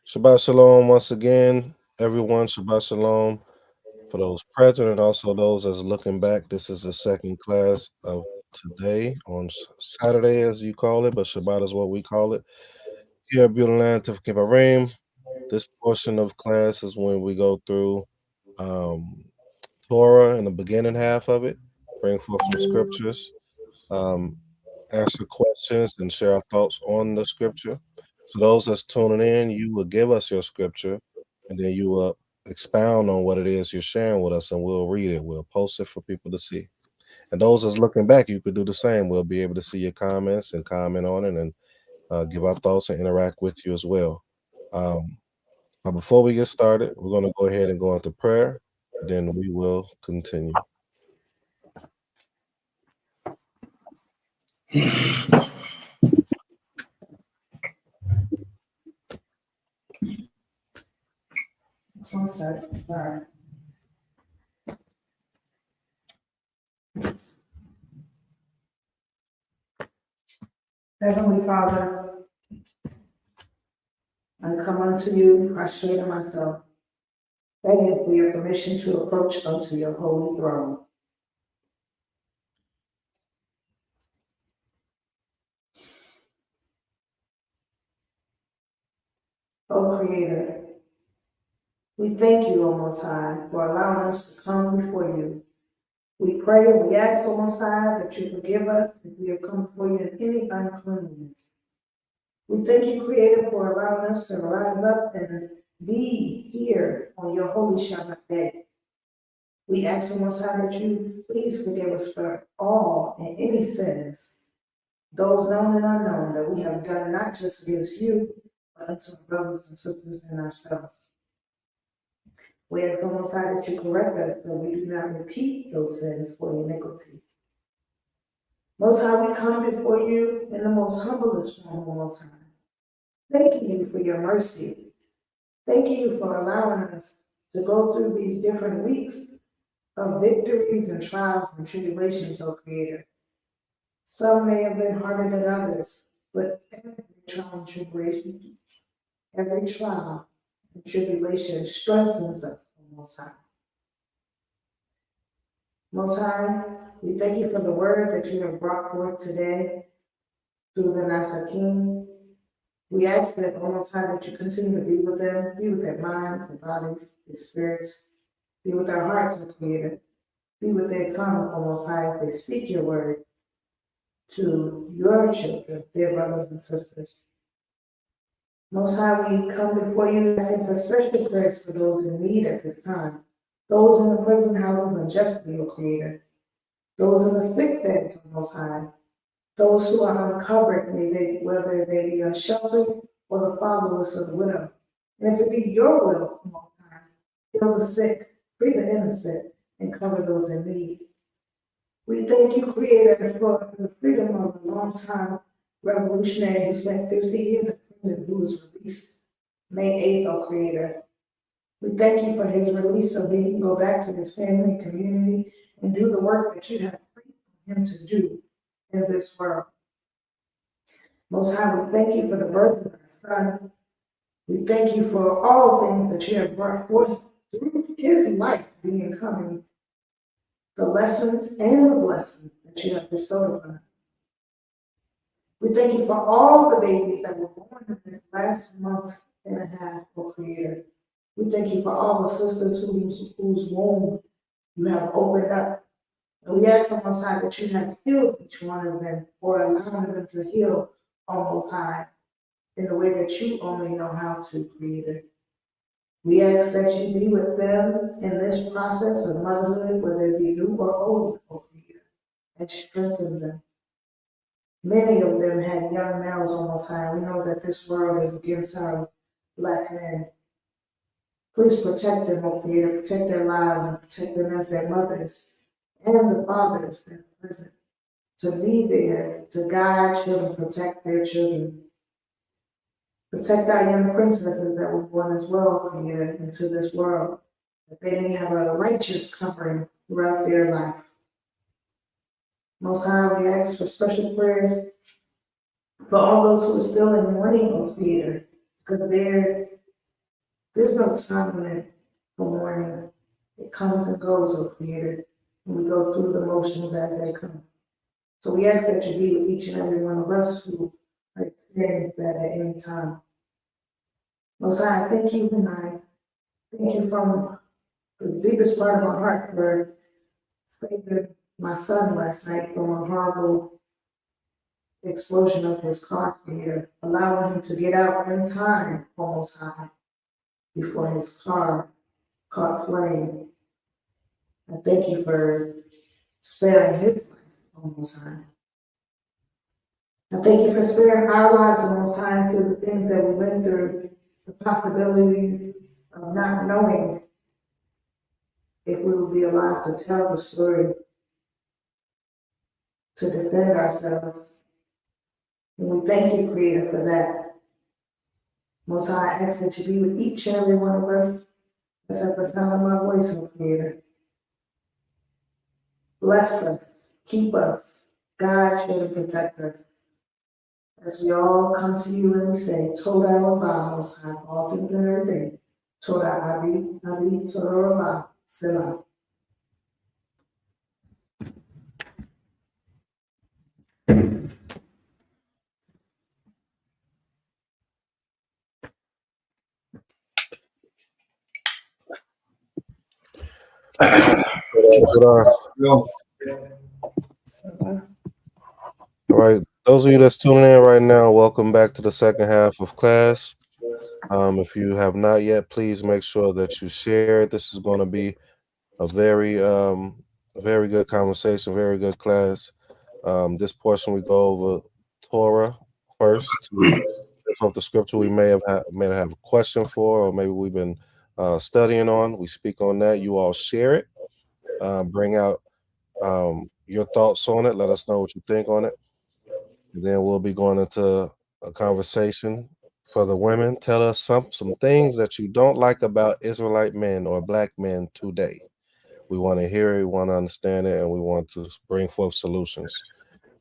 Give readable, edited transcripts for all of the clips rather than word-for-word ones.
Shabbat Shalom once again, everyone. Shabbat Shalom for those present and also those that's looking back. This is the second class of today on Saturday, as you call it, but Shabbat is what we call it. Here at Beautiful Land, Temple Kefarym. This portion of class is when we go through um, Torah in the beginning half of it, bring forth some scriptures, um, answer questions, and share our thoughts on the scripture. So those that's tuning in, you will give us your scripture, and then you will expound on what it is you're sharing with us, and we'll read it. We'll post it for people to see. And those that's looking back, you could do the same. We'll be able to see your comments and comment on it, and give our thoughts and interact with you as well. Um, but before we get started, we're going to go ahead and go into prayer. Then we will continue. One second. All right. Heavenly Father, I come unto you, prostrating myself, begging for your permission to approach unto your holy throne. O Creator, we thank you, O Most High, for allowing us to come before you. We pray and we ask, O Most High, that you forgive us if we have come before you in any uncleanness. We thank you, Creator, for allowing us to rise up and be here on your holy Shabbat day. We ask, O Most High, that you please forgive us for all and any sins, those known and unknown, that we have done not just against you, but unto our brothers and sisters and ourselves. We ask, O Most High, that you correct us so we do not repeat those sins or iniquities. Most High, we come before you in the most humblest form, O Most High. Thanking you for your mercy. Thank you for allowing us to go through these different weeks of victories and trials and tribulations, O Creator. Some may have been harder than others, but every trial and tribulation, every trial and tribulation strengthens us, O Most High. Most High, we thank you for the word that you have brought forth today through the Nasa King. We ask that, O Most High, that you continue to be with them, be with their minds, their bodies, their spirits, be with their hearts, O Creator. Be with their tongue, O Most High, as they speak your word to your children, their brothers and sisters. Most High, we come before you asking for special prayers for those in need at this time, those in the prison houses unjustly, O Creator, those in the sick beds, O Most High, those who are uncovered, whether they be unsheltered or the fatherless or the widow. And if it be your will, O Most High, heal the sick, free the innocent, and cover those in need. We thank you, Creator, for the freedom of a long-time revolutionary who spent 50 years in prison, who was released May 8th, O Creator. We thank you for his release so he can go back to his family and community and do the work that you have freed him to do in this world. Most High, we thank you for the birth of our son. We thank you for all things that you have brought forth through his life being coming, the lessons and the blessings that you have bestowed upon us. We thank you for all the babies that were born in this last month and a half, O Creator. We thank you for all the sisters whose womb you have opened up. And we ask, O Most High, that you have healed each one of them or allowed them to heal, O Most High, in a way that you only know how to, Creator. We ask that you be with them in this process of motherhood, whether it be new or old, O Creator, and strengthen them. Many of them had young males, O Most High. We know that this world is against our Black men. Please protect them, O Creator, protect their lives and protect them as their mothers and the fathers that are present to be there to guide children, protect their children. Protect our young princesses that were born as well, Creator, into this world, that they may have a righteous covering throughout their life. Most High, we ask for special prayers for all those who are still in mourning, O Creator, because their There's no time limit for mourning. It comes and goes, O Creator, and we go through the motions as they come. So we ask that you be with each and every one of us who are experiencing that at any time. Most High, I thank you, and I thank you from the deepest part of my heart for saving my son last night from a horrible explosion of his car, Creator, allowing him to get out in time, almost high, before his car caught flame. I thank you for sparing his life, almost high. I thank you for sparing our lives almost time through the things that we went through, the possibility of not knowing if we will be allowed to tell the story, to defend ourselves. And we thank you, Creator, for that. Most High, I ask that you be with each and every one of us as at the sound of my voice, O Creator. Bless us, keep us, guide, shield, and protect us. As we all come to you and we say, Toda Rabah, Most High, all things and everything. Toda Abi, Abi, Toda Rabah, Selah. All right, those of you that's tuning in right now, welcome back to the second half of class. If you have not yet, please make sure that you share it. This is going to be a very good conversation, very good class. This portion we go over Torah first to from the scripture we may have a question for, or maybe we've been studying on. We speak on that. You all share it. Bring out your thoughts on it. Let us know what you think on it. And then we'll be going into a conversation for the women. Tell us some things that you don't like about Israelite men or black men today. We want to hear it, we want to understand it, and we want to bring forth solutions.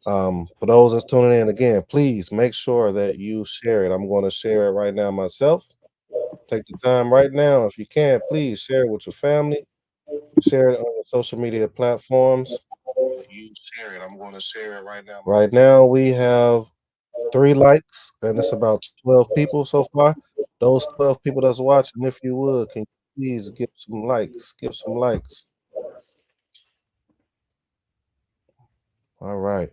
For those that's tuning in again, please make sure that you share it. I'm going to share it right now myself. Take the time right now, if you can, please share it with your family. Share it on your social media platforms. You share it. I'm going to share it right now. Right now, we have 3 likes, and it's about 12 people so far. Those 12 people that's watching, if you would, can you please give some likes? Give some likes. All right.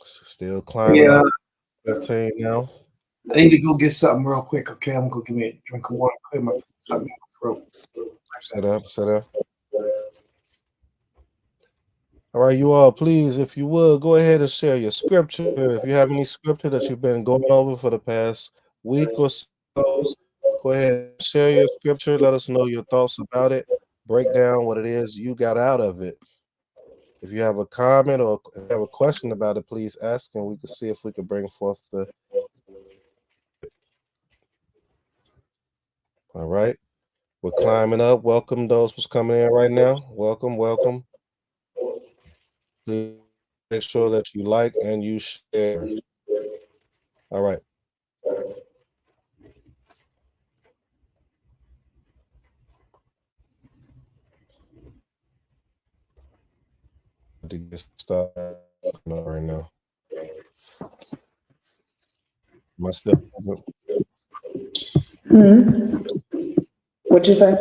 Still climbing Yeah, up. 15 now. I need to go get something real quick. Okay, I'm gonna go give me a drink of water, clear my something in my throat. Sit up, sit up. All right, you all, please, if you would, go ahead and share your scripture. If you have any scripture that you've been going over for the past week or so, go ahead and share your scripture. Let us know your thoughts about it. Break down what it is you got out of it. If you have a comment or if you have a question about it, please ask, and we can see if we can bring forth the. All right, we're climbing up. Welcome those who's coming in right now. Welcome, welcome. Please make sure that you like and you share. All right. To get started right now. Am I still? What'd you say?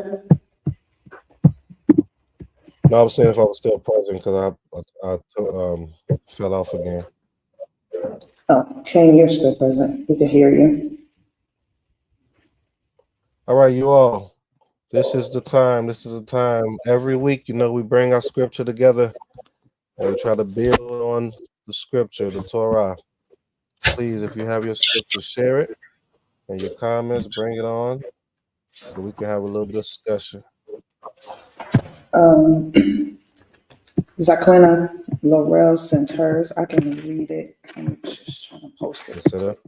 No, I was saying if I was still present because I fell off again. Oh, okay, you're still present. We can hear you. All right, you all. This is the time. This is the time. Every week, we bring our scripture together and we try to build on the scripture, the Torah. Please, if you have your scripture, share it and your comments, bring it on so we can have a little bit of discussion. Zaquina Laurel sent hers. I can read it. I'm just trying to post it. Set up.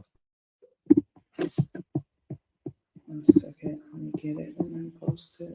1 second. Let me get it and then post it.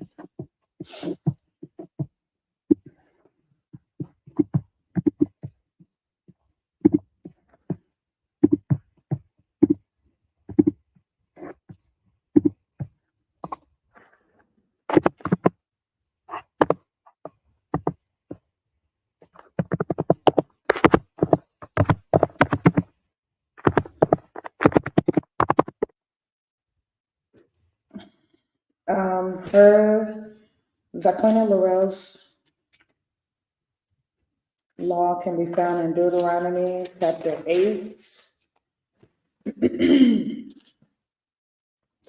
Zaquina Laurel's law can be found in Deuteronomy chapter 8,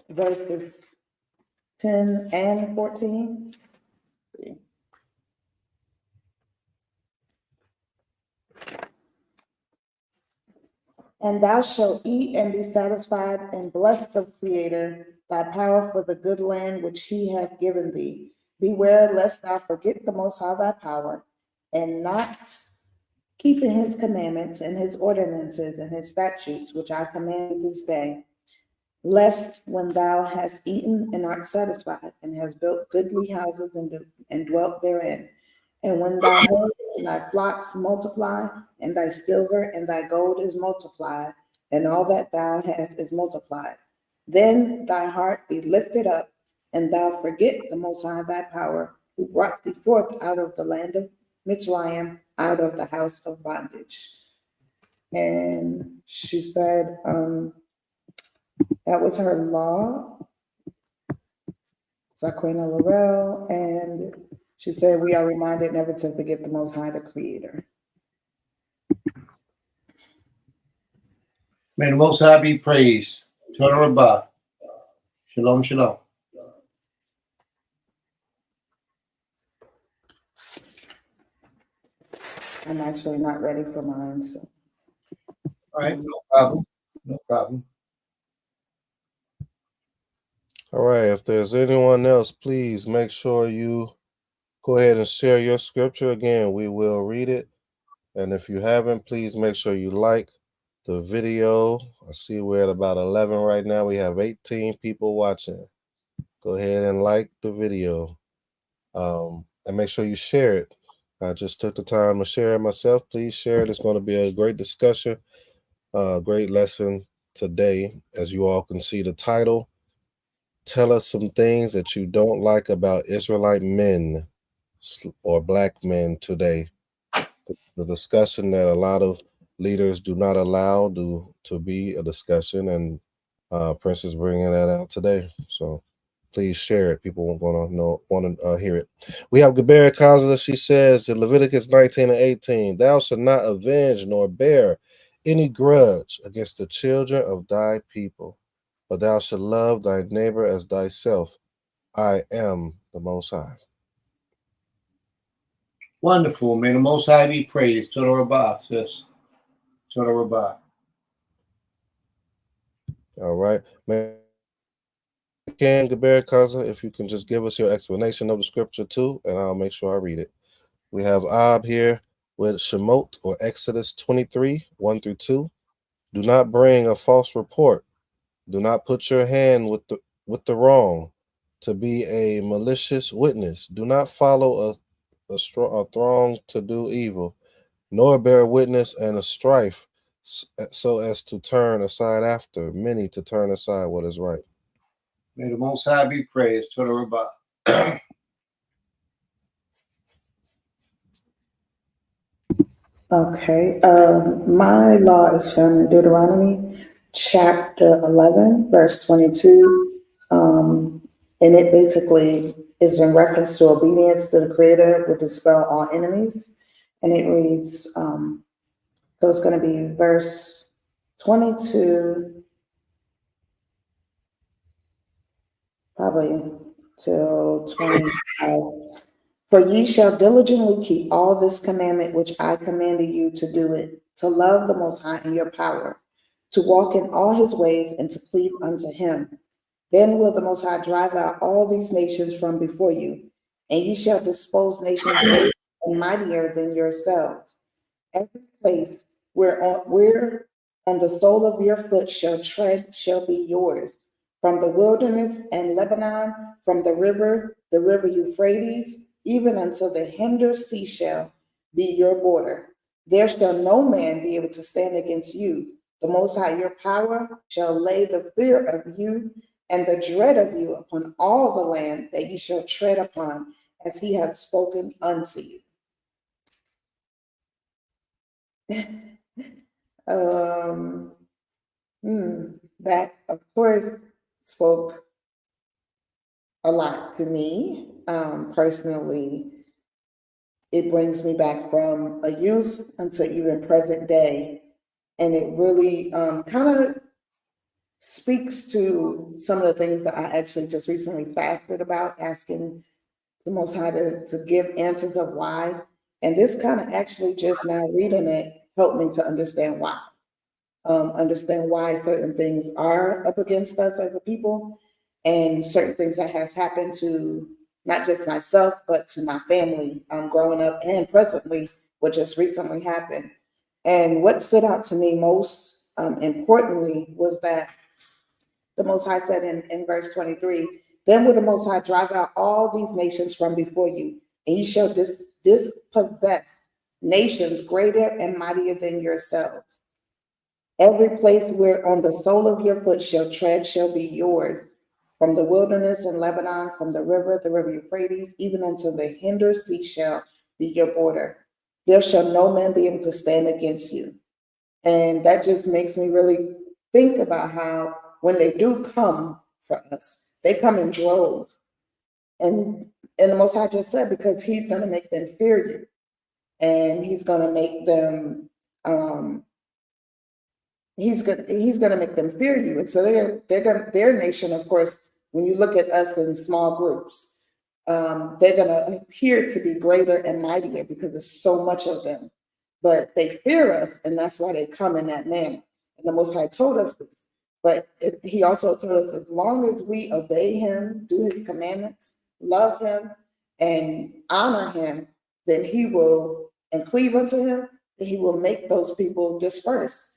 verses 10 and 14. And thou shalt eat and be satisfied, and bless the Creator, thy power for the good land which he hath given thee. Beware lest thou forget the Most High thy power, and not keeping his commandments and his ordinances and his statutes, which I command thee this day, lest when thou hast eaten and art satisfied, and hast built goodly houses and dwelt therein, and when thy herds and thy flocks multiply, and thy silver and thy gold is multiplied, and all that thou hast is multiplied, then thy heart be lifted up, and thou forget the Most High thy power, who brought thee forth out of the land of Mitzrayim, out of the house of bondage. And she said, that was her law, Zaquina Laurel, and she said, we are reminded never to forget the Most High, the Creator. May the Most High be praised. Toda Rabbah. Shalom, shalom. I'm actually not ready for mine, so. All right, no problem. No problem. All right, if there's anyone else, please make sure you go ahead and share your scripture. Again, we will read it. And if you haven't, please make sure you like the video. I see we're at about 11 right now. We have 18 people watching. Go ahead and like the video. And make sure you share it. I just took the time to share it myself. Please share it. It's going to be a great discussion, great lesson today. As you all can see the title, tell us some things that you don't like about Israelite men or black men today. The discussion that a lot of leaders do not allow to be a discussion, and Prince is bringing that out today. So please share it. People want to hear it. We have Gabriel Kaza. She says in Leviticus 19 and 18, thou shalt not avenge nor bear any grudge against the children of thy people, but thou shalt love thy neighbor as thyself. I am the Most High. Wonderful. May the Most High be praised. Toda Rabbah, sis. Toda Rabbah. All right. Can Gabriel Kaza, if you can just give us your explanation of the scripture too, and I'll make sure I read it. We have Ab here with Shemot or Exodus 23, 1 through 2. Do not bring a false report. Do not put your hand with the wrong to be a malicious witness. Do not follow a throng to do evil, nor bear witness and a strife so as to turn aside after many to turn aside what is right. May the Most High be praised. Toda Rabbah. Okay, my law is found in Deuteronomy chapter 11, verse 22. And it basically is in reference to obedience to the Creator would dispel all enemies. And it reads, so it's going to be verse 22, probably till 25. For ye shall diligently keep all this commandment which I commanded you to do it, to love the Most High in your power, to walk in all his ways and to cleave unto him. Then will the Most High drive out all these nations from before you, and ye shall dispose nations greater and mightier than yourselves. Every place where on the sole of your foot shall tread shall be yours. From the wilderness and Lebanon, from the river Euphrates, even until the hinder sea shall be your border. There shall no man be able to stand against you. The Most High your power shall lay the fear of you and the dread of you upon all the land that ye shall tread upon, as he hath spoken unto you. That of course spoke a lot to me. personally, it brings me back from a youth until even present day. And it really kind of speaks to some of the things that I actually just recently fasted about, asking the Most High to give answers of why. And this kind of actually just now reading it helped me to understand why. Understand why certain things are up against us as a people, and certain things that has happened to not just myself, but to my family growing up and presently, what just recently happened. And what stood out to me most importantly was that the Most High said in verse 23, then will the Most High drive out all these nations from before you, and ye shall dispossess nations greater and mightier than yourselves. Every place where on the sole of your foot shall tread shall be yours, from the wilderness in Lebanon, from the river Euphrates, even unto the hinder sea shall be your border. There shall no man be able to stand against you. And that just makes me really think about how when they do come for us, they come in droves. And the Most High just said, because he's going to make them fear you. And he's going to make them he's gonna make them fear you. And so their nation, of course, when you look at us in small groups, they're gonna appear to be greater and mightier because there's so much of them. But they fear us, and that's why they come in that manner. And the Most High told us this. But he also told us, as long as we obey him, do his commandments, love him, and honor him, then he will, and cleave unto him, then he will make those people disperse.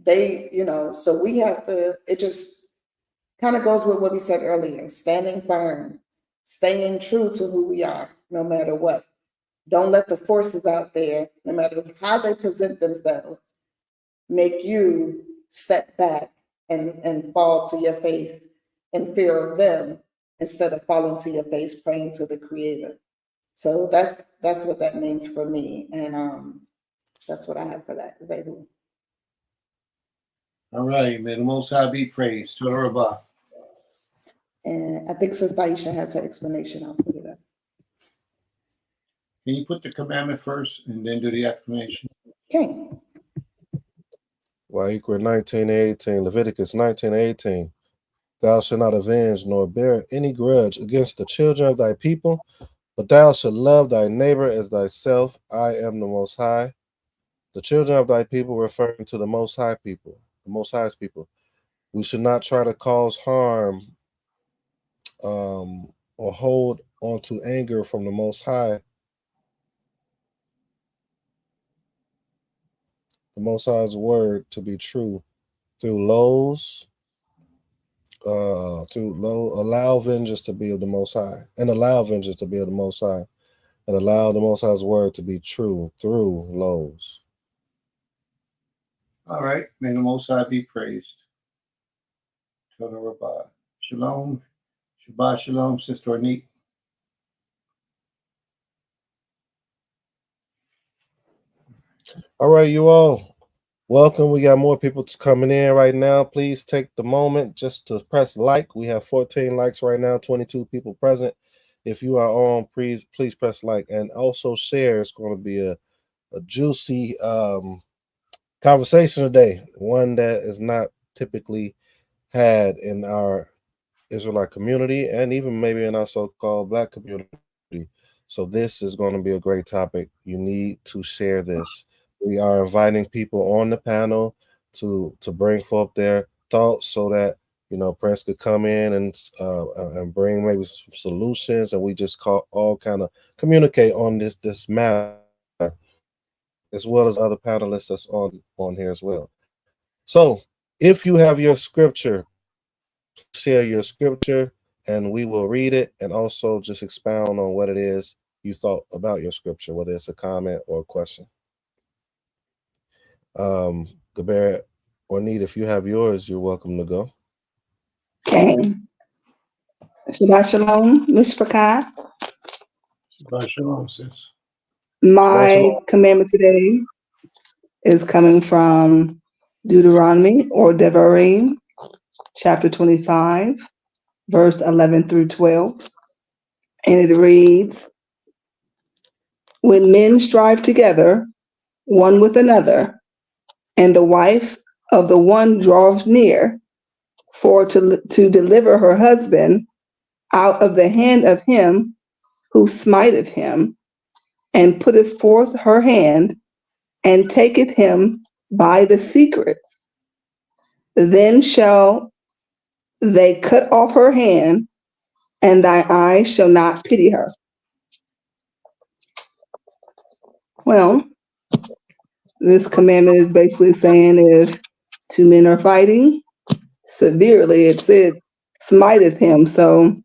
So we have to, it just kind of goes with what we said earlier, standing firm, staying true to who we are, no matter what. Don't let the forces out there, no matter how they present themselves, make you step back and fall to your face in fear of them instead of falling to your face praying to the Creator. So that's what that means for me, and that's what I have for that. Zehu. All right, may the Most High be praised. Torah. And I think Sister Aisha has her explanation. I'll put it up. Can you put the commandment first and then do the explanation? Okay. Wa'ikra 19:18, Leviticus 19:18. Thou shalt not avenge nor bear any grudge against the children of thy people, but thou shalt love thy neighbor as thyself. I am the Most High. The children of thy people referring to the Most High people, the Most High's people. We should not try to cause harm or hold on to anger from the Most High. The Most High's word to be true through lows, allow vengeance to be of the Most High, and allow vengeance to be of the Most High, and allow the Most High's word to be true through lows. All right, may the Most High be praised. Torah. Shalom. Shabbat shalom, Sister Anit. All right, you all. Welcome. We got more people coming in right now. Please take the moment just to press like. We have 14 likes right now, 22 people present. If you are on, please press like, and also share. It's going to be a juicy conversation today, one that is not typically had in our Israelite community and even maybe in our so-called Black community. So this is going to be a great topic. You need to share this. We are inviting people on the panel to bring forth their thoughts so that Prince could come in and bring maybe some solutions, and we just all kind of communicate on this matter, as well as other panelists that's on here as well. So if you have your scripture, share your scripture and we will read it, and also just expound on what it is you thought about your scripture, whether it's a comment or a question. Gaber or Need, if you have yours, you're welcome to go. Okay. Shabbat shalom, Ms. Fakad. Shabbat shalom, sis. My commandment today is coming from Deuteronomy or Devarim, chapter 25, verse 11 through 12. And it reads, when men strive together, one with another, and the wife of the one draws near to deliver her husband out of the hand of him who smiteth him, and putteth forth her hand, and taketh him by the secrets, then shall they cut off her hand, and thy eye shall not pity her. Well, this commandment is basically saying if two men are fighting severely, it said smiteth him. So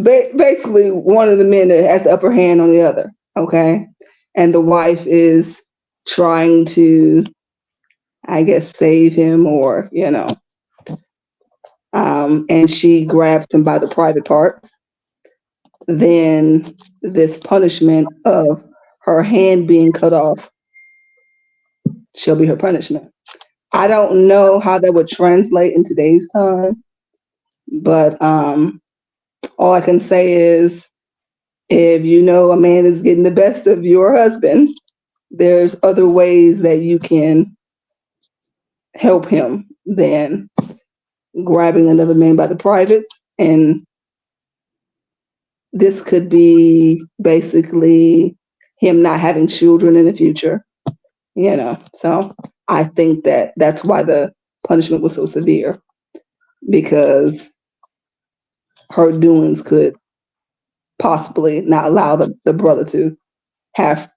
basically one of the men that has the upper hand on the other, okay? And the wife is trying to, I guess, save him, or, and she grabs him by the private parts. Then this punishment of her hand being cut off shall be her punishment. I don't know how that would translate in today's time, but all I can say is if you know a man is getting the best of your husband, there's other ways that you can help him than grabbing another man by the privates. And this could be basically him not having children in the future, So I think that that's why the punishment was so severe, because her doings could possibly not allow the brother to have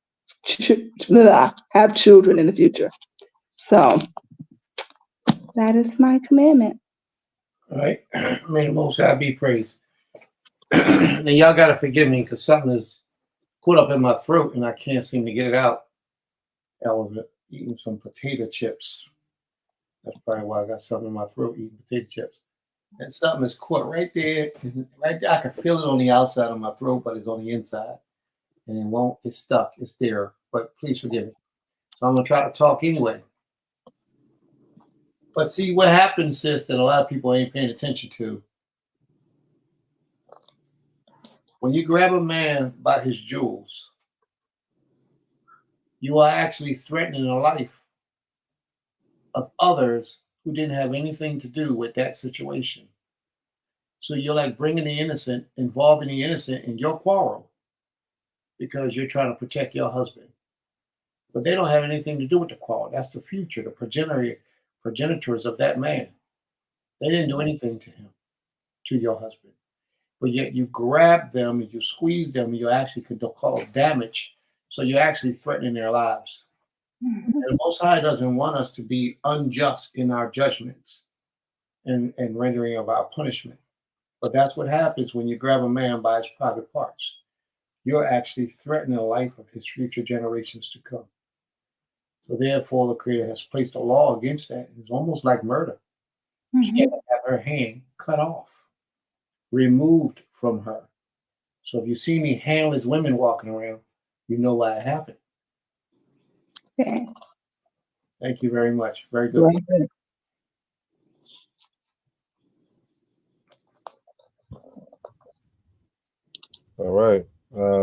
have children in the future. So that is my commandment. All right. May the Most High be praised. Now, y'all got to forgive me because something is caught up in my throat and I can't seem to get it out. I was eating some potato chips. That's probably why I got something in my throat, eating potato chips. And something is caught right there. Right there. I can feel it on the outside of my throat, but it's on the inside. And it's stuck. It's there. But please forgive me. So I'm going to try to talk anyway. But see, what happens, sis, that a lot of people ain't paying attention to. When you grab a man by his jewels, you are actually threatening the life of others who didn't have anything to do with that situation. So you're like bringing the innocent, involving the innocent in your quarrel because you're trying to protect your husband. But they don't have anything to do with the quarrel. That's the future, the progenitors of that man. They didn't do anything to him, to your husband. But yet you grab them and you squeeze them and you actually could cause damage. So you're actually threatening their lives. Mm-hmm. And the Most High doesn't want us to be unjust in our judgments and rendering of our punishment. But that's what happens when you grab a man by his private parts. You're actually threatening the life of his future generations to come. So therefore, the Creator has placed a law against that. It's almost like murder. Mm-hmm. She had to have her hand cut off, removed from her. So if you see any handless women walking around, you know why it happened. Okay. Thank you very much. Very good. Right. All right.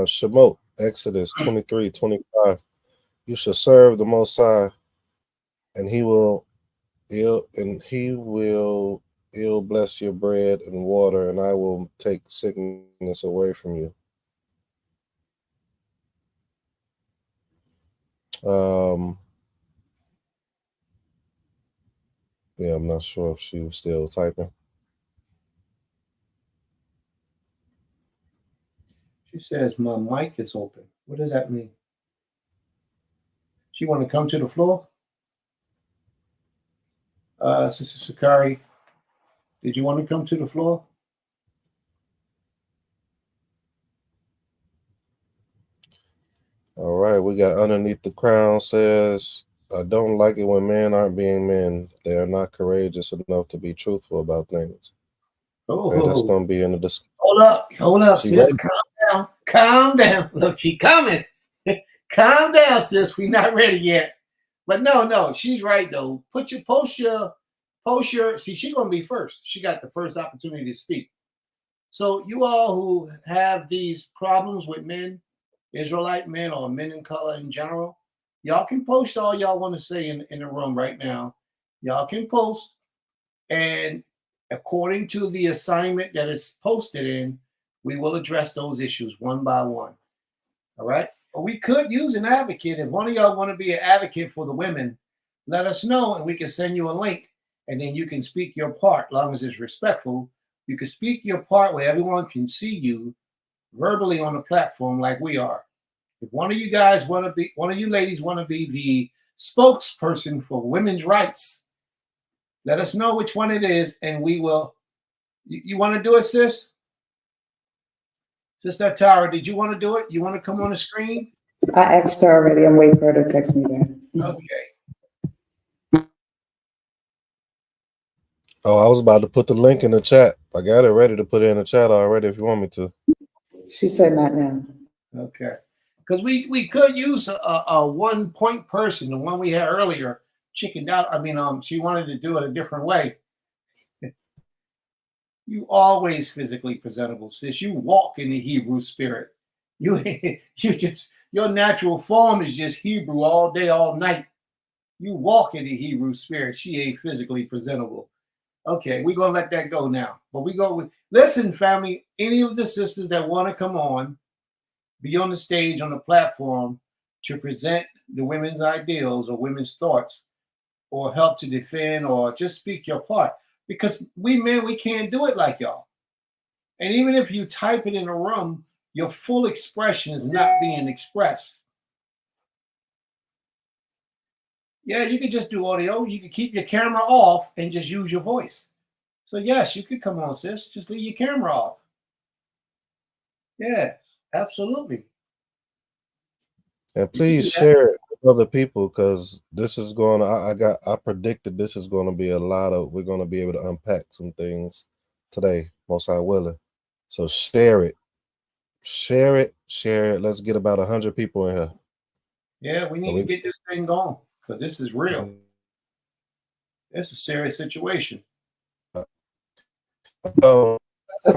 Shemot, Exodus 23:25. You shall serve the Most High, and he will bless your bread and water, and I will take sickness away from you. Yeah, I'm not sure if she was still typing. She says, my mic is open. What does that mean? She want to come to the floor? Sister Sakari, did you want to come to the floor? All right, we got Underneath the Crown says, I don't like it when men aren't being men. They are not courageous enough to be truthful about things. Oh, okay, that's going to be in the discussion. Hold up, sis. Calm down. Look, she coming. Calm down, sis. We're not ready yet. But no, she's right though. Post your. See, she's gonna be first. She got the first opportunity to speak. So you all who have these problems with men, Israelite men or men in color in general, y'all can post all y'all want to say in the room right now. Y'all can post, and according to the assignment that is posted in, we will address those issues one by one. All right. But we could use an advocate. If one of y'all want to be an advocate for the women, let us know and we can send you a link, and then you can speak your part, as long as it's respectful. You can speak your part where everyone can see you verbally on the platform like we are. If one of you guys want to be, one of you ladies want to be the spokesperson for women's rights, let us know which one it is, and we will. You want to do it, sis? Sister Tara, did you want to do it? You want to come on the screen? I asked her already. I'm waiting for her to text me back. Okay. Oh, I was about to put the link in the chat. I got it ready to put it in the chat already if you want me to. She said not now. Okay. Because we could use a 1 point person, the one we had earlier, chickened out. I mean, she wanted to do it a different way. You always physically presentable, sis. You walk in the Hebrew spirit. You just, your natural form is just Hebrew all day, all night. You walk in the Hebrew spirit. She ain't physically presentable. Okay, we're gonna let that go now. But we go with, listen, family, any of the sisters that want to come on, be on the stage, on the platform to present the women's ideals or women's thoughts, or help to defend, or just speak your part. Because we men, we can't do it like y'all. And even if you type it in a room, your full expression is not being expressed. Yeah, you can just do audio. You can keep your camera off and just use your voice. So yes, you could come on, sis. Just leave your camera off. Yeah, absolutely. And please share it with other people, because this is going to, I predicted this is going to be a lot of, we're going to be able to unpack some things today, most high willing. So share it. Share it. Share it. Let's get about 100 people in here. Yeah, we need to get this thing going, because this is real. It's a serious situation. It's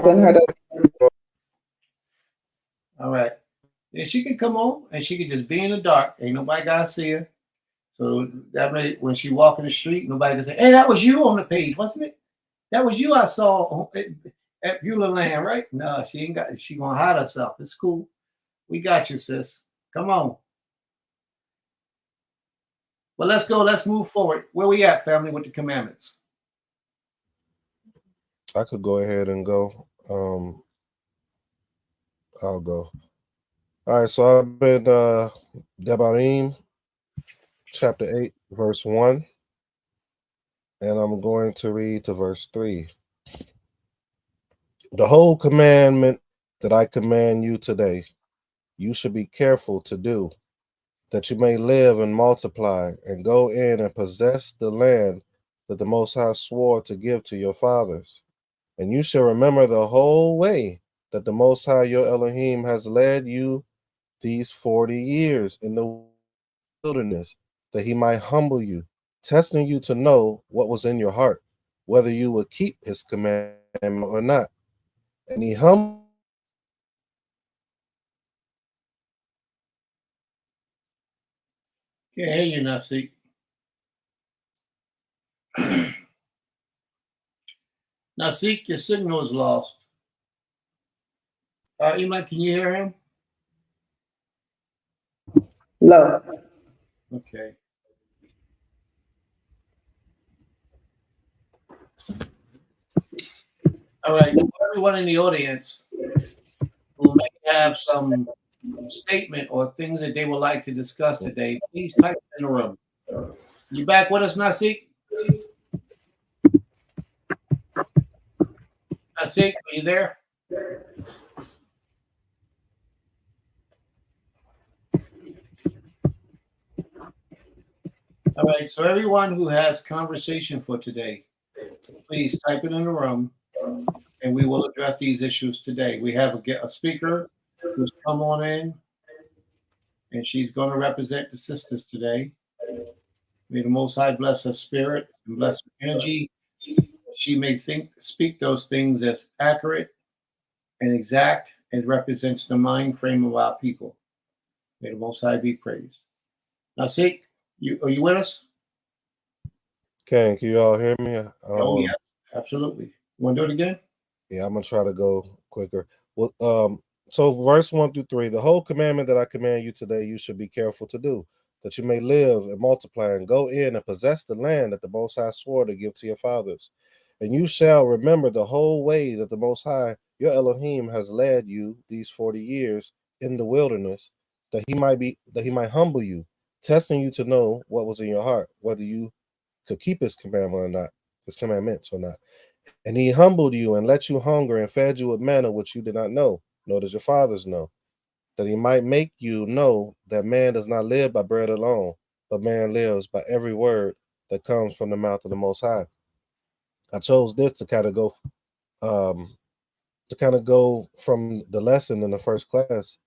been heard of. All right. Yeah, she can come on and she can just be in the dark. Ain't nobody got to see her. So that may, when she walk in the street, nobody can say, hey, that was you on the page, wasn't it? That was you I saw at Beulah Land, right? No, she ain't got, she gonna hide herself. It's cool. We got you, sis. Come on. Well, let's go. Let's move forward. Where we at, family, with the commandments? I could go ahead and go. I'll go. All right, so I've been Devarim, chapter 8, verse 1. And I'm going to read to verse 3. The whole commandment that I command you today, you should be careful to do, that you may live and multiply, and go in and possess the land that the Most High swore to give to your fathers. And you shall remember the whole way that the Most High your Elohim has led you these 40 years in the wilderness, that he might humble you, testing you to know what was in your heart, whether you would keep his commandment or not. And he humbled. Can't hear you, Nasik. Nasik, your signal is lost. Iman, can you hear him? Low. Okay. All right. Everyone in the audience who may have some statement or things that they would like to discuss today, please type it in the room. You back with us, Nasik? Nasik, are you there? All right, so everyone who has conversation for today, please type it in the room, and we will address these issues today. We have a speaker who's come on in, and she's going to represent the sisters today. May the Most High bless her spirit and bless her energy. She may speak those things as accurate and exact and represents the mind frame of our people. May the Most High be praised. Now, Sik, are you with us? Can you all hear me? I don't Oh, wanna, yeah, absolutely. You want to do it again? yeah, I'm gonna try to go quicker. Well, so verse 1 through 3, the whole commandment that I command you today, you should be careful to do, that you may live and multiply and go in and possess the land that the Most High swore to give to your fathers. And you shall remember the whole way that the Most High, your Elohim, has led you these 40 years in the wilderness, that he might humble you, testing you to know what was in your heart, whether you could keep his commandment or not, his commandments or not. And he humbled you and let you hunger and fed you with manna which you did not know, nor does your fathers know, that he might make you know that man does not live by bread alone, but man lives by every word that comes from the mouth of the Most High. I chose this to kind of go from the lesson in the first class.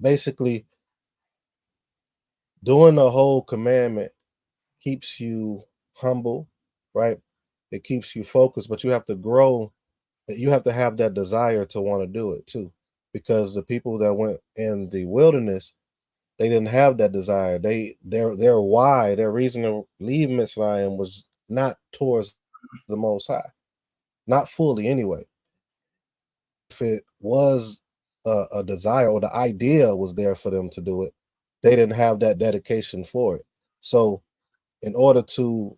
Basically, doing the whole commandment keeps you humble, right? It keeps you focused, but you have to grow. You have to have that desire to want to do it too, because the people that went in the wilderness, they didn't have that desire. Their why, their reason to leave Mitzrayim was not towards the Most High, not fully anyway. If it was a desire or the idea was there for them to do it, they didn't have that dedication for it. So in order to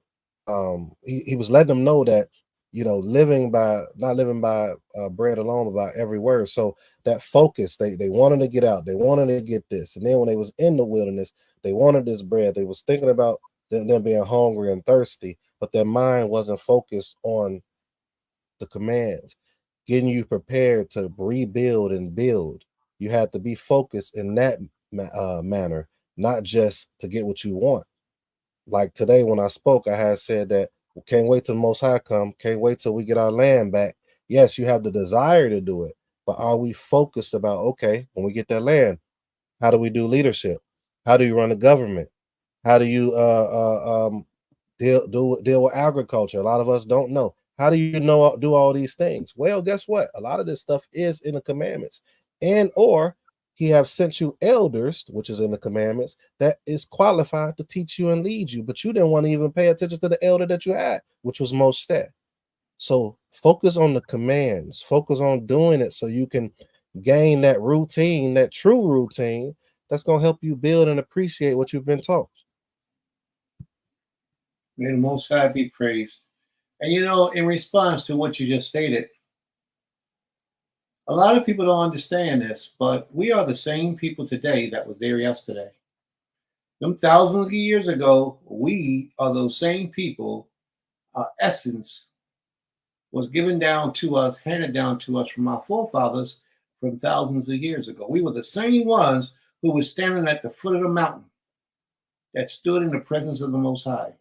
he was letting them know that not living by bread alone, but by every word. So that focus, they wanted to get out, they wanted to get this, and then when they was in the wilderness, they wanted this bread. They was thinking about them being hungry and thirsty, but their mind wasn't focused on the commands, getting you prepared to rebuild and build. You had to be focused in that manner, not just to get what you want. Like today when I spoke, I had said that can't wait till the Most High come, can't wait till we get our land back. Yes, you have the desire to do it, but are we focused about, okay, when we get that land, how do we do leadership? How do you run a government? How do you deal with agriculture? A lot of us don't know. How do you know do all these things? Well, guess what? A lot of this stuff is in the commandments, and or he have sent you elders, which is in the commandments, that is qualified to teach you and lead you. But you didn't want to even pay attention to the elder that you had, which was Moshe. So focus on the commands, focus on doing it so you can gain that routine, that true routine that's going to help you build and appreciate what you've been taught. May the Most High be praised. And in response to what you just stated, a lot of people don't understand this, but we are the same people today that was there yesterday. Them thousands of years ago, we are those same people. Our essence was given down to us, handed down to us from our forefathers from thousands of years ago. We were the same ones who were standing at the foot of the mountain that stood in the presence of the Most High.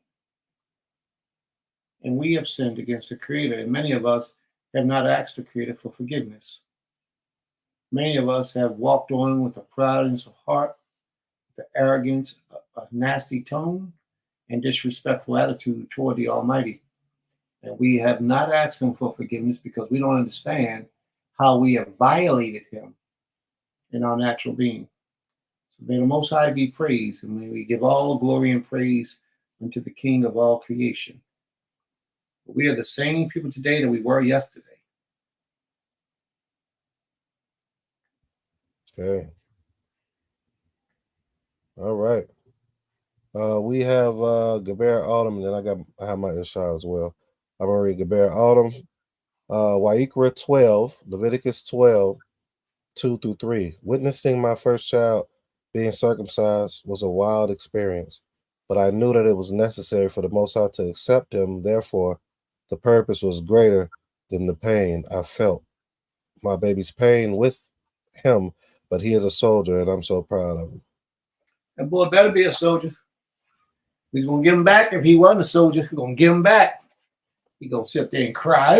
And we have sinned against the Creator, and many of us have not asked the Creator for forgiveness. Many of us have walked on with a proudness of heart, the arrogance, a nasty tone, and disrespectful attitude toward the Almighty. And we have not asked Him for forgiveness because we don't understand how we have violated Him in our natural being. So may the Most High be praised, and may we give all glory and praise unto the King of all creation. We are the same people today that we were yesterday. Okay. All right. We have Geber Autumn, and then I have my Ishar as well. I'm gonna read Geber Autumn, Wa'ikra 12, Leviticus 12, 2 through 3. Witnessing my first child being circumcised was a wild experience, but I knew that it was necessary for the Most High to accept him. Therefore, the purpose was greater than the pain I felt. My baby's pain with him, but he is a soldier, and I'm so proud of him. That boy better be a soldier. We're going to give him back. If he wasn't a soldier, we're going to give him back. He's going to sit there and cry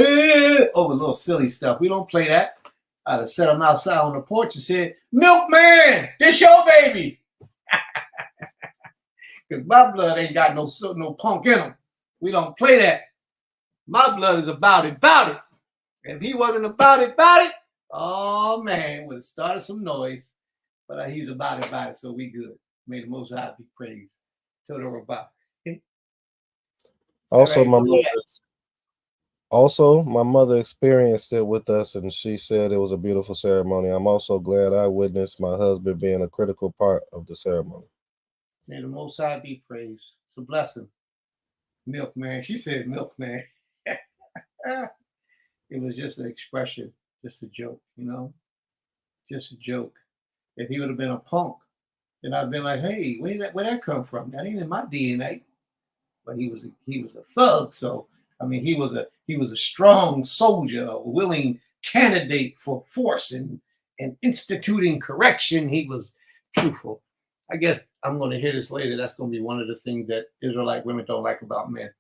over little silly stuff. We don't play that. I'd have set him outside on the porch and said, "Milkman, this your baby." Because my blood ain't got no punk in him. We don't play that. My blood is about it. If he wasn't about it, oh man, would have started some noise. But he's about it. So we good. May the Most High be praised. Total about. Also, Right, my mother experienced it with us, and she said it was a beautiful ceremony. I'm also glad I witnessed my husband being a critical part of the ceremony. May the Most High be praised. It's a blessing. Milkman. She said milkman. It was just an expression, just a joke, just a joke. If he would have been a punk, then I'd been like, hey, where that come from? That ain't in my DNA. But he was a thug, so I mean he was a strong soldier, a willing candidate for force and instituting correction. He was truthful. I guess I'm going to hear this later. That's going to be one of the things that Israelite women don't like about men.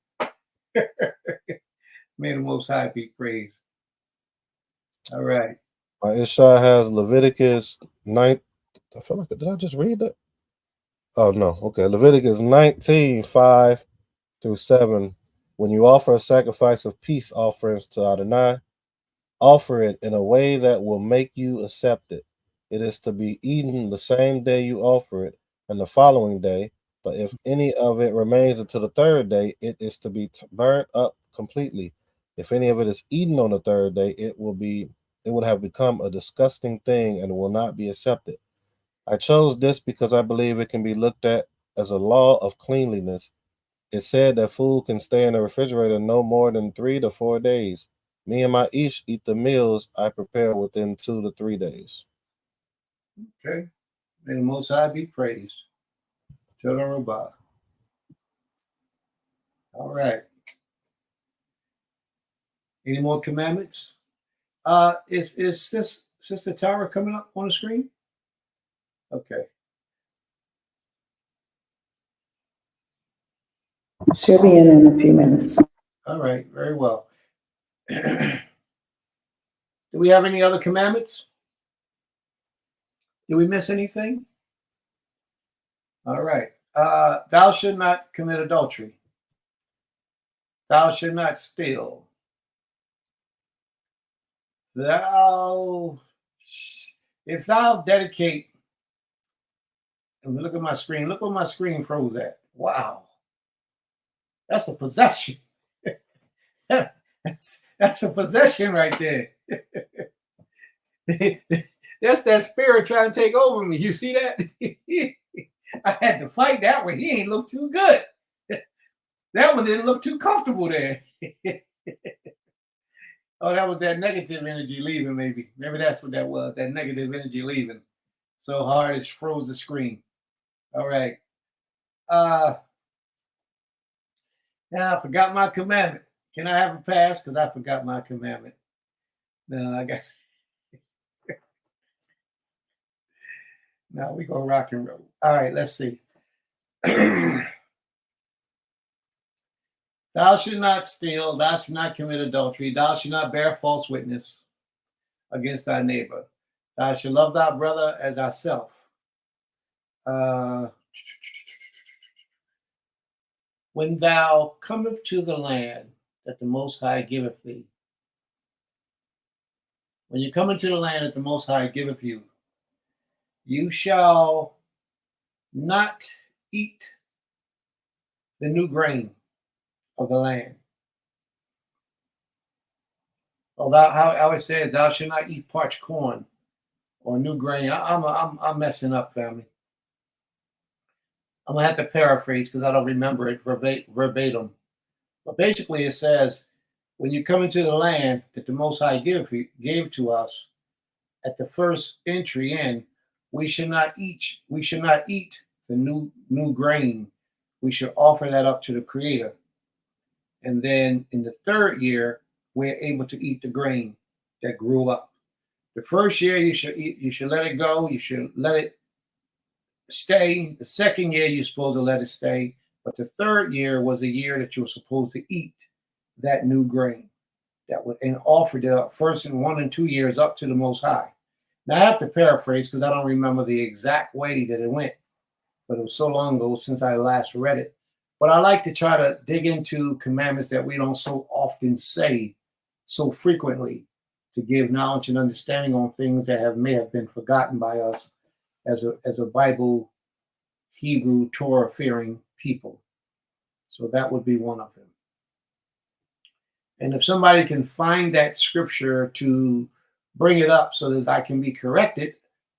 May the Most High be praised. All right. Isha has Leviticus 9. I feel like, did I just read that? Oh, no. Okay. Leviticus 19:5-7. When you offer a sacrifice of peace offerings to Adonai, offer it in a way that will make you accept it. It is to be eaten the same day you offer it and the following day. But if any of it remains until the third day, it is to be burnt up completely. If any of it is eaten on the third day, it would have become a disgusting thing and will not be accepted. I chose this because I believe it can be looked at as a law of cleanliness. It's said that food can stay in the refrigerator no more than 3 to 4 days. Me and my Ish eat the meals I prepare within 2 to 3 days. Okay. May the Most High be praised. All right. Any more commandments? Is Sister Tara coming up on the screen? Okay. She'll be in a few minutes. All right. Very well. Do we have any other commandments? Did we miss anything? All right. Thou should not commit adultery. Thou should not steal. If thou dedicate, and look at my screen, look where my screen froze at. Wow. That's a possession. That's a possession right there. That's that spirit trying to take over me. You see that? I had to fight that one. He ain't look too good. That one didn't look too comfortable there. Oh, that was that negative energy leaving, maybe. Maybe that's what that was, that negative energy leaving. So hard it froze the screen. All right. Now I forgot my commandment. Can I have a pass? Because I forgot my commandment. No, I got. Now we go rock and roll. All right, let's see. Thou should not steal. Thou should not commit adultery. Thou should not bear false witness against thy neighbor. Thou should love thy brother as thyself. When thou comest to the land that the Most High giveth thee. When you come into the land that the Most High giveth you, you shall not eat the new grain of the land. Although how I always say, thou shalt not eat parched corn or new grain. I'm messing up, family. I'm gonna have to paraphrase because I don't remember it verbatim. But basically, it says, when you come into the land that the Most High gave to us, at the first entry in, we should not eat the new grain. We should offer that up to the Creator. And then in the third year, we're able to eat the grain that grew up. The first year you should let it go. You should let it stay. The second year you're supposed to let it stay. But the third year was the year that you were supposed to eat that new grain that was and offer the first 1 and 2 years up to the Most High. Now I have to paraphrase because I don't remember the exact way that it went, but it was so long ago since I last read it. But I like to try to dig into commandments that we don't so often say so frequently, to give knowledge and understanding on things that may have been forgotten by us as a Bible, Hebrew, Torah fearing people. So that would be one of them. And if somebody can find that scripture to bring it up so that I can be corrected,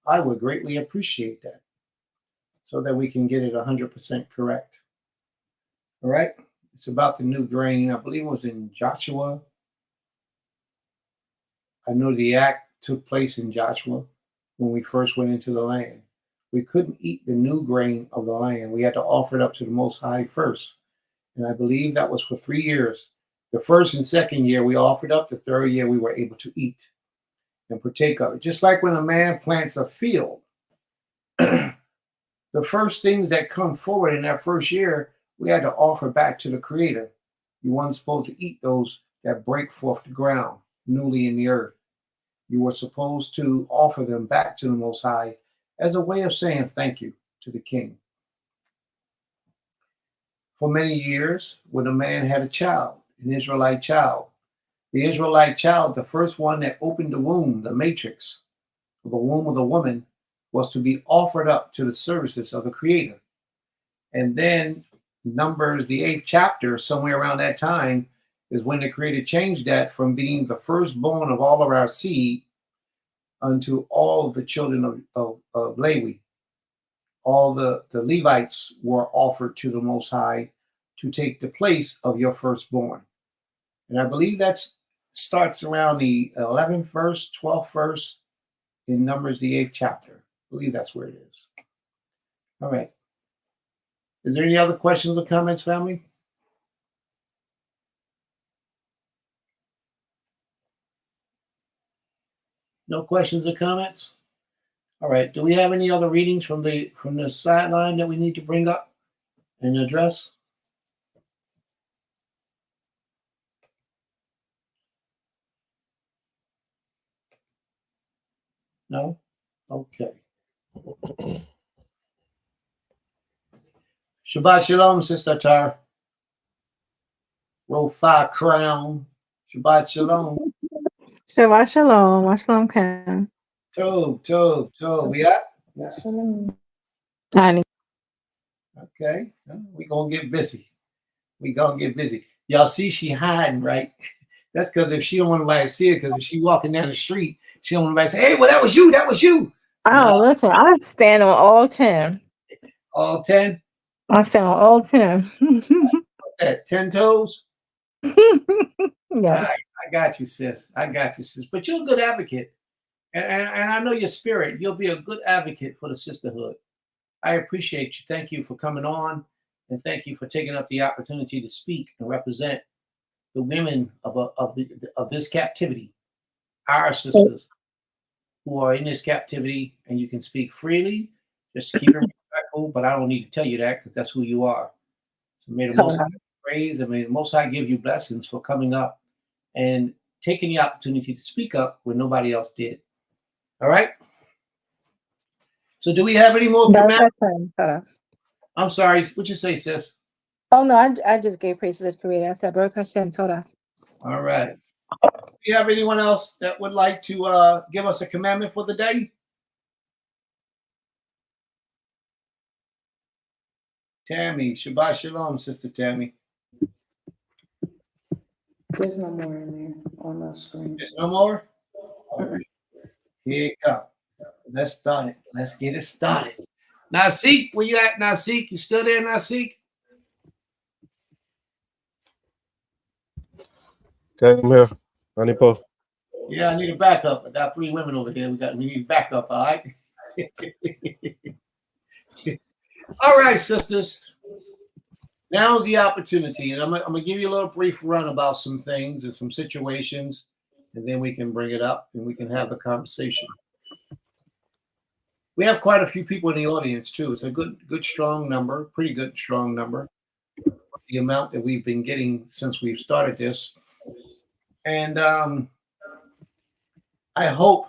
I would greatly appreciate that, so that we can get it 100% correct. All right. It's about the new grain. I believe it was in Joshua. I know the act took place in Joshua when we first went into the land. We couldn't eat the new grain of the land. We had to offer it up to the Most High first. And I believe that was for 3 years. The first and second year we offered up. The third year we were able to eat and partake of it. Just like when a man plants a field, the first things that come forward in that first year, we had to offer back to the Creator. You weren't supposed to eat those that break forth the ground, newly in the earth. You were supposed to offer them back to the Most High as a way of saying thank you to the King. For many years, when a man had a child, an Israelite child, the Israelite child, the first one that opened the womb, the matrix of the womb of the woman, was to be offered up to the services of the Creator. And then Numbers, the 8th chapter, somewhere around that time, is when the Creator changed that from being the firstborn of all of our seed unto all the children of Levi. All the Levites were offered to the Most High to take the place of your firstborn. And I believe that starts around the 11th verse, 12th verse in Numbers, the 8th chapter. I believe that's where it is. All right. Is there any other questions or comments, family? No questions or comments? All right. Do we have any other readings from the sideline that we need to bring up and address? No? Okay. Shabbat Shalom, Sister Tar. Rofa Crown. Shabbat Shalom. Shabbat shalom. Shalom, Khan. Tov. We at? Shalom. Honey. Okay. We gonna get busy. Y'all see she hiding, right? That's because if she don't want anybody to see her, because if she walking down the street, she don't want anybody to say, hey, well, that was you. Oh, listen, I stand on all 10. All 10? I stand on all 10. At 10 toes? Yes. I got you, sis. But you're a good advocate. And I know your spirit. You'll be a good advocate for the sisterhood. I appreciate you. Thank you for coming on. And thank you for taking up the opportunity to speak and represent the women of this captivity, our sisters who are in this captivity, and you can speak freely. Just keep it respectful, but I don't need to tell you that because that's who you are. So may the Most High praise, and may the Most High give you blessings for coming up and taking the opportunity to speak up when nobody else did. All right? So do we have any more commandments? I'm sorry, what you say, sis? Oh, no, I just gave praise to the Creator. I said, Baruch Hashem, Torah. All right. Do you have anyone else that would like to give us a commandment for the day? Tammy, Shabbat Shalom, Sister Tammy. There's no more in there on the screen. There's no more? All right. Here you go. Let's start it. Let's get it started. Nasik, where you at, Nasik? You still there, Nasik? Okay, I'm here. Anipo. Yeah, I need a backup. I got 3 women over here. We need backup, all right? All right, sisters. Now's the opportunity. And I'm gonna give you a little brief run about some things and some situations, and then we can bring it up and we can have the conversation. We have quite a few people in the audience too. It's a good, strong number, pretty good, strong number. The amount that we've been getting since we've started this. And I hope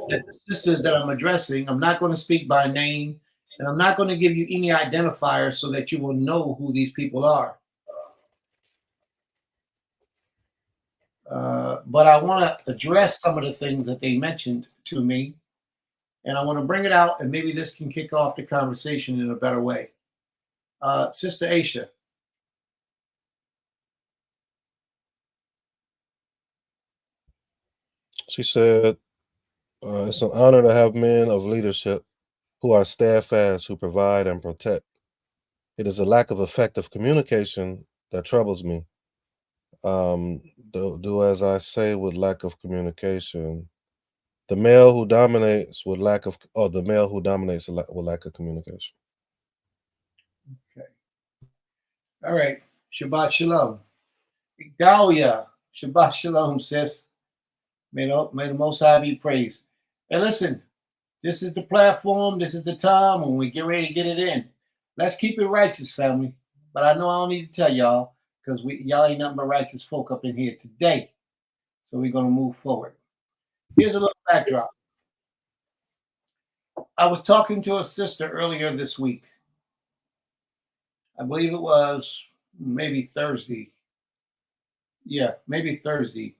that the sisters that I'm addressing, I'm not going to speak by name And I'm not going to give you any identifiers so that you will know who these people are. But I want to address some of the things that they mentioned to me. And I want to bring it out, and maybe this can kick off the conversation in a better way. Sister Aisha. She said, it's an honor to have men of leadership who are steadfast, who provide and protect. It is a lack of effective communication that troubles me. Do as I say with lack of communication. The male who dominates with lack of, or the male who dominates with lack of communication. Okay. All right. Shabbat Shalom. Dahlia. Shabbat Shalom, sis. May the Most High be praised. And listen, this is the platform. This is the time when we get ready to get it in. Let's keep it righteous, family. But I know I don't need to tell y'all because y'all ain't nothing but righteous folk up in here today. So we're going to move forward. Here's a little backdrop. I was talking to a sister earlier this week. I believe it was maybe Thursday. Yeah, maybe Thursday.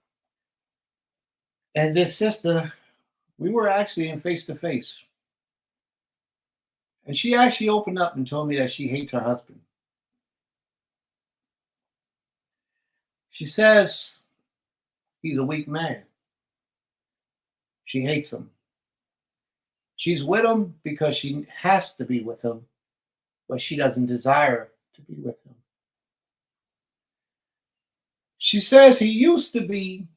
And this sister, we were actually in face-to-face. And she actually opened up and told me that she hates her husband. She says he's a weak man. She hates him. She's with him because she has to be with him, but she doesn't desire to be with him. She says he used to be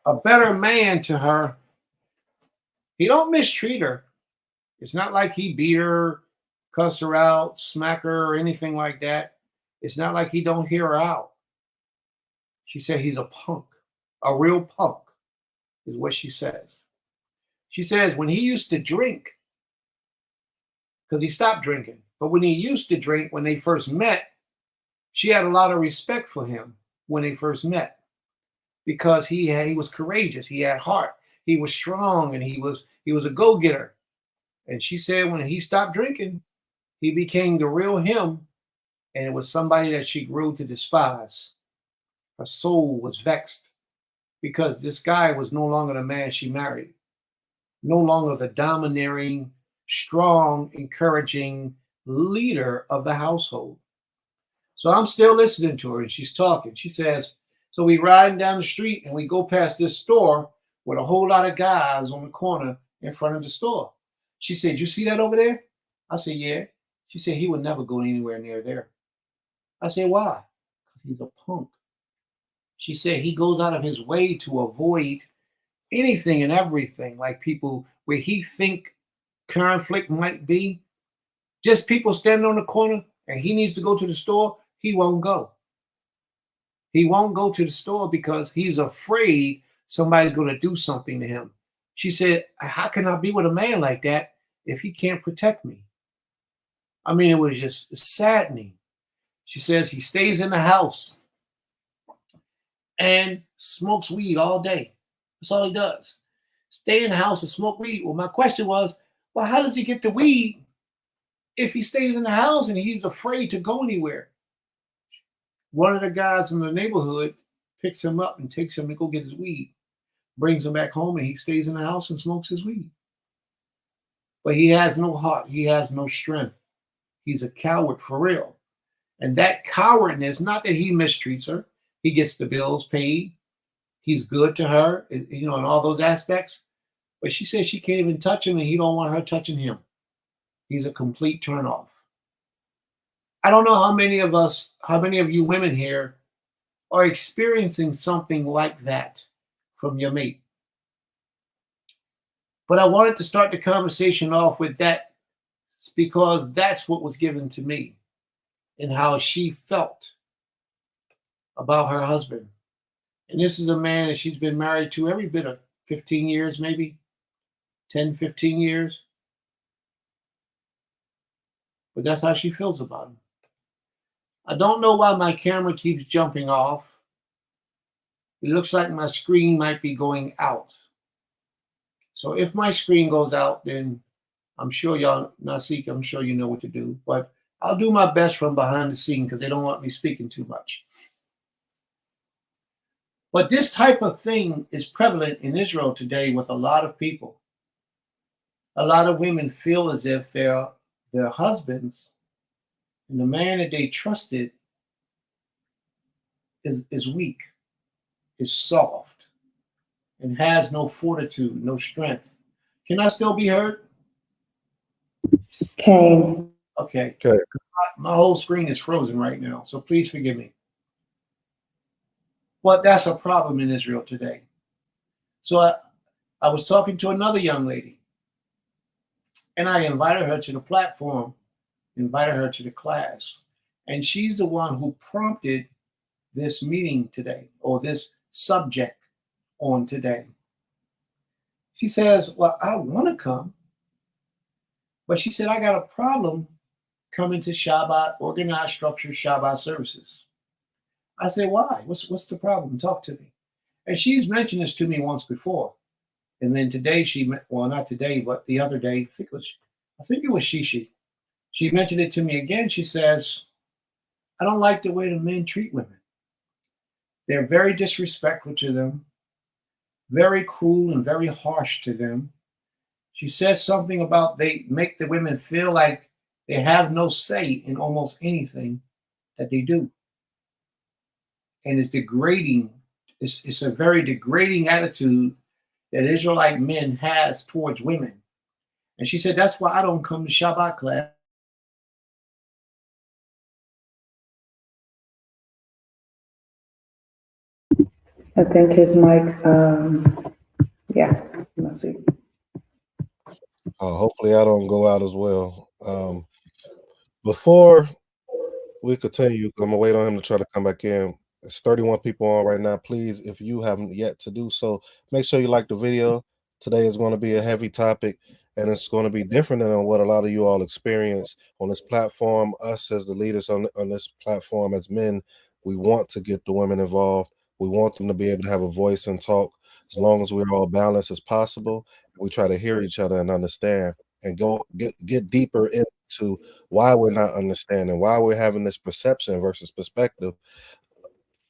a better man to her. He don't mistreat her. It's not like he beat her, cuss her out, smack her, or anything like that. It's not like he don't hear her out. She said he's a punk, a real punk, is what she says. She says when he used to drink, because he stopped drinking, but when he used to drink, when they first met, she had a lot of respect for him when they first met because he was courageous, he had heart, he was strong, and he was a go-getter. And she said when he stopped drinking, he became the real him, and it was somebody that she grew to despise. Her soul was vexed because this guy was no longer the man she married, no longer the domineering, strong, encouraging leader of the household. So I'm still listening to her, and she's talking. She says, so we riding down the street, and we go past this store with a whole lot of guys on the corner in front of the store. She said, you see that over there? I said, yeah. She said, he would never go anywhere near there. I said, why? Because he's a punk. She said he goes out of his way to avoid anything and everything, like people where he think conflict might be. Just people standing on the corner and he needs to go to the store, he won't go. He won't go to the store because he's afraid somebody's going to do something to him. She said, how can I be with a man like that if he can't protect me? I mean, it was just saddening. She says he stays in the house and smokes weed all day. That's all he does. Stay in the house and smoke weed. Well, my question was, well, how does he get the weed if he stays in the house and he's afraid to go anywhere? One of the guys in the neighborhood picks him up and takes him to go get his weed, brings him back home, and he stays in the house and smokes his weed. But he has no heart. He has no strength. He's a coward for real. And that cowardness, not that he mistreats her. He gets the bills paid. He's good to her, in all those aspects. But she says she can't even touch him, and he don't want her touching him. He's a complete turnoff. I don't know how many of you women here are experiencing something like that from your mate. But I wanted to start the conversation off with that because that's what was given to me and how she felt about her husband. And this is a man that she's been married to every bit of 15 years, maybe 10, 15 years. But that's how she feels about him. I don't know why my camera keeps jumping off. It looks like my screen might be going out. So if my screen goes out, then I'm sure y'all, Nasik, I'm sure you know what to do, but I'll do my best from behind the scene because they don't want me speaking too much. But this type of thing is prevalent in Israel today with a lot of people. A lot of women feel as if their husbands and the man that they trusted is weak, is soft, and has no fortitude, no strength. Can I still be heard? Cain. Okay. Okay. My whole screen is frozen right now, so please forgive me. But that's a problem in Israel today. So I was talking to another young lady, and I invited her to the platform, invited her to the class, and she's the one who prompted this meeting today, or this subject on today. She says, well, I want to come, but she said, I got a problem coming to Shabbat, organized structured Shabbat services. I said, why? What's the problem? Talk to me. And she's mentioned this to me once before. And then today well, not today, but the other day, I think it was Shishi. She mentioned it to me again. She says, I don't like the way the men treat women. They're very disrespectful to them, very cruel and very harsh to them. She said something about they make the women feel like they have no say in almost anything that they do. And it's degrading. It's a very degrading attitude that Israelite men has towards women. And she said, that's why I don't come to Shabbat class. I think his mic, yeah, let's see. Hopefully I don't go out as well. Before we continue, I'm gonna wait on him to try to come back in. It's 31 people on right now. Please, if you haven't yet to do so, make sure you like the video. Today is going to be a heavy topic, and it's going to be different than what a lot of you all experience on this platform. Us as the leaders on this platform, as men, we want to get the women involved. We want them to be able to have a voice and talk as long as we're all balanced as possible. We try to hear each other and understand and get deeper into why we're not understanding, why we're having this perception versus perspective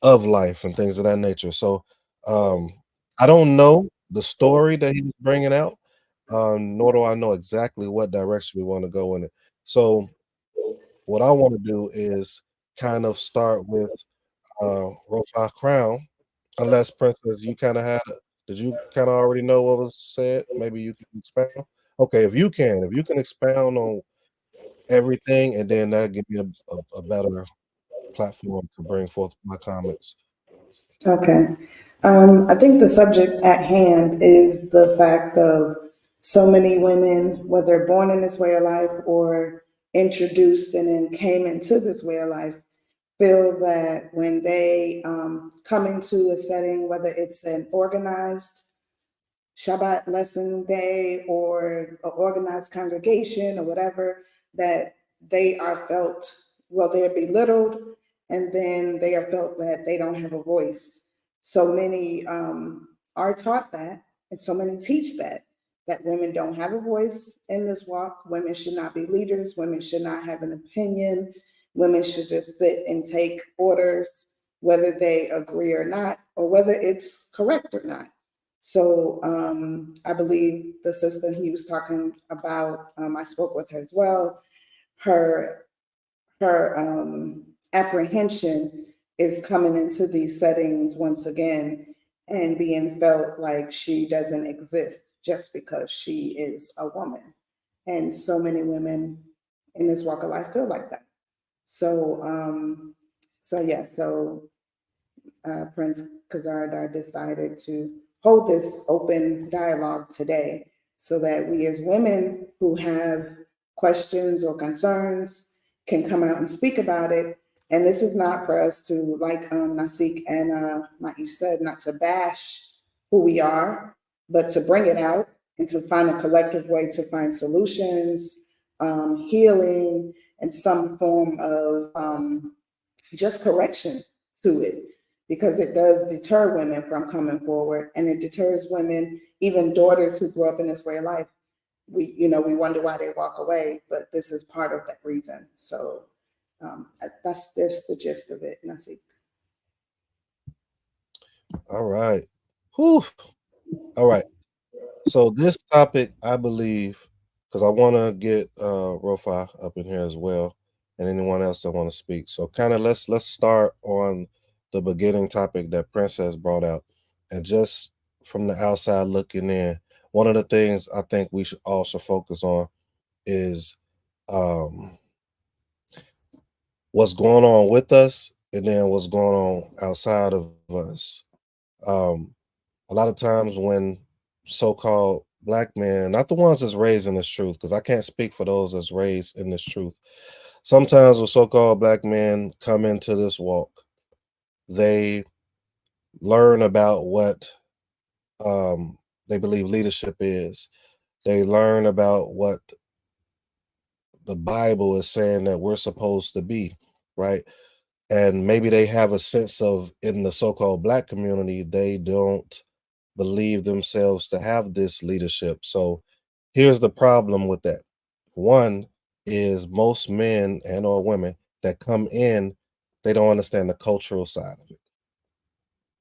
of life and things of that nature. So I don't know the story that he was bringing out, nor do I know exactly what direction we want to go in it. So what I want to do is kind of start with Rofa Crown, unless Princess, you kind of did you kind of already know what was said? Maybe you can expound. Okay, if you can expound on everything, and then that give me a better platform to bring forth my comments. Okay. I think the subject at hand is the fact of so many women, whether born in this way of life or introduced and then came into this way of life, feel that when they come into a setting, whether it's an organized Shabbat lesson day or an organized congregation or whatever, that they are felt, well, they're belittled, and then they are felt that they don't have a voice. So many are taught that, and so many teach that women don't have a voice in this walk. Women should not be leaders. Women should not have an opinion. Women should just sit and take orders, whether they agree or not, or whether it's correct or not. So I believe the sister he was talking about, I spoke with her as well. Her apprehension is coming into these settings once again and being felt like she doesn't exist just because she is a woman. And so many women in this walk of life feel like that. So Prince Kazardar decided to hold this open dialogue today so that we as women who have questions or concerns can come out and speak about it. And this is not for us to, like Nasik and Maish said, not to bash who we are, but to bring it out and to find a collective way to find solutions, healing, and some form of just correction to it, because it does deter women from coming forward, and it deters women, even daughters who grew up in this way of life. we wonder why they walk away, but this is part of that reason. So that's the gist of it. Nothing. All right. Whew. All right. So this topic, I believe, because I want to get Rofi up in here as well, and anyone else that want to speak. So kind of let's start on the beginning topic that Princess brought out, and just from the outside looking in, one of the things I think we should also focus on is what's going on with us, and then what's going on outside of us. Um, a lot of times when so-called black men, not the ones that's raised in this truth, because I can't speak for those that's raised in this truth. Sometimes when so-called black men come into this walk, they learn about what they believe leadership is. They learn about what the Bible is saying that we're supposed to be, right? And maybe they have a sense of, in the so-called black community, they don't believe themselves to have this leadership. So here's the problem with that. One is most men and or women that come in, they don't understand the cultural side of it.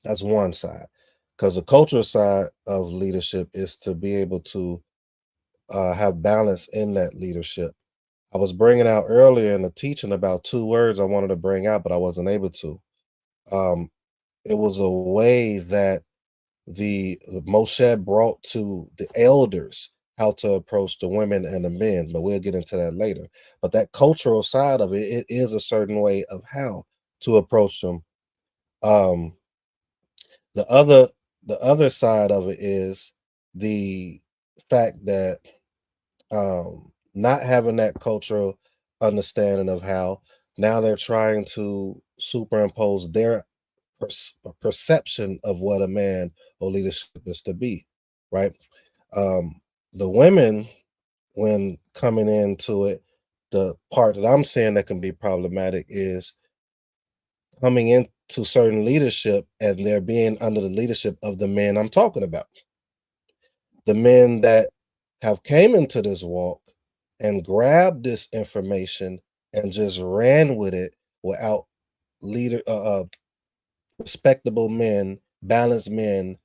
That's one side. Because the cultural side of leadership is to be able to have balance in that leadership. I was bringing out earlier in the teaching about two words I wanted to bring out, but I wasn't able to. Um, it was a way that the Moshe brought to the elders how to approach the women and the men, but we'll get into that later. But that cultural side of it, it is a certain way of how to approach them. Um, the other the other side of it is the fact that not having that cultural understanding of how, now they're trying to superimpose their perception of what a man or leadership is to be, right? The women, when coming into it, the part that I'm saying that can be problematic is coming into certain leadership and they're being under the leadership of the men I'm talking about. The men that have came into this walk and grabbed this information and just ran with it without leader respectable men, balanced men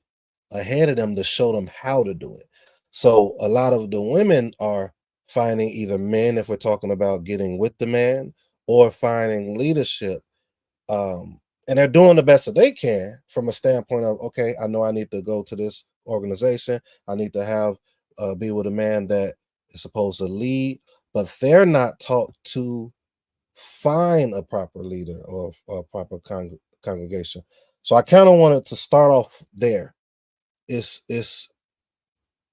ahead of them to show them how to do it. So a lot of the women are finding either men, if we're talking about getting with the man, or finding leadership. And they're doing the best that they can from a standpoint of, okay, I know I need to go to this organization. I need to have be with a man that is supposed to lead, but they're not taught to find a proper leader or a proper congregation. So I kind of wanted to start off there. It's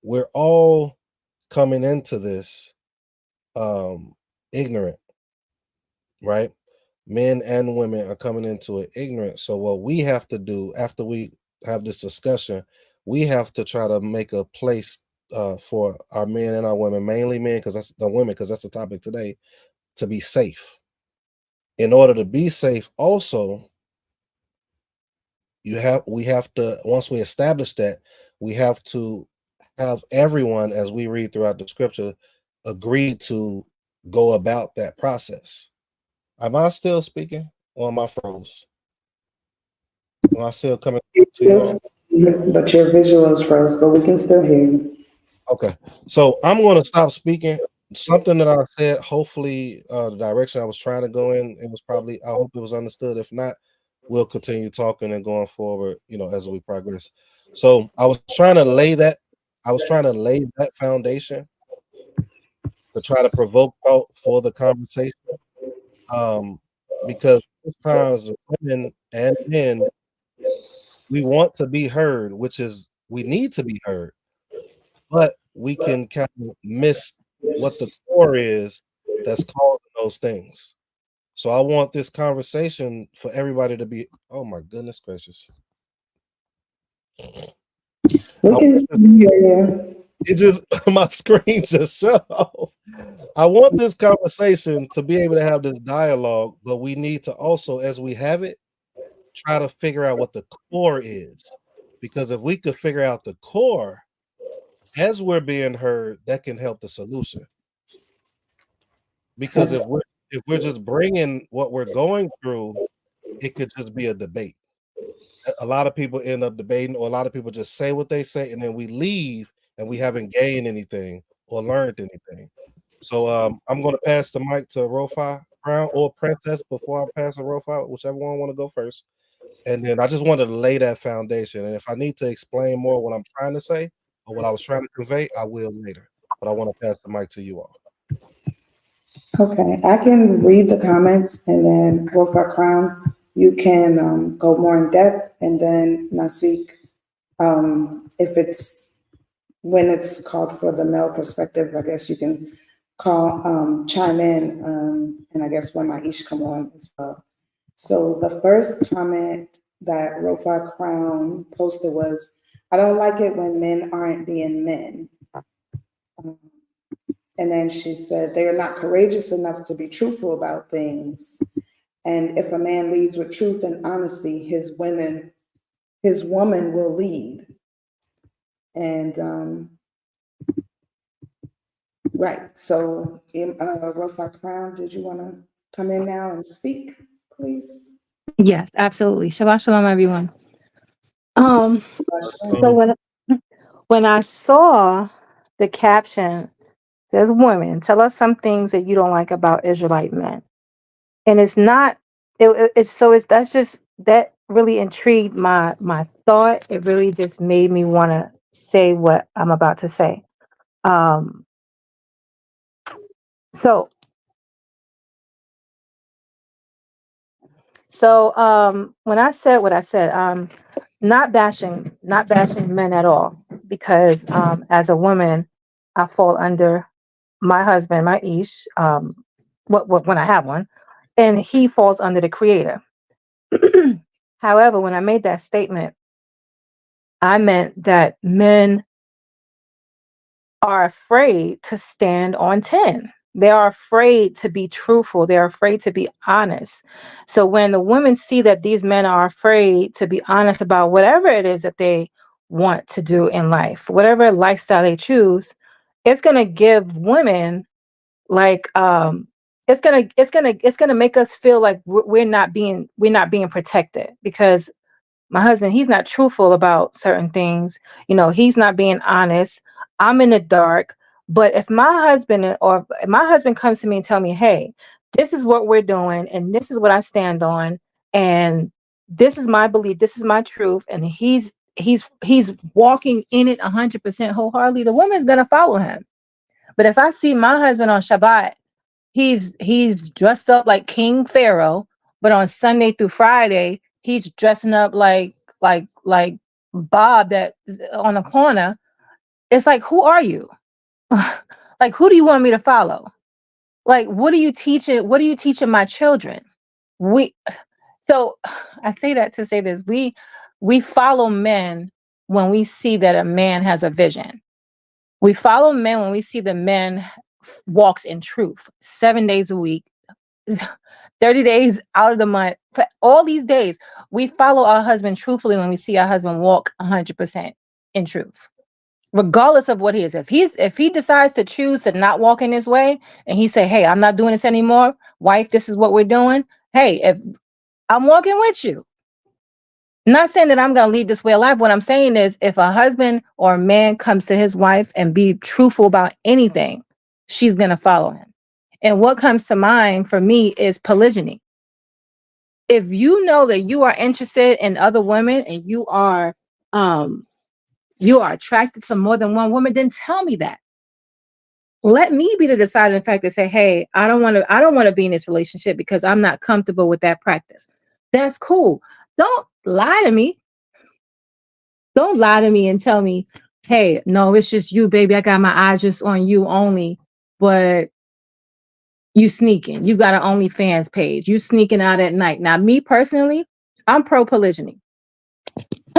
we're all coming into this ignorant, right? Men and women are coming into it ignorant. So what we have to do after we have this discussion, we have to try to make a place for our men and our women, mainly men, because that's the women, because that's the topic today, to be safe. In order to be safe, also, we have to, once we establish that, we have to have everyone, as we read throughout the scripture, agree to go about that process. Am I still speaking or am I froze? Am I still coming to you all? But your visual is froze, but we can still hear you. Okay. So I'm going to stop speaking. Something that I said, hopefully the direction I was trying to go in, it was probably, I hope it was understood. If not, we'll continue talking and going forward, as we progress. So I was trying to lay that foundation to try to provoke thought for the conversation. Because sometimes women and men, we want to be heard, which is we need to be heard, but we can kind of miss what the core is that's causing those things. So I want this conversation for everybody to be, oh my goodness gracious. We I can want still hear you. it just my screen just shut off. I want this conversation to be able to have this dialogue, but we need to also, as we have it, try to figure out what the core is. Because if we could figure out the core, as we're being heard, that can help the solution. Because Yes. if we're just bringing what we're going through, it could just be a debate. A lot of people end up debating, or a lot of people just say what they say, and then we leave and we haven't gained anything or learned anything. So I'm going to pass the mic to Rofi Brown or Princess before I pass to Rofi, whichever one want to go first. And then I just wanted to lay that foundation. And if I need to explain more what I'm trying to say or what I was trying to convey, I will later. But I want to pass the mic to you all. Okay, I can read the comments and then Wolfgang Crown, you can go more in depth, and then Nasik, if it's when it's called for the male perspective, I guess you can chime in, and I guess when my ish come on as well. So the first comment that Rofa Crown posted was, I don't like it when men aren't being men. And then she said, they are not courageous enough to be truthful about things. And if a man leads with truth and honesty, his woman will lead. And right, so Rofa Crown, did you want to come in now and speak, please? Yes, absolutely. Shabbat shalom, everyone. So when I saw the caption, says women, tell us some things that you don't like about Israelite men. And it's not, that's just, that really intrigued my thought. It really just made me want to say what I'm about to say. Um, so, when I said what I said, not bashing men at all, because as a woman, I fall under my husband, my ish, what when I have one, and he falls under the creator. However, when I made that statement, I meant that men are afraid to stand on 10. They are afraid to be truthful. They're afraid to be honest. So when the women see that these men are afraid to be honest about whatever it is that they want to do in life, whatever lifestyle they choose, it's going to give women like it's gonna make us feel like we're not being protected, because my husband, he's not truthful about certain things. He's not being honest. I'm in the dark. But if my husband comes to me and tell me, hey, this is what we're doing and this is what I stand on, and this is my belief, this is my truth, and he's walking in it 100% wholeheartedly, the woman's gonna follow him. But if I see my husband on Shabbat, he's dressed up like King Pharaoh, but on Sunday through Friday, he's dressing up like Bob that on the corner. It's like, who are you? Like, who do you want me to follow? Like, what are you teaching? What are you teaching my children? We so I say that to say this. We follow men when we see that a man has a vision. We follow men when we see the man walks in truth 7 days a week, 30 days out of the month, for all these days. We follow our husband truthfully when we see our husband walk 100% in truth, regardless of what he is. If he decides to choose to not walk in his way, and he say, hey, I'm not doing this anymore, wife, this is what we're doing. Hey, if I'm walking with you, not saying that I'm going to lead this way of life. What I'm saying is, if a husband or a man comes to his wife and be truthful about anything, she's going to follow him. And what comes to mind for me is polygyny. If you know that you are interested in other women, and you are attracted to more than one woman, then tell me that. Let me be the deciding factor to say, hey, I don't want to be in this relationship because I'm not comfortable with that practice. That's cool. Don't lie to me. Don't lie to me and tell me, hey, no, it's just you, baby. I got my eyes just on you only. But you sneaking. You got an OnlyFans page. You sneaking out at night. Now, me personally, I'm pro polygyny.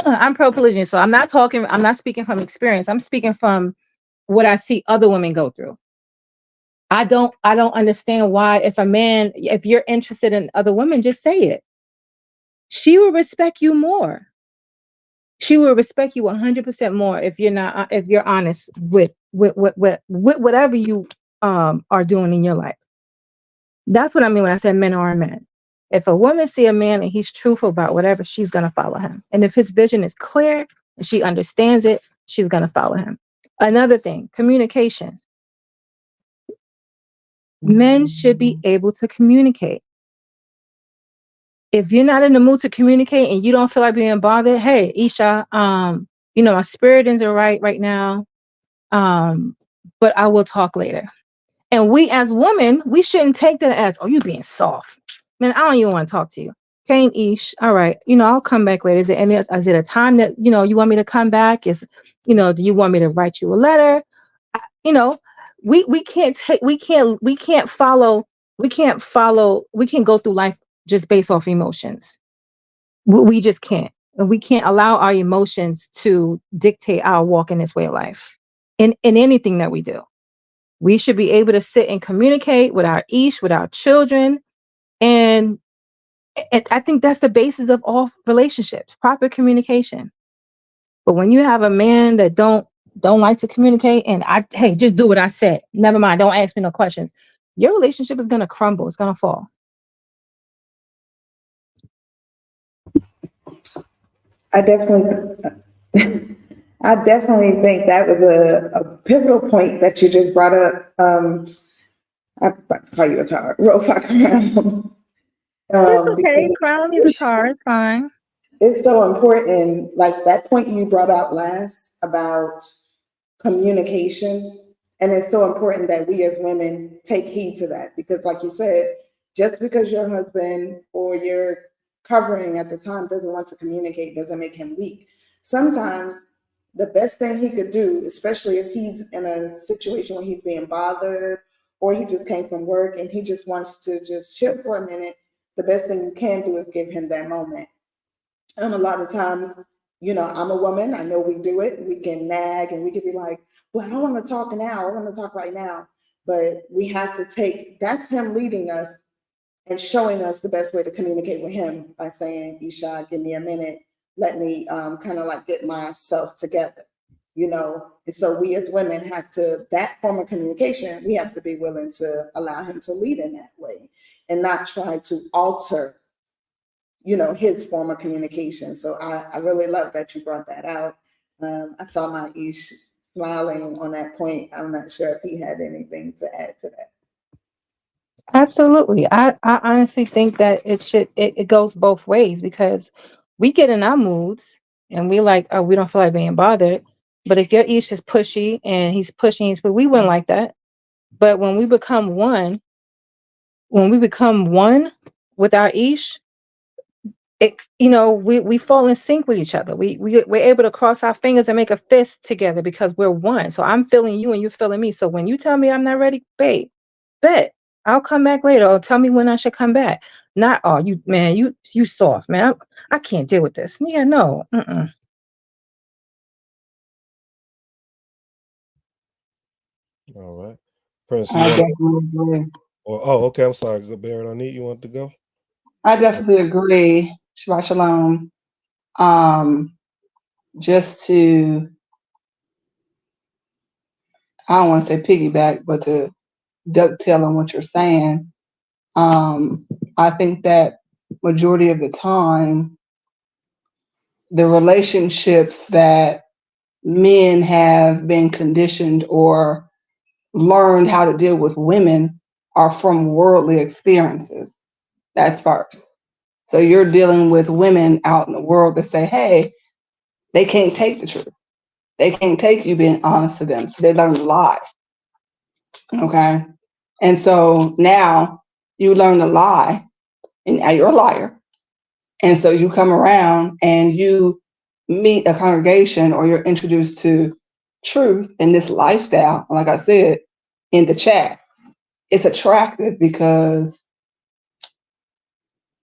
I'm pro polygyny. So I'm not speaking from experience. I'm speaking from what I see other women go through. I don't understand why, if you're interested in other women, just say it. She will respect you more. She will respect you 100% more if you're honest with whatever you are doing in your life. That's what I mean when I said men are men. If a woman see a man and he's truthful about whatever, she's gonna follow him. And if his vision is clear and she understands it, she's gonna follow him. Another thing, communication. Men should be able to communicate. If you're not in the mood to communicate and you don't feel like being bothered, hey, Isha, my spirit isn't right now. But I will talk later. And we as women, we shouldn't take that as, oh, you being soft. Man, I don't even want to talk to you. Okay, Ish. All right. I'll come back later. Is it a time that, you want me to come back? Do you want me to write you a letter? We can't go through life just based off emotions. We just can't. And we can't allow our emotions to dictate our walk in this way of life. In anything that we do. We should be able to sit and communicate with our ish, with our children. And I think that's the basis of all relationships, proper communication. But when you have a man that don't like to communicate and hey, just do what I said. Never mind. Don't ask me no questions. Your relationship is going to crumble. It's going to fall. I definitely think that was a pivotal point that you just brought up. I'm about to call you a tar, It's okay. Crown is a tar. It's fine. It's so important, like that point you brought out last about communication. And it's so important that we as women take heed to that, because like you said, just because your husband or your covering at the time doesn't want to communicate doesn't make him weak. Sometimes the best thing he could do, especially if he's in a situation where he's being bothered or he just came from work and he just wants to just chill for a minute, the best thing you can do is give him that moment. And a lot of times, I'm a woman, I know we do it. We can nag and we can be like, well, I don't want to talk now. I want to talk right now. But we have to that's him leading us and showing us the best way to communicate with him by saying, Isha, give me a minute. Let me kind of like get myself together, And so we as women that form of communication, we have to be willing to allow him to lead in that way and not try to alter his form of communication. So I really love that you brought that out. I saw my Ish smiling on that point. I'm not sure if he had anything to add to that. Absolutely. I honestly think that it goes both ways, because we get in our moods and we we don't feel like being bothered. But if your Ish is pushy and he's pushing, we wouldn't like that. But when we become one with our Ish, we fall in sync with each other. We're able to cross our fingers and make a fist together because we're one. So I'm feeling you and you're feeling me. So when you tell me I'm not ready, babe, bet I'll come back later, or tell me when I should come back. Not, oh, you soft, man. I can't deal with this. Yeah, no. All right. Prince, you I want definitely agree. okay, I'm sorry. Go Barrett, I need you want to go? I definitely agree. Shabbat shalom. Just to, I don't want to say piggyback, but to ducktail on what you're saying. I think that majority of the time, the relationships that men have been conditioned or learned how to deal with women are from worldly experiences. That's first. So you're dealing with women out in the world that say, hey, they can't take the truth. They can't take you being honest to them. So they learn to lie. Okay. And so now you learn to lie, and now you're a liar. And so you come around and you meet a congregation, or you're introduced to truth in this lifestyle. Like I said in the chat, it's attractive because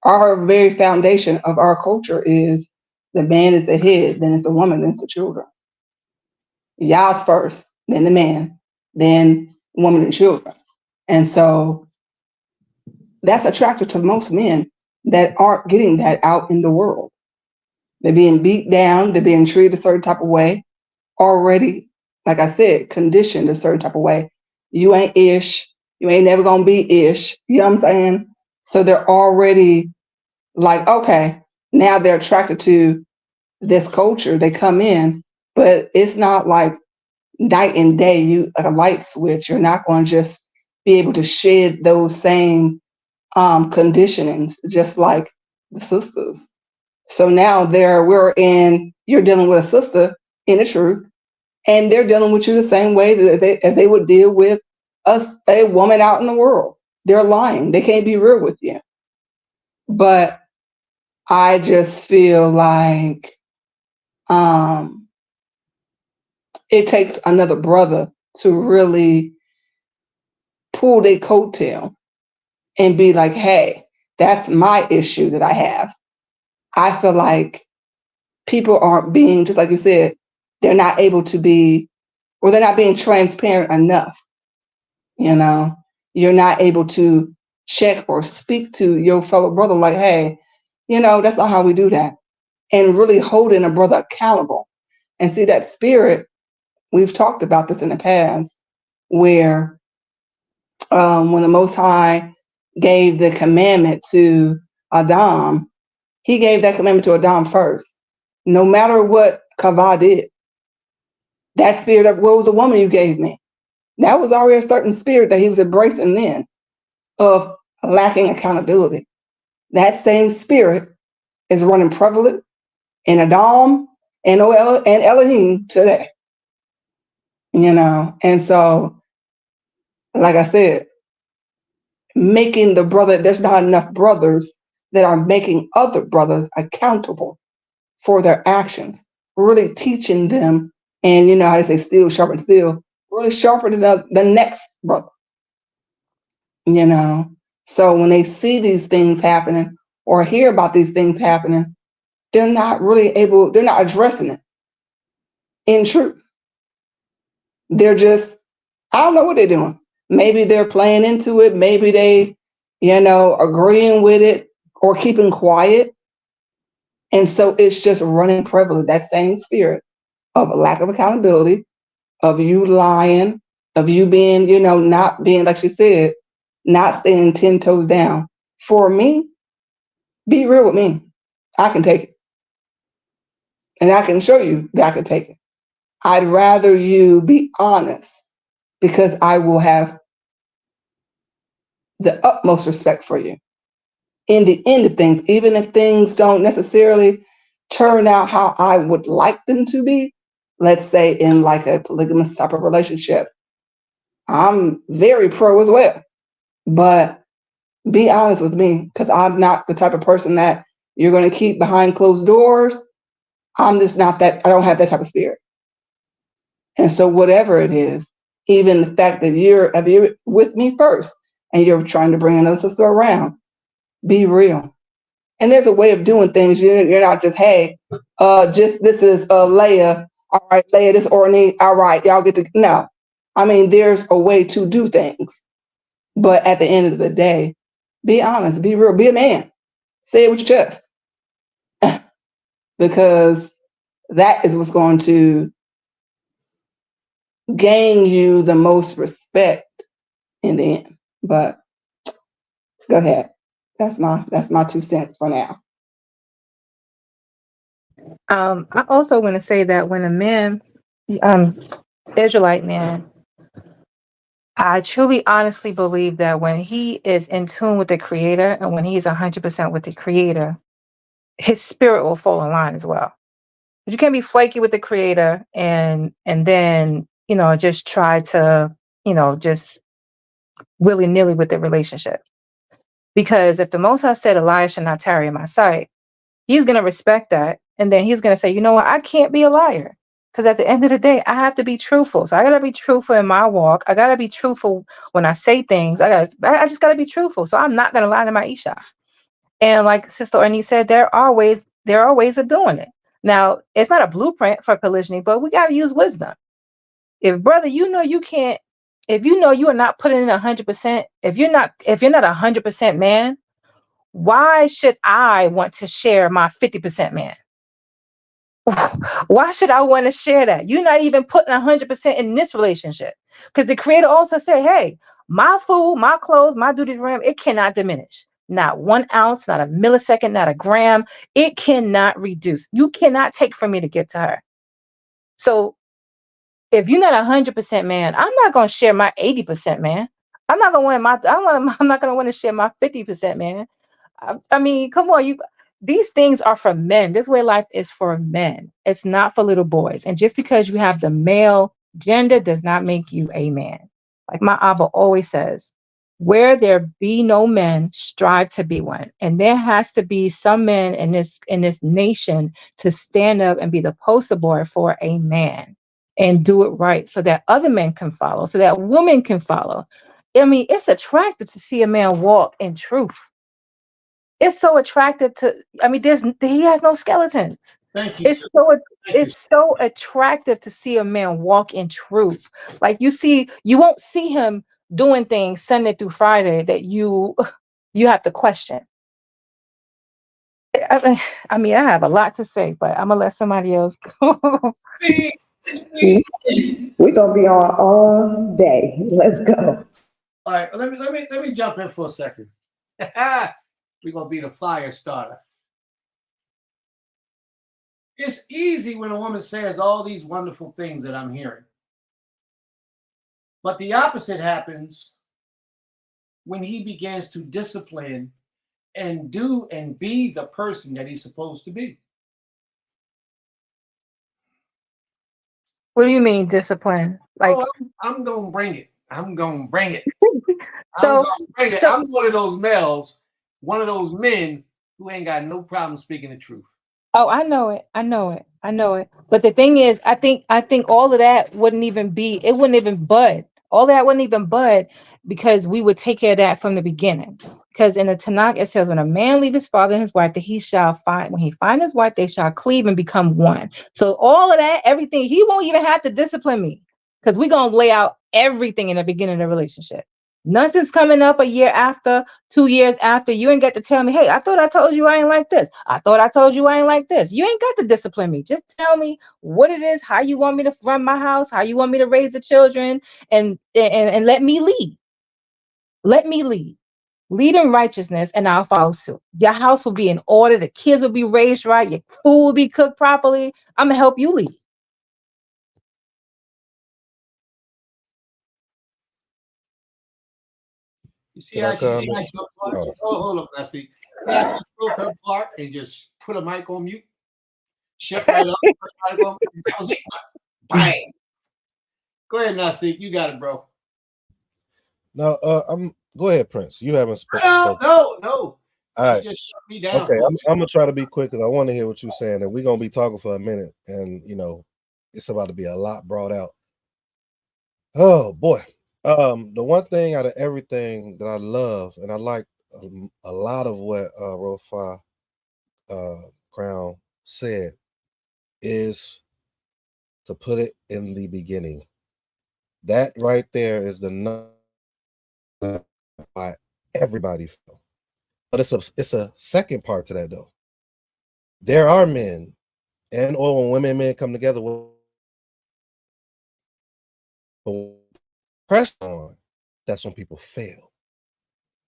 our very foundation of our culture is the man is the head, then it's the woman, then it's the children. Yah's first, then the man, then woman and children. And so that's attractive to most men that aren't getting that out in the world. They're being beat down. They're being treated a certain type of way. Already, like I said, conditioned a certain type of way. You ain't ish. You ain't never gonna be ish. You know what I'm saying? So they're already like, okay, now they're attracted to this culture. They come in, but it's not like night and day. You like a light switch. You're not going to just be able to shed those same conditionings, just like the sisters. So now you're dealing with a sister in the truth, and they're dealing with you the same way as they would deal with a woman out in the world. They're lying. They can't be real with you. But I just feel like it takes another brother to really pull their coattail and be like, hey, that's my issue that I have. I feel like people aren't being, just like you said, they're not able to be, or they're not being transparent enough. You know, you're not able to check or speak to your fellow brother like, hey, that's not how we do that. And really holding a brother accountable. And see that spirit, we've talked about this in the past, where when the Most High gave the commandment to Adam, he gave that commandment to Adam first. No matter what Kavah did, that spirit of what was the woman you gave me? That was already a certain spirit that he was embracing then of lacking accountability. That same spirit is running prevalent in Adam and Elohim today. And so, like I said, making the brother, there's not enough brothers that are making other brothers accountable for their actions, really teaching them, and how they say steel sharpens steel, really sharpening the next brother. So when they see these things happening or hear about these things happening, they're not addressing it in truth. They're just, I don't know what they're doing. Maybe they're playing into it. Maybe they, agreeing with it or keeping quiet. And so it's just running prevalent, that same spirit of a lack of accountability, of you lying, of you being, not being, like she said, not staying 10 toes down. For me, be real with me. I can take it. And I can show you that I can take it. I'd rather you be honest, because I will have the utmost respect for you. In the end of things, even if things don't necessarily turn out how I would like them to be, let's say in like a polygamous type of relationship, I'm very pro as well. But be honest with me, because I'm not the type of person that you're going to keep behind closed doors. I'm just not that, I don't have that type of spirit. And so whatever it is, even the fact that you're with me first and you're trying to bring another sister around, be real. And there's a way of doing things. You're not just, hey, this is Leah. All right, Leah, this Orny. All right, y'all get to, no. I mean, there's a way to do things. But at the end of the day, be honest, be real, be a man. Say it with your chest. Because that is what's going to gain you the most respect in the end. But go ahead. That's my 2 cents for now. I also want to say that when a man, Israelite man, I truly honestly believe that when he is in tune with the Creator and when he's 100% with the Creator, his spirit will fall in line as well. But you can't be flaky with the Creator and then, just try to, just willy-nilly with the relationship. Because if the Most High said Elijah should not tarry in my sight, he's going to respect that. And then he's going to say, you know what, I can't be a liar. Because at the end of the day, I have to be truthful. So I got to be truthful in my walk. I got to be truthful when I say things. I just got to be truthful. So I'm not going to lie to my Isha. And like Sister Ernie said, there are ways of doing it. Now, it's not a blueprint for polygyny, but we got to use wisdom. If brother, you can't, if you are not putting in 100%, if you're not 100% man, why should I want to share my 50% man? Why should I want to share that? You're not even putting 100% in this relationship. Because the creator also said, hey, my food, my clothes, my duty to ram, it cannot diminish. Not 1 ounce, not a millisecond, not a gram. It cannot reduce. You cannot take from me to give to her. So if you're not 100% man, I'm not going to share my 80% man. I'm not going to want I'm not going to want to share my 50% man. I mean, come on, these things are for men. This way of life is for men. It's not for little boys. And just because you have the male gender does not make you a man. Like my Abba always says, where there be no men, strive to be one. And there has to be some men in this nation to stand up and be the poster boy for a man and do it right so that other men can follow, so that women can follow. I mean, it's attractive to see a man walk in truth. It's so attractive to, I mean, he has no skeletons. Thank you, It's sir. so Thank you. it's so attractive to see a man walk in truth. Like you won't see him doing things Sunday through Friday that you have to question. I mean, I have a lot to say, but I'm gonna let somebody else go. We're gonna be on all day. Let's go. All right, let me jump in for a second. We're gonna be the fire starter. It's easy when a woman says all these wonderful things that I'm hearing. But the opposite happens when he begins to discipline and do and be the person that he's supposed to be. What do you mean discipline? Like, I'm gonna bring it. I'm gonna bring it. so, I'm one of those males, one of those men who ain't got no problem speaking the truth. oh, I know it. But the thing is, I think all of that wouldn't even bud. All that wouldn't even bud because we would take care of that from the beginning. Because in the Tanakh, it says, when a man leave his father and his wife, that when he find his wife, they shall cleave and become one. So all of that, everything, he won't even have to discipline me because we're going to lay out everything in the beginning of the relationship. Nothing's coming up a year after, 2 years after. You ain't got to tell me, hey, I thought I told you I ain't like this. I thought I told you I ain't like this. You ain't got to discipline me. Just tell me what it is, how you want me to run my house, how you want me to raise the children, and let me lead. Let me lead. Lead in righteousness, and I'll follow suit. Your house will be in order. The kids will be raised right. Your food will be cooked properly. I'm going to help you lead. You see how she broke part? Oh, hold up, Leslie. See how she broke her part and just put a mic on mute? Shut right up. That was it. Bang. Go ahead, Nasik. You got it, bro. No, go ahead, Prince. You haven't spoken. No. All right. Just shut me down. Okay, I'm gonna try to be quick because I want to hear what you're saying, and we're gonna be talking for a minute, and it's about to be a lot brought out. Oh boy. The one thing out of everything that I love, and I like a lot of what Rofa Crown said, is to put it in the beginning. That right there is the number why everybody fell. But it's a second part to that though. There are men or when women and men come together with pressure on, that's when people fail.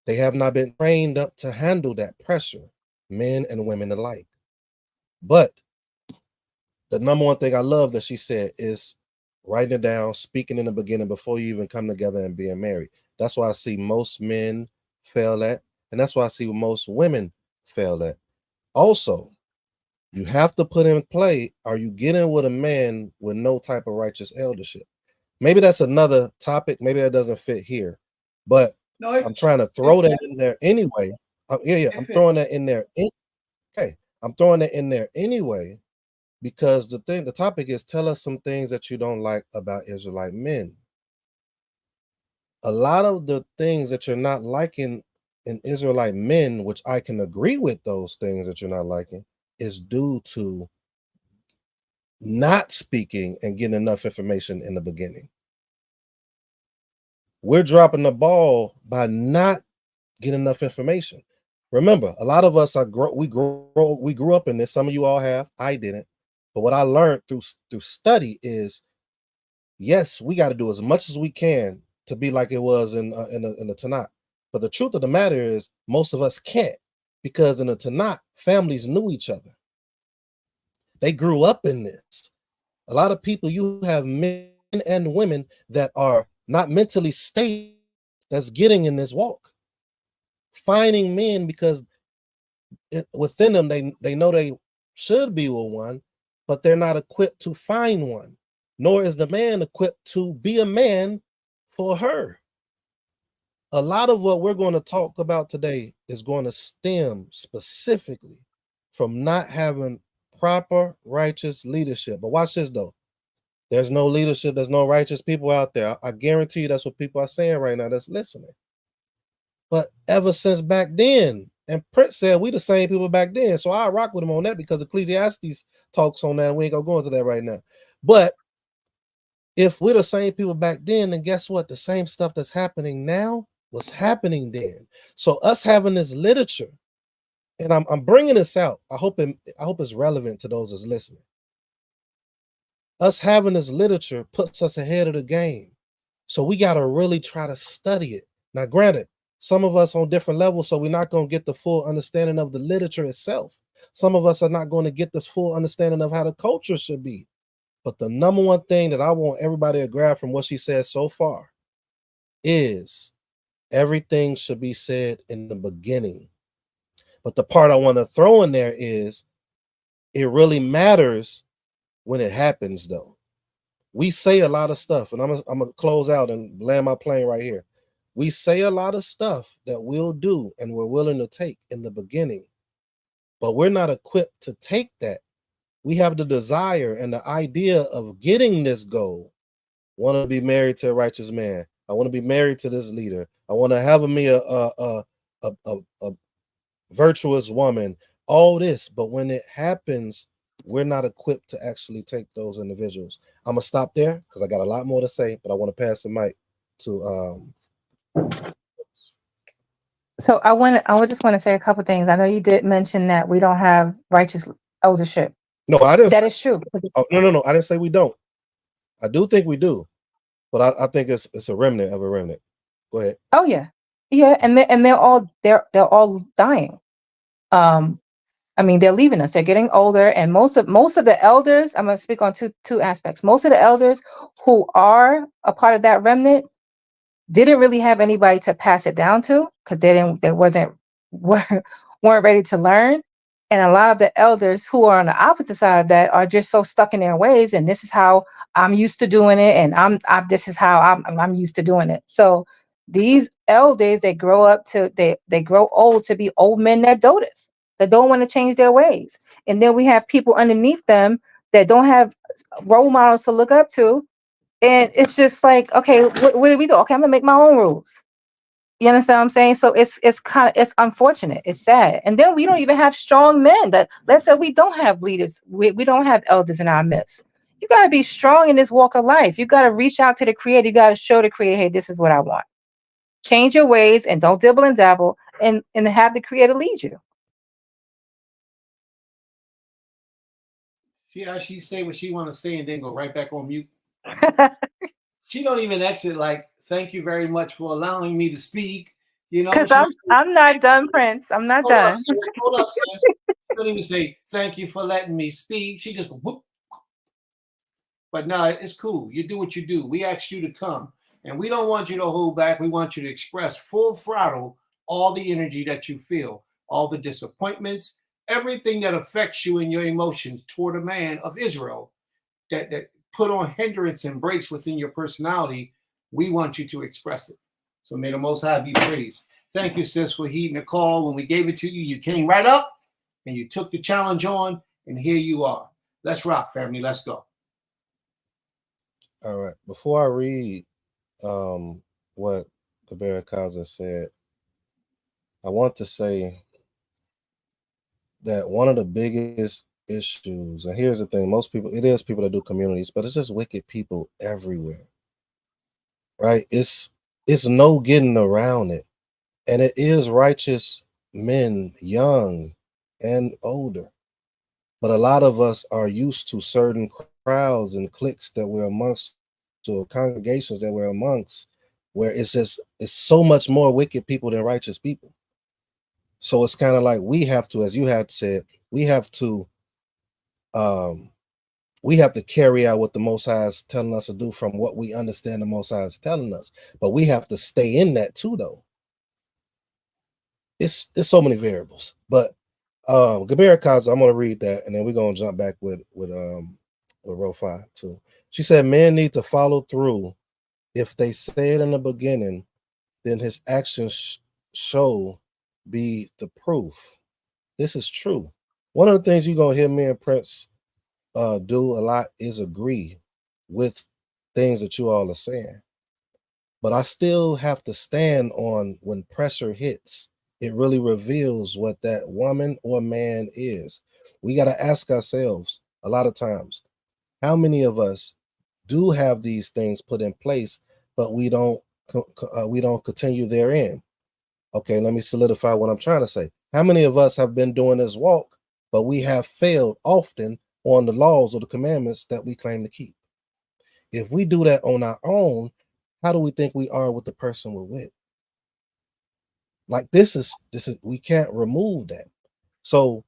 They have not been trained up to handle that pressure, men and women alike. But the number one thing I love that she said is writing it down, speaking in the beginning before you even come together and being married. That's why I see most men fail at, and that's why I see most women fail at. Also, you have to put in play, are you getting with a man with no type of righteous eldership? Maybe that's another topic. Maybe that doesn't fit here. But I'm trying to throw that in there anyway. I'm throwing that in there. Okay. I'm throwing that in there anyway, because the topic is tell us some things that you don't like about Israelite men. A lot of the things that you're not liking in Israelite men, which I can agree with those things that you're not liking, is due to not speaking and getting enough information in the beginning. We're dropping the ball by not getting enough information. Remember, a lot of us we grew up in this. Some of you all have. I didn't. But what I learned through study is, yes, we got to do as much as we can to be like it was in the Tanakh. But the truth of the matter is, most of us can't, because in the Tanakh, families knew each other. They grew up in this. A lot of people, you have men and women that are not mentally stable, that's getting in this walk, finding men because within them they know they should be with one, but they're not equipped to find one, nor is the man equipped to be a man for her. A lot of what we're going to talk about today is going to stem specifically from not having proper righteous leadership. But watch this though. There's no leadership, there's no righteous people out there. I guarantee you that's what people are saying right now that's listening. But ever since back then, and Prince said we the same people back then, so I rock with him on that because Ecclesiastes talks on that, and we ain't gonna go into that right now. But if we're the same people back then, then guess what? The same stuff that's happening now was happening then. So us having this literature, and I'm bringing this out. I hope it's relevant to those that's listening. Us having this literature puts us ahead of the game. So we got to really try to study it. Now, granted, some of us on different levels, so we're not going to get the full understanding of the literature itself. Some of us are not going to get the full understanding of how the culture should be. But the number one thing that I want everybody to grab from what she said so far is everything should be said in the beginning. But the part I want to throw in there is it really matters when it happens, though. We say a lot of stuff, and I'm gonna close out and land my plane right here. We say a lot of stuff that we'll do and we're willing to take in the beginning, but we're not equipped to take that. We have the desire and the idea of getting this goal. Want to be married to a righteous man. I want to be married to this leader. I want to have me a virtuous woman. All this, but when it happens, we're not equipped to actually take those individuals. I'm gonna stop there because I got a lot more to say, but I want to pass the mic to So I would just want to say a couple things. I know you did mention that we don't have righteous eldership. No, I didn't. That is true. Oh, no. I didn't say we don't. I do think we do, but I think it's a remnant of a remnant. Go ahead. Oh yeah, yeah, and they're all dying. I mean, they're leaving us. They're getting older, and most of the elders. I'm going to speak on two aspects. Most of the elders who are a part of that remnant didn't really have anybody to pass it down to because weren't ready to learn. And a lot of the elders who are on the opposite side of that are just so stuck in their ways, and this is how I'm used to doing it, and this is how I'm used to doing it. So these elders, they grow old to be old men that dotas, that don't want to change their ways. And then we have people underneath them that don't have role models to look up to, and it's just like, okay, what do we do? Okay, I'm gonna make my own rules. You understand what I'm saying? So it's unfortunate. It's sad. And then we don't even have strong men. That let's say we don't have leaders. We don't have elders in our midst. You got to be strong in this walk of life. You got to reach out to the Creator. You got to show the Creator, hey, this is what I want. Change your ways and don't dibble and dabble, and have the Creator lead you. See how she say what she want to say and then go right back on mute. She don't even exit like, "Thank you very much for allowing me to speak." You know, Because I'm not done, Prince. I'm not hold done. up, sis. Hold up, sis. She don't even say thank you for letting me speak. She just whoop. But no, it's cool. You do what you do. We asked you to come, and we don't want you to hold back. We want you to express full throttle all the energy that you feel, all the disappointments, everything that affects you in your emotions toward a man of Israel that put on hindrance and breaks within your personality. We want you to express it. So may the Most High be praised. Thank you, sis, for heeding the call. When we gave it to you, you came right up and you took the challenge on, and here you are. Let's rock, family. Let's go. All right. Before I read what the Barakaza said, I want to say that one of the biggest issues, and here's the thing, most people, it is people that do communities, but it's just wicked people everywhere. Right? It's no getting around it. And it is righteous men, young and older, But a lot of us are used to certain crowds and cliques that we're amongst, to congregations that we're amongst, where it's so much more wicked people than righteous people. So it's kind of like we have to, as you had said, we have to carry out what the Most High is telling us to do from what we understand the Most High is telling us. But we have to stay in that too, though. There's so many variables. But Gabriel Kaza, I'm gonna read that, and then we're gonna jump back with row 5 too. She said, men need to follow through. If they say it in the beginning, then his actions show be the proof. This is true. One of the things you're gonna hear me and Prince do a lot is agree with things that you all are saying. But I still have to stand on when pressure hits, it really reveals what that woman or man is. We got to ask ourselves a lot of times, how many of us do have these things put in place, but we don't continue therein? Okay, let me solidify what I'm trying to say. How many of us have been doing this walk, but we have failed often on the laws or the commandments that we claim to keep? If we do that on our own, how do we think we are with the person we're with? Like this is we can't remove that. So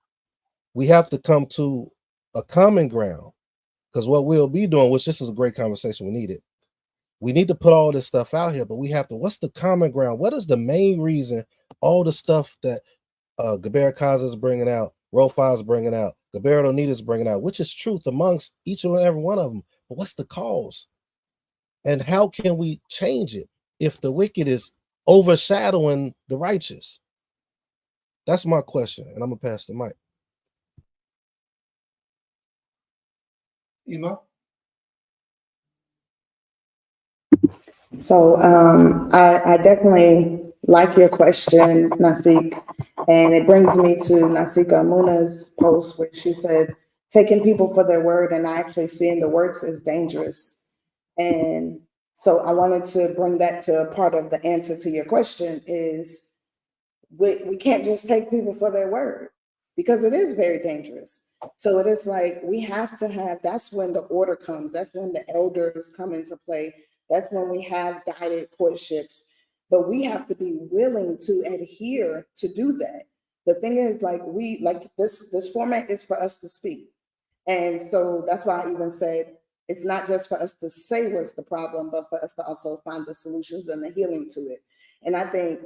we have to come to a common ground, because what we'll be doing, which this is a great conversation, we need to put all this stuff out here, but we have to, what's the common ground? What is the main reason all the stuff that Gabriel Kaza is bringing out, Rofa is bringing out, Gabriel Onita is bringing out, which is truth amongst each and every one of them, but what's the cause? And how can we change it if the wicked is overshadowing the righteous? That's my question, and I'm gonna pass the mic. Ima? So I definitely like your question, Nasik, and it brings me to Nasika Muna's post where she said, taking people for their word and actually seeing the works is dangerous. And so I wanted to bring that to a part of the answer to your question is we can't just take people for their word because it is very dangerous. So it is like we have to have, that's when the order comes, that's when the elders come into play, that's when we have guided courtships, but we have to be willing to adhere to do that. The thing is, like this format is for us to speak. And so that's why I even said it's not just for us to say what's the problem, but for us to also find the solutions and the healing to it. And I think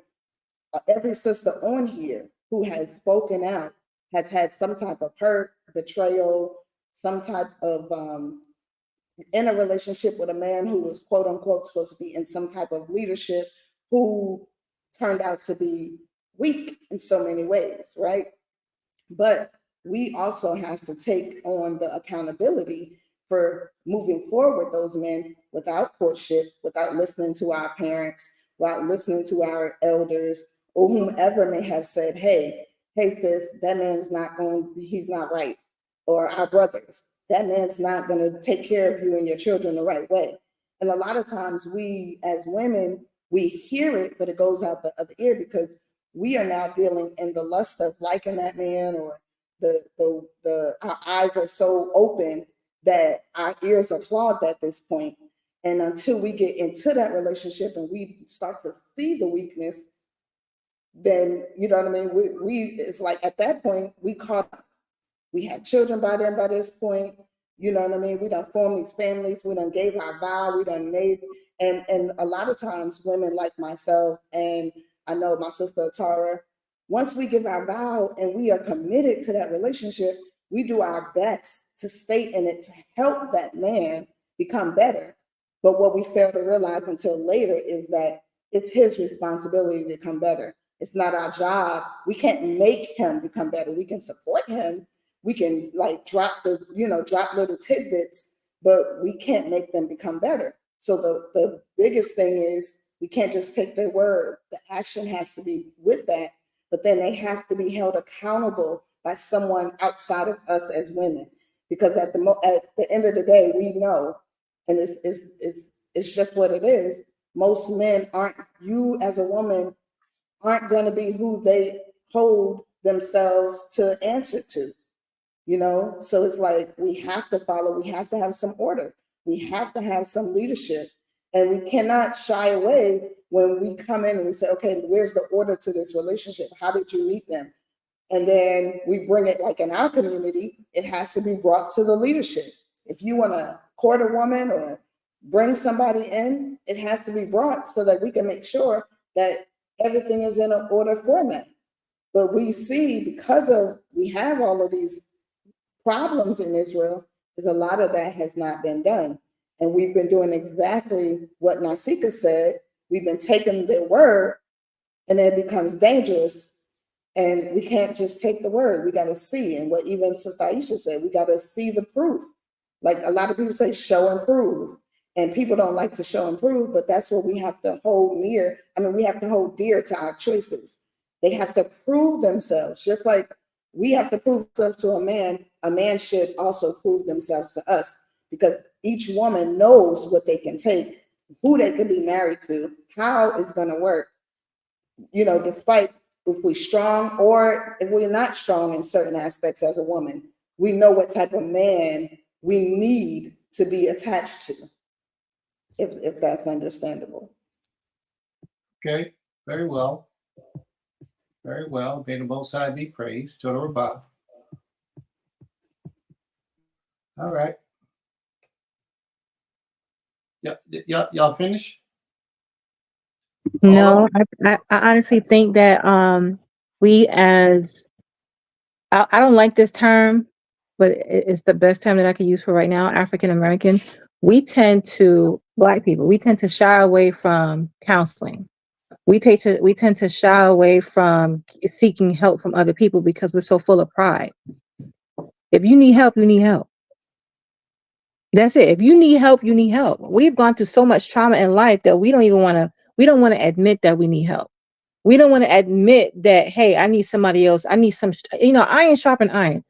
every sister on here who has spoken out has had some type of hurt, betrayal, some type of in a relationship with a man who was quote unquote supposed to be in some type of leadership who turned out to be weak in so many ways, right? But we also have to take on the accountability for moving forward those men without courtship, without listening to our parents, without listening to our elders, or whomever may have said, hey, sis, that man's not going, he's not right. Or our brothers, that man's not going to take care of you and your children the right way. And a lot of times we as women, we hear it, but it goes out the other ear because we are now dealing in the lust of liking that man, or our eyes are so open that our ears are clogged at this point. And until we get into that relationship and we start to see the weakness, then you know what I mean. We it's like at that point we caught up. We had children by then by this point. You know what I mean? We done formed these families. We done gave our vow. We done made, and a lot of times women like myself, and I know my sister Tara, once we give our vow and we are committed to that relationship, we do our best to stay in it to help that man become better. But what we fail to realize until later is that it's his responsibility to become better. It's not our job. We can't make him become better. We can support him. We can like drop little tidbits, but we can't make them become better. So the biggest thing is we can't just take their word. The action has to be with that, but then they have to be held accountable by someone outside of us as women. Because at the end of the day, we know, and it's just what it is. Most men aren't, you as a woman aren't going to be who they hold themselves to answer to. you know? So it's like we have to follow, we have to have some order, we have to have some leadership, and we cannot shy away when we come in and we say, okay, where's the order to this relationship? How did you meet them? And then we bring it, like in our community, it has to be brought to the leadership. If you want to court a woman or bring somebody in, it has to be brought so that we can make sure that everything is in an order format. But we see, because of we have all of these problems in Israel, is a lot of that has not been done. And we've been doing exactly what Nasika said. We've been taking their word, and it becomes dangerous. And we can't just take the word. We got to see. And what even Sister Aisha said, we got to see the proof. Like a lot of people say, show and prove. And people don't like to show and prove, but that's what we have to hold near. I mean, we have to hold dear to our choices. They have to prove themselves, just like we have to prove ourselves to a man. A man should also prove themselves to us, because each woman knows what they can take, who they can be married to, how it's going to work. You know, despite if we're strong or if we're not strong in certain aspects as a woman, we know what type of man we need to be attached to, if that's understandable. Okay, very well. Very well. May the Most High be praised. Total Rabah. All right. Y'all finish? No, I honestly think that we as I don't like this term, but it's the best term that I could use for right now. African Americans, Black people, we tend to shy away from counseling. We tend to shy away from seeking help from other people because we're so full of pride. If you need help, you need help. That's it. If you need help, you need help. We've gone through so much trauma in life that we don't want to admit that we need help. We don't want to admit that, hey, I need somebody else. I need some, iron sharpen iron.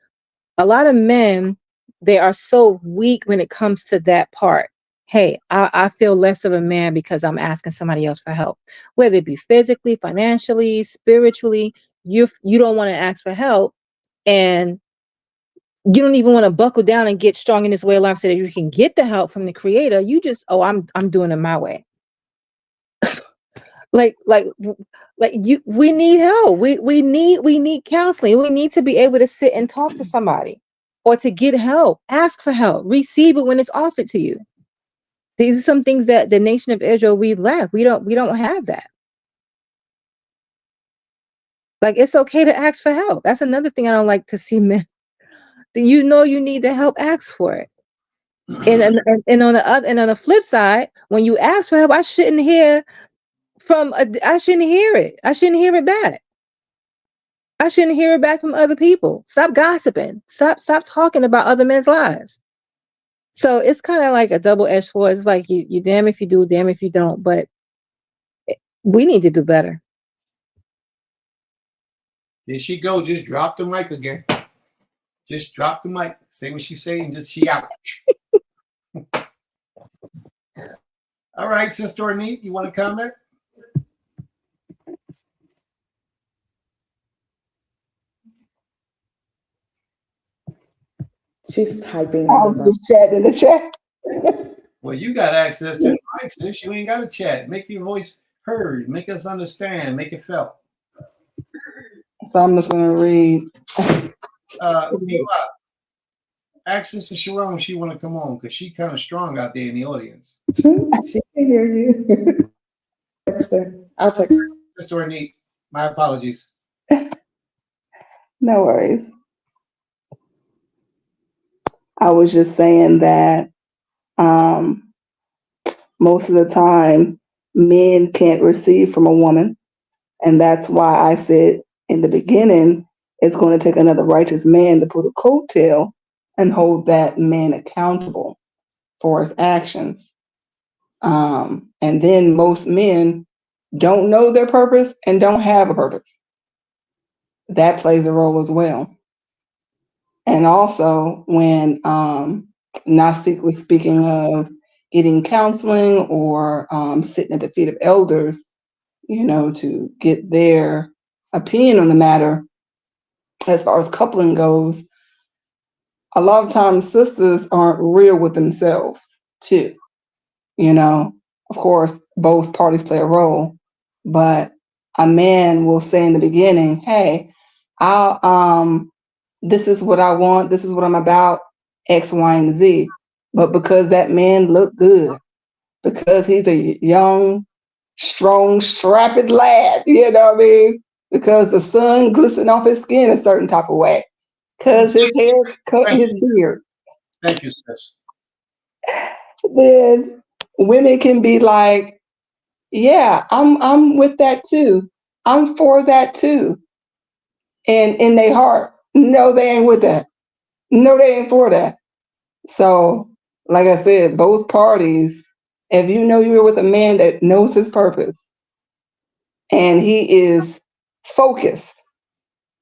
A lot of men, they are so weak when it comes to that part. Hey, I feel less of a man because I'm asking somebody else for help, whether it be physically, financially, spiritually. You don't want to ask for help, and you don't even want to buckle down and get strong in this way of life so that you can get the help from the Creator. You just, I'm doing it my way. like we need help. We need counseling. We need to be able to sit and talk to somebody, or to get help. Ask for help. Receive it when it's offered to you. These are some things that the nation of Israel, we lack. We don't have that. Like, it's okay to ask for help. That's another thing I don't like to see men. You need the help, ask for it. And on the flip side, when you ask for help, I shouldn't hear it. I shouldn't hear it back. I shouldn't hear it back from other people. Stop gossiping. Stop talking about other men's lives. So it's kind of like a double-edged sword. It's like you damn if you do, damn if you don't. But we need to do better. There she go. Just drop the mic again. Just drop the mic. Say what she's saying. Just she out. All right, Sister Ornette, you want to comment? She's typing. I was just chatting in the chat. Well, you got access to the mic, sis. You ain't got to chat. Make your voice heard. Make us understand. Make it felt. So I'm just going to read. Ask Sister Sharon if she want to come on, because she kind of strong out there in the audience. She can hear you. I'll take her. Sister Ornette, my apologies. No worries. I was just saying that most of the time men can't receive from a woman. And that's why I said in the beginning, it's going to take another righteous man to put a coattail and hold that man accountable for his actions. And then most men don't know their purpose and don't have a purpose. That plays a role as well. And also when Nasik was speaking of getting counseling or sitting at the feet of elders, to get their opinion on the matter, as far as coupling goes, a lot of times sisters aren't real with themselves too. You know, of course, both parties play a role, but a man will say in the beginning, "Hey, I'll this is what I want, this is what I'm about, X, Y, and Z." But because that man looked good, because he's a young, strong, strapping lad, you know what I mean? Because the sun glistened off his skin a certain type of way, because his hair cut Thank his you. beard, Thank you, sis. then women can be like, yeah, I'm with that too. I'm for that too. And in their heart, no, they ain't with that. No, they ain't for that. So, like I said, both parties, if you know you're with a man that knows his purpose and he is focused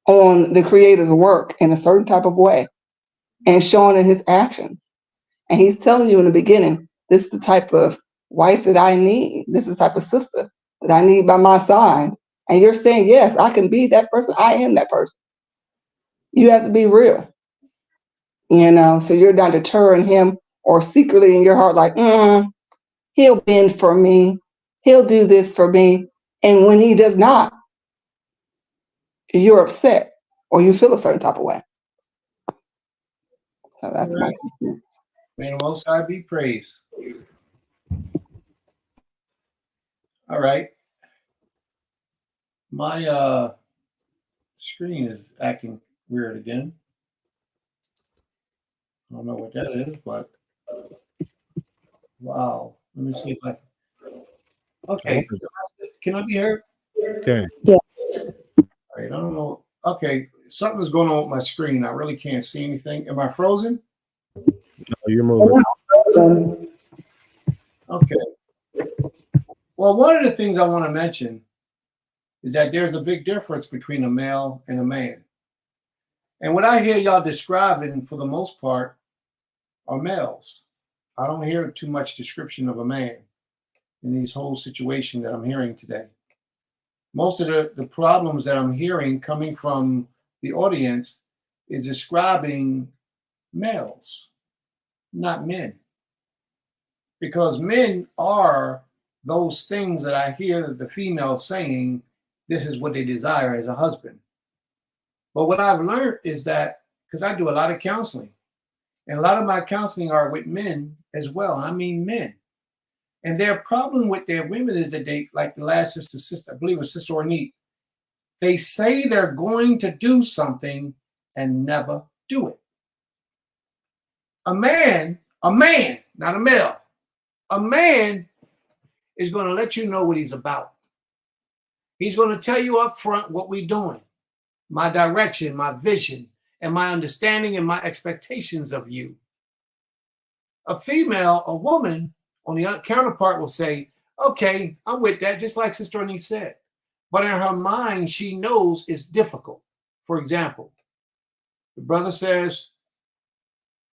on the creator's work in a certain type of way and showing in his actions, and he's telling you in the beginning, this is the type of wife that I need. This is the type of sister that I need by my side. And you're saying, yes, I can be that person. I am that person. You have to be real, you know, so you're not deterring him or secretly in your heart, like, he'll bend for me. He'll do this for me. And when he does not, you're upset or you feel a certain type of way. So that's my 2 cents. May the Most High be praised. All right. My screen is acting weird again. I don't know what that is, but wow. Let me see if I. Okay. Can I be heard? Okay. Yes. All right. I don't know. Okay. Something's going on with my screen. I really can't see anything. Am I frozen? No, you're moving. Okay. Well, one of the things I want to mention is that there's a big difference between a male and a man. And what I hear y'all describing, for the most part, are males. I don't hear too much description of a man in these whole situation that I'm hearing today. Most of the problems that I'm hearing coming from the audience is describing males, not men. Because men are those things that I hear the female saying, this is what they desire as a husband. But what I've learned is that, because I do a lot of counseling, and a lot of my counseling are with men as well. I mean men. And their problem with their women is that they, like the last sister, I believe it was Sister Ornette, they say they're going to do something and never do it. A man, not a male, a man is going to let you know what he's about. He's going to tell you up front what we're doing, my direction, my vision, and my understanding and my expectations of you. A female, a woman, on the counterpart will say, okay, I'm with that, just like Sister Ornette said. But in her mind, she knows it's difficult. For example, the brother says,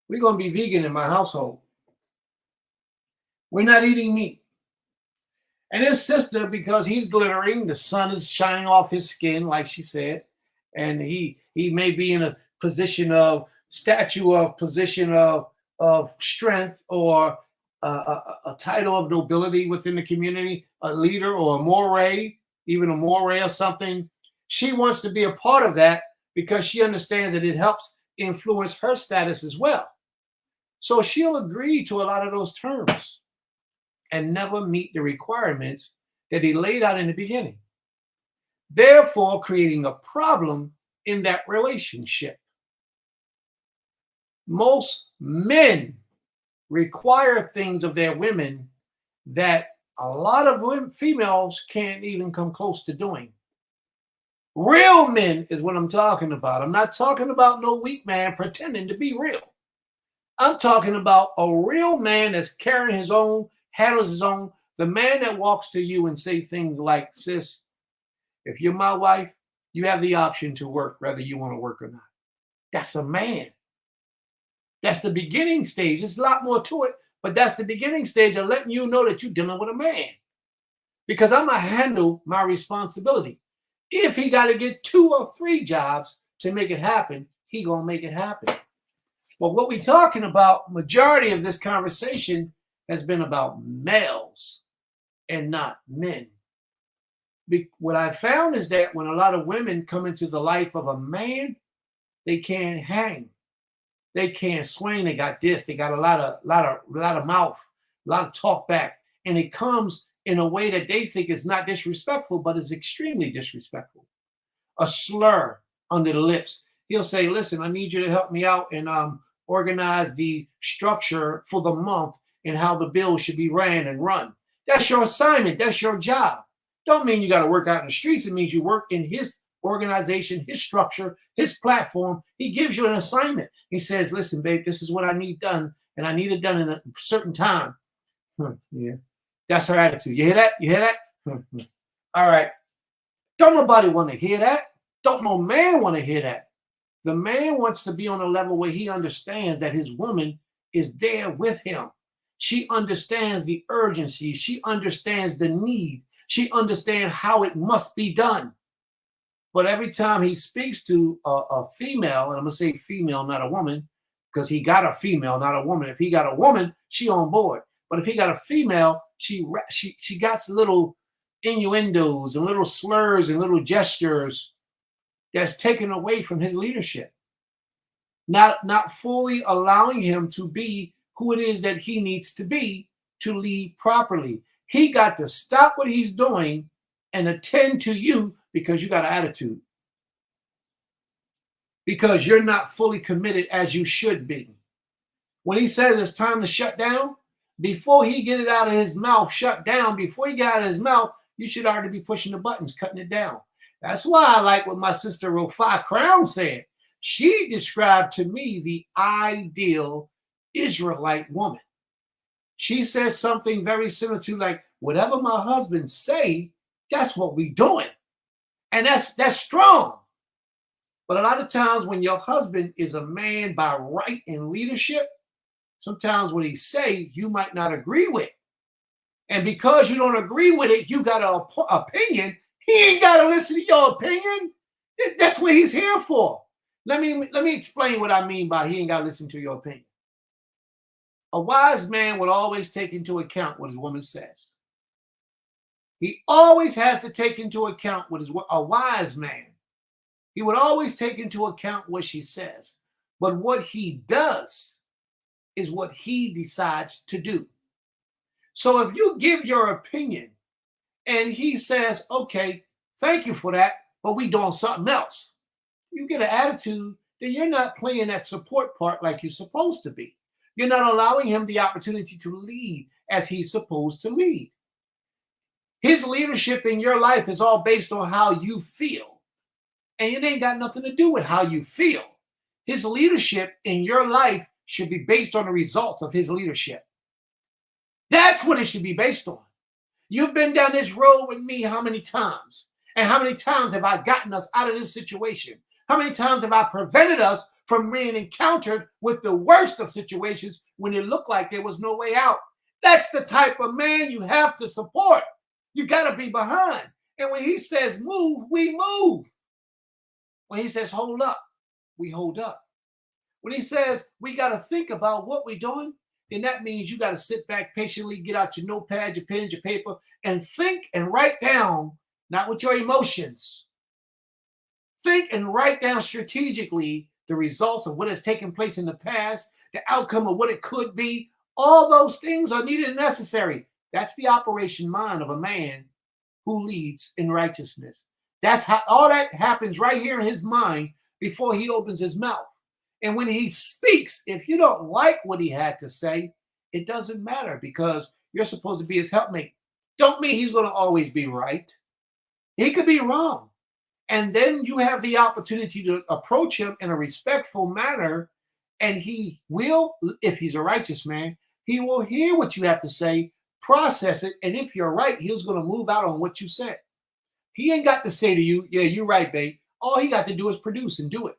we're going to be vegan in my household. We're not eating meat. And his sister, because he's glittering, the sun is shining off his skin, like she said, and he may be in a position of statue, of position of strength, or a title of nobility within the community, a leader or a moray, even a moray or something. She wants to be a part of that because she understands that it helps influence her status as well. So she'll agree to a lot of those terms and never meet the requirements that he laid out in the beginning, therefore creating a problem in that relationship. Most men require things of their women that a lot of females can't even come close to doing. Real men is what I'm talking about. I'm not talking about no weak man pretending to be real. I'm talking about a real man that's carrying his own, handles his own, the man that walks to you and say things like, sis, if you're my wife, you have the option to work, whether you want to work or not. That's a man. That's the beginning stage. There's a lot more to it, but that's the beginning stage of letting you know that you're dealing with a man. Because I'm going to handle my responsibility. If he got to get 2 or 3 jobs to make it happen, he going to make it happen. But what we're talking about, majority of this conversation has been about males and not men. What I found is that when a lot of women come into the life of a man, they can't hang, they can't swing. They got this. They got a lot of mouth, a lot of talk back, and it comes in a way that they think is not disrespectful, but is extremely disrespectful. A slur under the lips. He'll say, "Listen, I need you to help me out and organize the structure for the month and how the bill should be ran and run." That's your assignment. That's your job. Don't mean you got to work out in the streets. It means you work in his organization, his structure, his platform. He gives you an assignment. He says, "Listen, babe, this is what I need done, and I need it done in a certain time." Yeah, that's her attitude. You hear that? You hear that? All right. Don't nobody want to hear that. Don't no man want to hear that. The man wants to be on a level where he understands that his woman is there with him. She understands the urgency. She understands the need. She understands how it must be done. But every time he speaks to a female, and I'm going to say female, not a woman, because he got a female, not a woman. If he got a woman, she on board. But if he got a female, she got little innuendos and little slurs and little gestures that's taken away from his leadership. Not fully allowing him to be who it is that he needs to be to lead properly. He got to stop what he's doing and attend to you because you got an attitude. Because you're not fully committed as you should be. When he says it's time to shut down, before he get it out of his mouth, shut down, before he get out of his mouth, you should already be pushing the buttons, cutting it down. That's why I like what my sister Rofi Crown said. She described to me the ideal Israelite woman. She said something very similar to like, whatever my husband say, that's what we doing. And that's strong. But a lot of times when your husband is a man by right and leadership, sometimes what he say, you might not agree with. And because you don't agree with it, you got an opinion. He ain't got to listen to your opinion. That's what he's here for. Let me explain what I mean by he ain't got to listen to your opinion. A wise man would always take into account what his woman says. He always has to take into account a wise man. He would always take into account what she says. But what he does is what he decides to do. So if you give your opinion and he says, okay, thank you for that, but we doing something else, you get an attitude, then you're not playing that support part like you're supposed to be. You're not allowing him the opportunity to lead as he's supposed to lead. His leadership in your life is all based on how you feel. And it ain't got nothing to do with how you feel. His leadership in your life should be based on the results of his leadership. That's what it should be based on. You've been down this road with me how many times? And how many times have I gotten us out of this situation? How many times have I prevented us from being encountered with the worst of situations when it looked like there was no way out? That's the type of man you have to support. You got to be behind. And when he says move, we move. When he says hold up, we hold up. When he says we got to think about what we're doing, then that means you got to sit back patiently, get out your notepad, your pen, your paper, and think and write down, not with your emotions. Think and write down strategically the results of what has taken place in the past, the outcome of what it could be. All those things are needed and necessary. That's the operation mind of a man who leads in righteousness. That's how all that happens right here in his mind before he opens his mouth. And when he speaks, if you don't like what he had to say, it doesn't matter because you're supposed to be his helpmate. Don't mean he's going to always be right. He could be wrong. And then you have the opportunity to approach him in a respectful manner. And he will, if he's a righteous man, he will hear what you have to say, process it. And if you're right, he's going to move out on what you said. He ain't got to say to you, yeah, you're right, babe. All he got to do is produce and do it.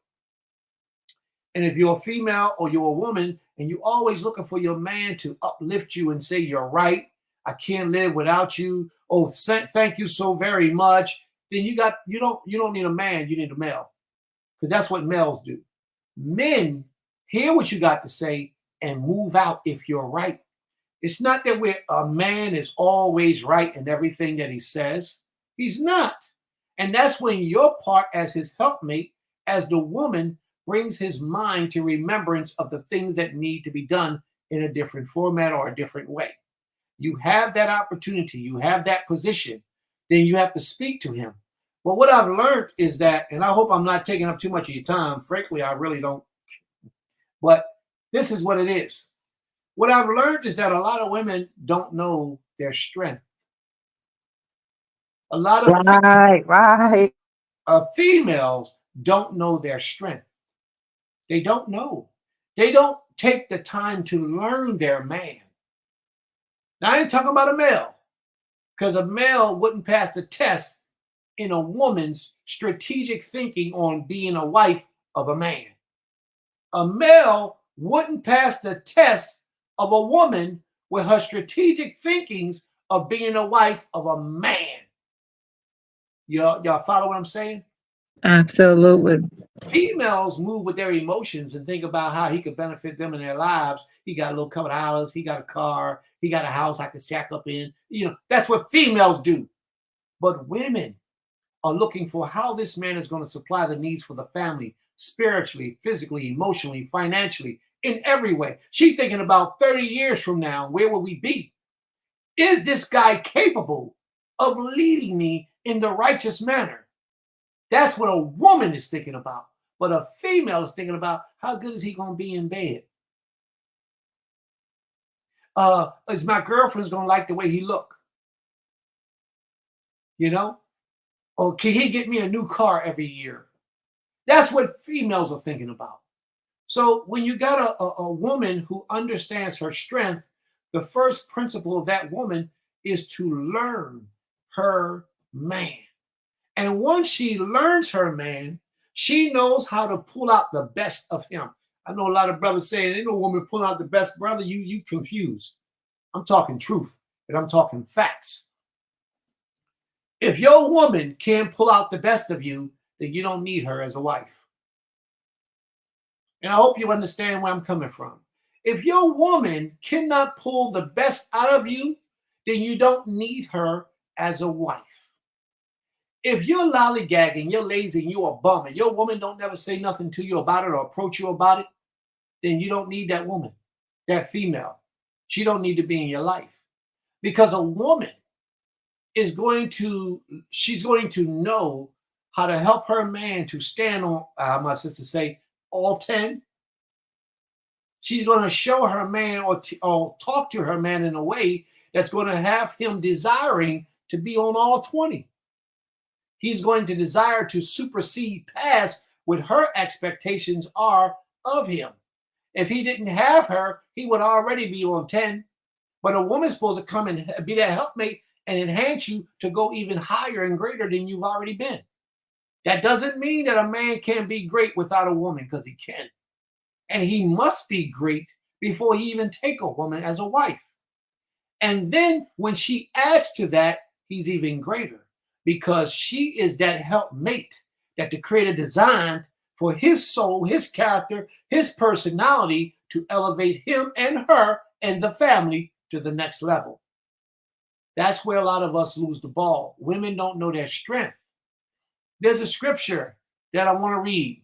And if you're a female or you're a woman and you're always looking for your man to uplift you and say, you're right, I can't live without you. Oh, thank you so very much. Then you don't need a man, you need a male. Because that's what males do. Men hear what you got to say, and move out if you're right. It's not that a man is always right in everything that he says. He's not. And that's when your part as his helpmate, as the woman, brings his mind to remembrance of the things that need to be done in a different format or a different way. You have that opportunity, you have that position, then you have to speak to him. But what I've learned is that, and I hope I'm not taking up too much of your time, frankly, I really don't, but this is what it is. What I've learned is that a lot of women don't know their strength. A lot of Right. females don't know their strength. They don't know. They don't take the time to learn their man. Now, I ain't talking about a male, because a male wouldn't pass the test in a woman's strategic thinking on being a wife of a man. A male wouldn't pass the test of a woman with her strategic thinkings of being a wife of a man. Y'all follow what I'm saying? Absolutely. Females move with their emotions and think about how he could benefit them in their lives. He got a little couple of dollars, he got a car, he got a house I could shack up in. That's what females do. But women are looking for how this man is going to supply the needs for the family, spiritually, physically, emotionally, financially, in every way. She's thinking about 30 years from now, where will we be? Is this guy capable of leading me in the righteous manner? That's what a woman is thinking about. But a female is thinking about, how good is he going to be in bed? Is my girlfriend's going to like the way he look? Or can he get me a new car every year? That's what females are thinking about. So when you got a woman who understands her strength, the first principle of that woman is to learn her man. And once she learns her man, she knows how to pull out the best of him. I know a lot of brothers saying, ain't no woman pulling out the best, brother. You confused. I'm talking truth, and I'm talking facts. If your woman can't pull out the best of you, then you don't need her as a wife. And I hope you understand where I'm coming from. If your woman cannot pull the best out of you, then you don't need her as a wife. If you're lollygagging, you're lazy, and you're a bum, and your woman don't never say nothing to you about it or approach you about it, then you don't need that woman, that female. She don't need to be in your life. Because a woman she's going to know how to help her man to stand on, my sister say, all 10. She's going to show her man or talk to her man in a way that's going to have him desiring to be on all 20. He's going to desire to supersede past what her expectations are of him. If he didn't have her, he would already be on 10. But a woman's supposed to come and be that helpmate and enhance you to go even higher and greater than you've already been. That doesn't mean that a man can't be great without a woman, because he can. And he must be great before he even take a woman as a wife. And then when she adds to that, he's even greater, because she is that helpmate that the Creator designed for his soul, his character, his personality to elevate him and her and the family to the next level. That's where a lot of us lose the ball. Women don't know their strength. There's a scripture that I want to read,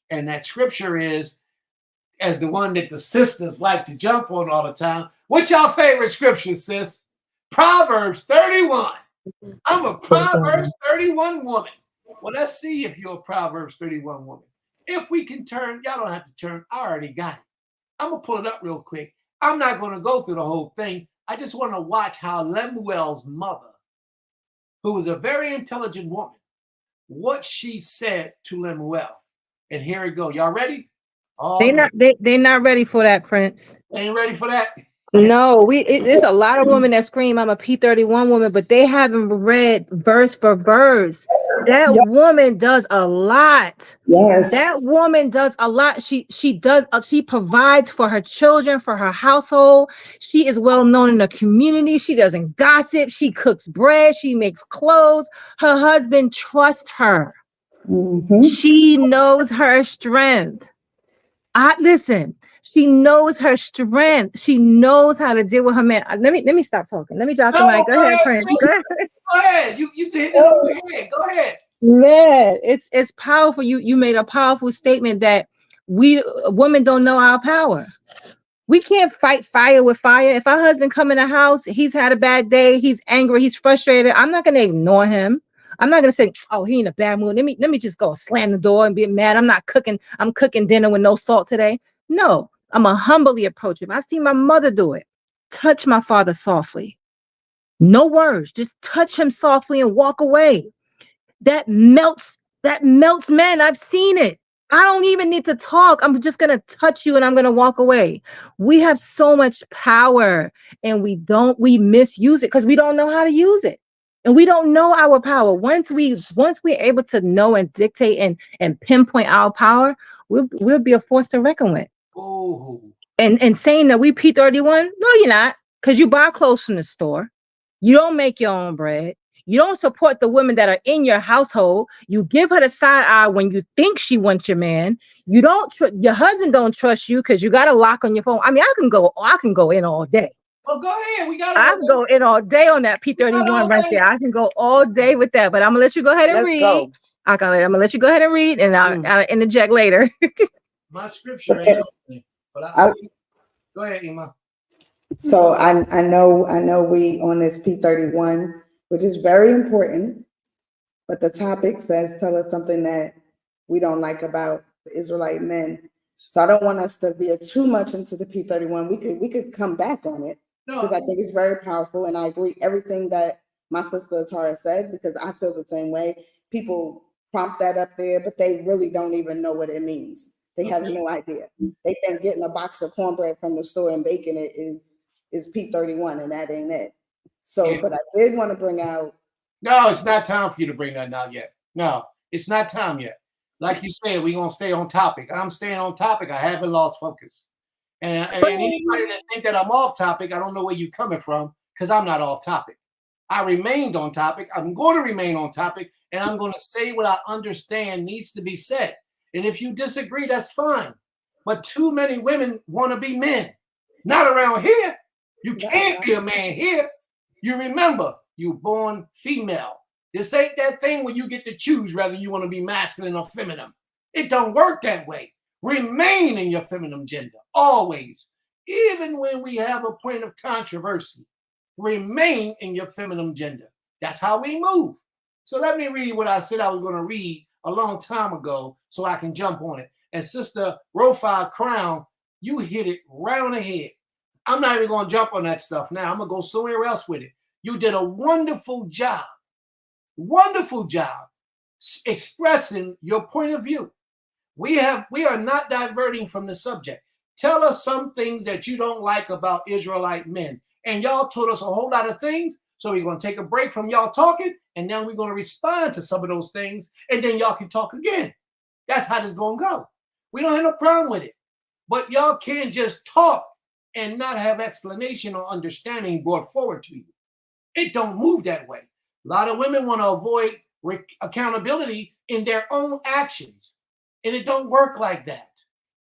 and that scripture is, as the one that the sisters like to jump on all the time. What's your favorite scripture, sis? Proverbs 31. I'm a Proverbs 31 woman. Well, let's see if you're a Proverbs 31 woman. If we can turn, y'all don't have to turn. I already got it. I'm going to pull it up real quick. I'm not going to go through the whole thing. I just want to watch how Lemuel's mother, who was a very intelligent woman, what she said to Lemuel. And here we go. Y'all ready? They're not ready for that, Prince. They ain't ready for that? No, there's a lot of women that scream, I'm a P31 woman, but they haven't read verse for verse. That woman does a lot. Yes. That woman does a lot. She provides for her children, for her household. She is well known in the community. She doesn't gossip. She cooks bread. She makes clothes. Her husband trusts her. Mm-hmm. She knows her strength. Listen, she knows her strength. She knows how to deal with her man. Let me stop talking. Let me drop the No, mic. Go go ahead, ahead, Prince. sis. Go ahead. Go ahead. You hit it on the head. Go ahead. Man, it's powerful. You made a powerful statement that we women don't know our power. We can't fight fire with fire. If our husband come in the house, he's had a bad day, he's angry, he's frustrated. I'm not gonna ignore him. I'm not gonna say, oh, he in a bad mood. Let me just go slam the door and be mad. I'm not cooking. I'm cooking dinner with no salt today. No, I'm gonna humbly approach him. I see my mother do it. Touch my father softly. No words. Just touch him softly and walk away. That melts men. I've seen it. I don't even need to talk. I'm just going to touch you and I'm going to walk away. We have so much power and we misuse it because we don't know how to use it. And we don't know our power. Once we're able to know and dictate and pinpoint our power, we'll be a force to reckon with. Oh, And saying that we P31, no, you're not, because you buy clothes from the store. You don't make your own bread. You don't support the women that are in your household. You give her the side eye when you think she wants your man. You don't. Your husband don't trust you because you got a lock on your phone. I mean, I can go in all day. well, go ahead. We got I all can day. go in all day on that We got P31 all right day. there. I can go all day with that. But I'm gonna let you go ahead and Let's read. go. I'm gonna let you go ahead and read, and I'll interject later. My scripture ain't Okay. open, but I, go ahead, Emma. so I know we on this P31, which is very important, but the topics that tell us something that we don't like about the Israelite men. So I don't want us to veer too much into the P31. We could come back on it because No, I think it's very powerful, and I agree everything that my sister Tara said because I feel the same way. People prompt that up there, but they really don't even know what it means. They have okay. no idea. They think getting a box of cornbread from the store and baking it is P31, and that ain't it. So, Yeah. but I did want to bring out. No, it's not time for you to bring that out yet. No, it's not time yet. Like you said, we're gonna stay on topic. I'm staying on topic. I haven't lost focus. And anybody that think that I'm off topic, I don't know where you're coming from because I'm not off topic. I remained on topic. I'm going to remain on topic, and I'm going to say what I understand needs to be said. And if you disagree, that's fine. But too many women want to be men. Not around here. You can't be a man here. You remember, you born female. This ain't that thing where you get to choose whether you want to be masculine or feminine. It don't work that way. Remain in your feminine gender, always. Even when we have a point of controversy, remain in your feminine gender. That's how we move. So let me read what I said I was going to read a long time ago so I can jump on it. And Sister Rofi Crown, you hit it right on the head. I'm not even going to jump on that stuff now. I'm going to go somewhere else with it. You did a wonderful job expressing your point of view. We are not diverting from the subject. Tell us some things that you don't like about Israelite men. And y'all told us a whole lot of things. So we're going to take a break from y'all talking. And now we're going to respond to some of those things. And then y'all can talk again. That's how this is going to go. We don't have no problem with it. But y'all can't just talk and not have explanation or understanding brought forward to you. It don't move that way. A lot of women want to avoid accountability in their own actions. And it don't work like that.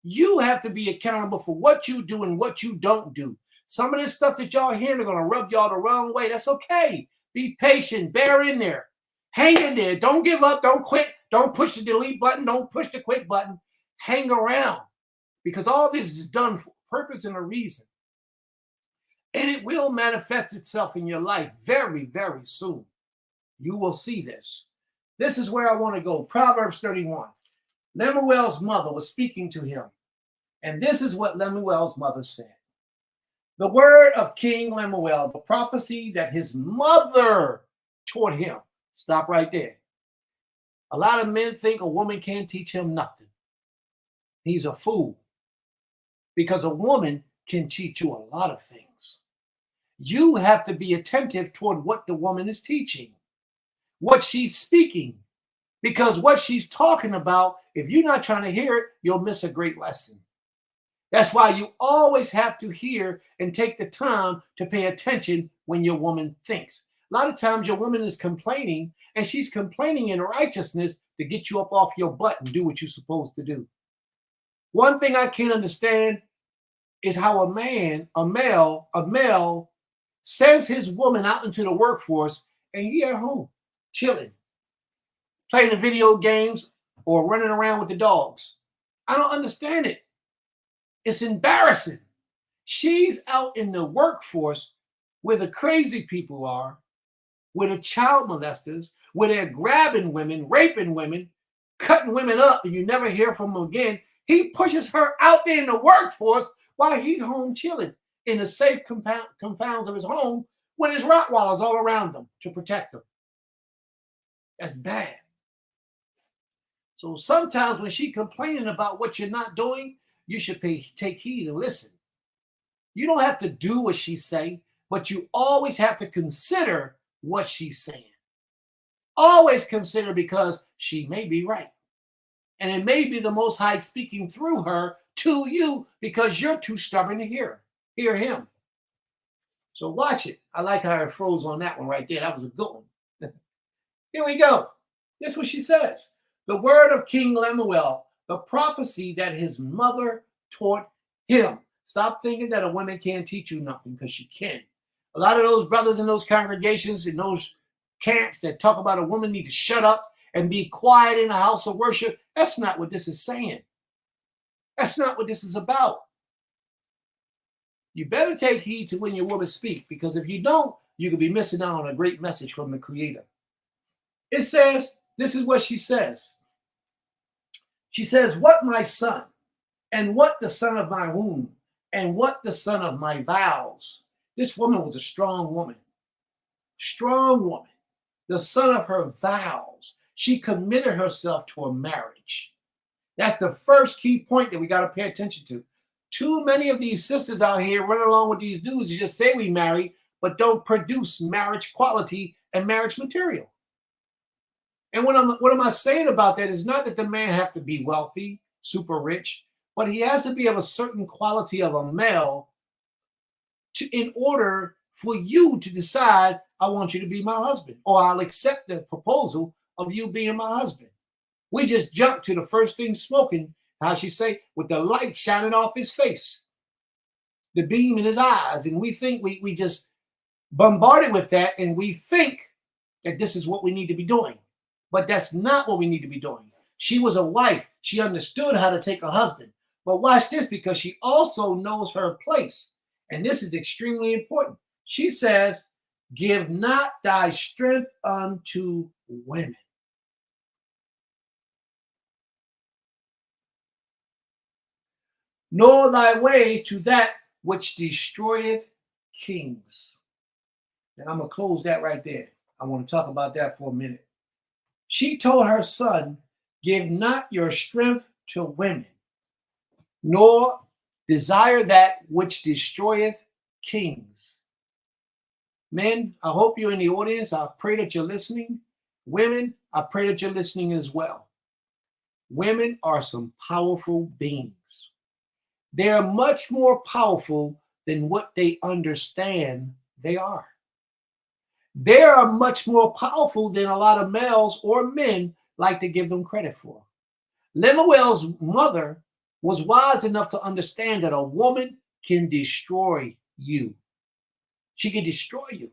You have to be accountable for what you do and what you don't do. Some of this stuff that y'all hearing are going to rub y'all the wrong way. That's okay. Be patient. Bear in there. Hang in there. Don't give up. Don't quit. Don't push the delete button. Don't push the quit button. Hang around. Because all this is done for a purpose and a reason. And it will manifest itself in your life very, very soon. You will see this. This is where I want to go. Proverbs 31. Lemuel's mother was speaking to him. And this is what Lemuel's mother said. The word of King Lemuel, the prophecy that his mother taught him. Stop right there. A lot of men think a woman can't teach him nothing. He's a fool. Because a woman can teach you a lot of things. You have to be attentive toward what the woman is teaching, what she's speaking. Because what she's talking about, if you're not trying to hear it, you'll miss a great lesson. That's why you always have to hear and take the time to pay attention when your woman thinks. A lot of times your woman is complaining, and she's complaining in righteousness to get you up off your butt and do what you're supposed to do. One thing I can't understand is how a male sends his woman out into the workforce and he at home chilling, playing the video games or running around with the dogs. I don't understand it. It's embarrassing. She's out in the workforce where the crazy people are, where the child molesters, where they're grabbing women, raping women, cutting women up, and you never hear from them again. He pushes her out there in the workforce while he's home chilling in the safe confounds of his home with his Rottweilers all around him to protect him. That's bad. So sometimes when she's complaining about what you're not doing, you should take heed and listen. You don't have to do what she's saying, but you always have to consider what she's saying. Always consider, because she may be right. And it may be the Most High speaking through her to you because you're too stubborn to hear him. So watch it. I like how it froze on that one right there. That was a good one. Here we go. This is what she says. The word of King Lemuel, the prophecy that his mother taught him. Stop thinking that a woman can't teach you nothing, because she can. A lot of those brothers in those congregations, in those camps that talk about a woman need to shut up and be quiet in the house of worship, that's not what this is saying. That's not what this is about. You better take heed to when your woman speaks, because if you don't, you could be missing out on a great message from the Creator. It says, this is what she says. She says, what my son, and what the son of my womb, and what the son of my vows. This woman was a strong woman. Strong woman. The son of her vows. She committed herself to a marriage. That's the first key point that we got to pay attention to. Too many of these sisters out here running along with these dudes who just say we married, but don't produce marriage quality and marriage material. And what am I saying about that is not that the man have to be wealthy, super rich, but he has to be of a certain quality of a male in order for you to decide, I want you to be my husband, or I'll accept the proposal of you being my husband. We just jump to the first thing smoking, how she say, with the light shining off his face, the beam in his eyes, and we think we just bombarded with that, and we think that this is what we need to be doing. But that's not what we need to be doing. She was a wife. She understood how to take a husband. But watch this, because she also knows her place. And this is extremely important. She says, give not thy strength unto women. Nor thy way to that which destroyeth kings. And I'm going to close that right there. I want to talk about that for a minute. She told her son, give not your strength to women, nor desire that which destroyeth kings. Men, I hope you're in the audience. I pray that you're listening. Women, I pray that you're listening as well. Women are some powerful beings. They are much more powerful than what they understand they are. They are much more powerful than a lot of males or men like to give them credit for. Lemuel's mother was wise enough to understand that a woman can destroy you. She can destroy you.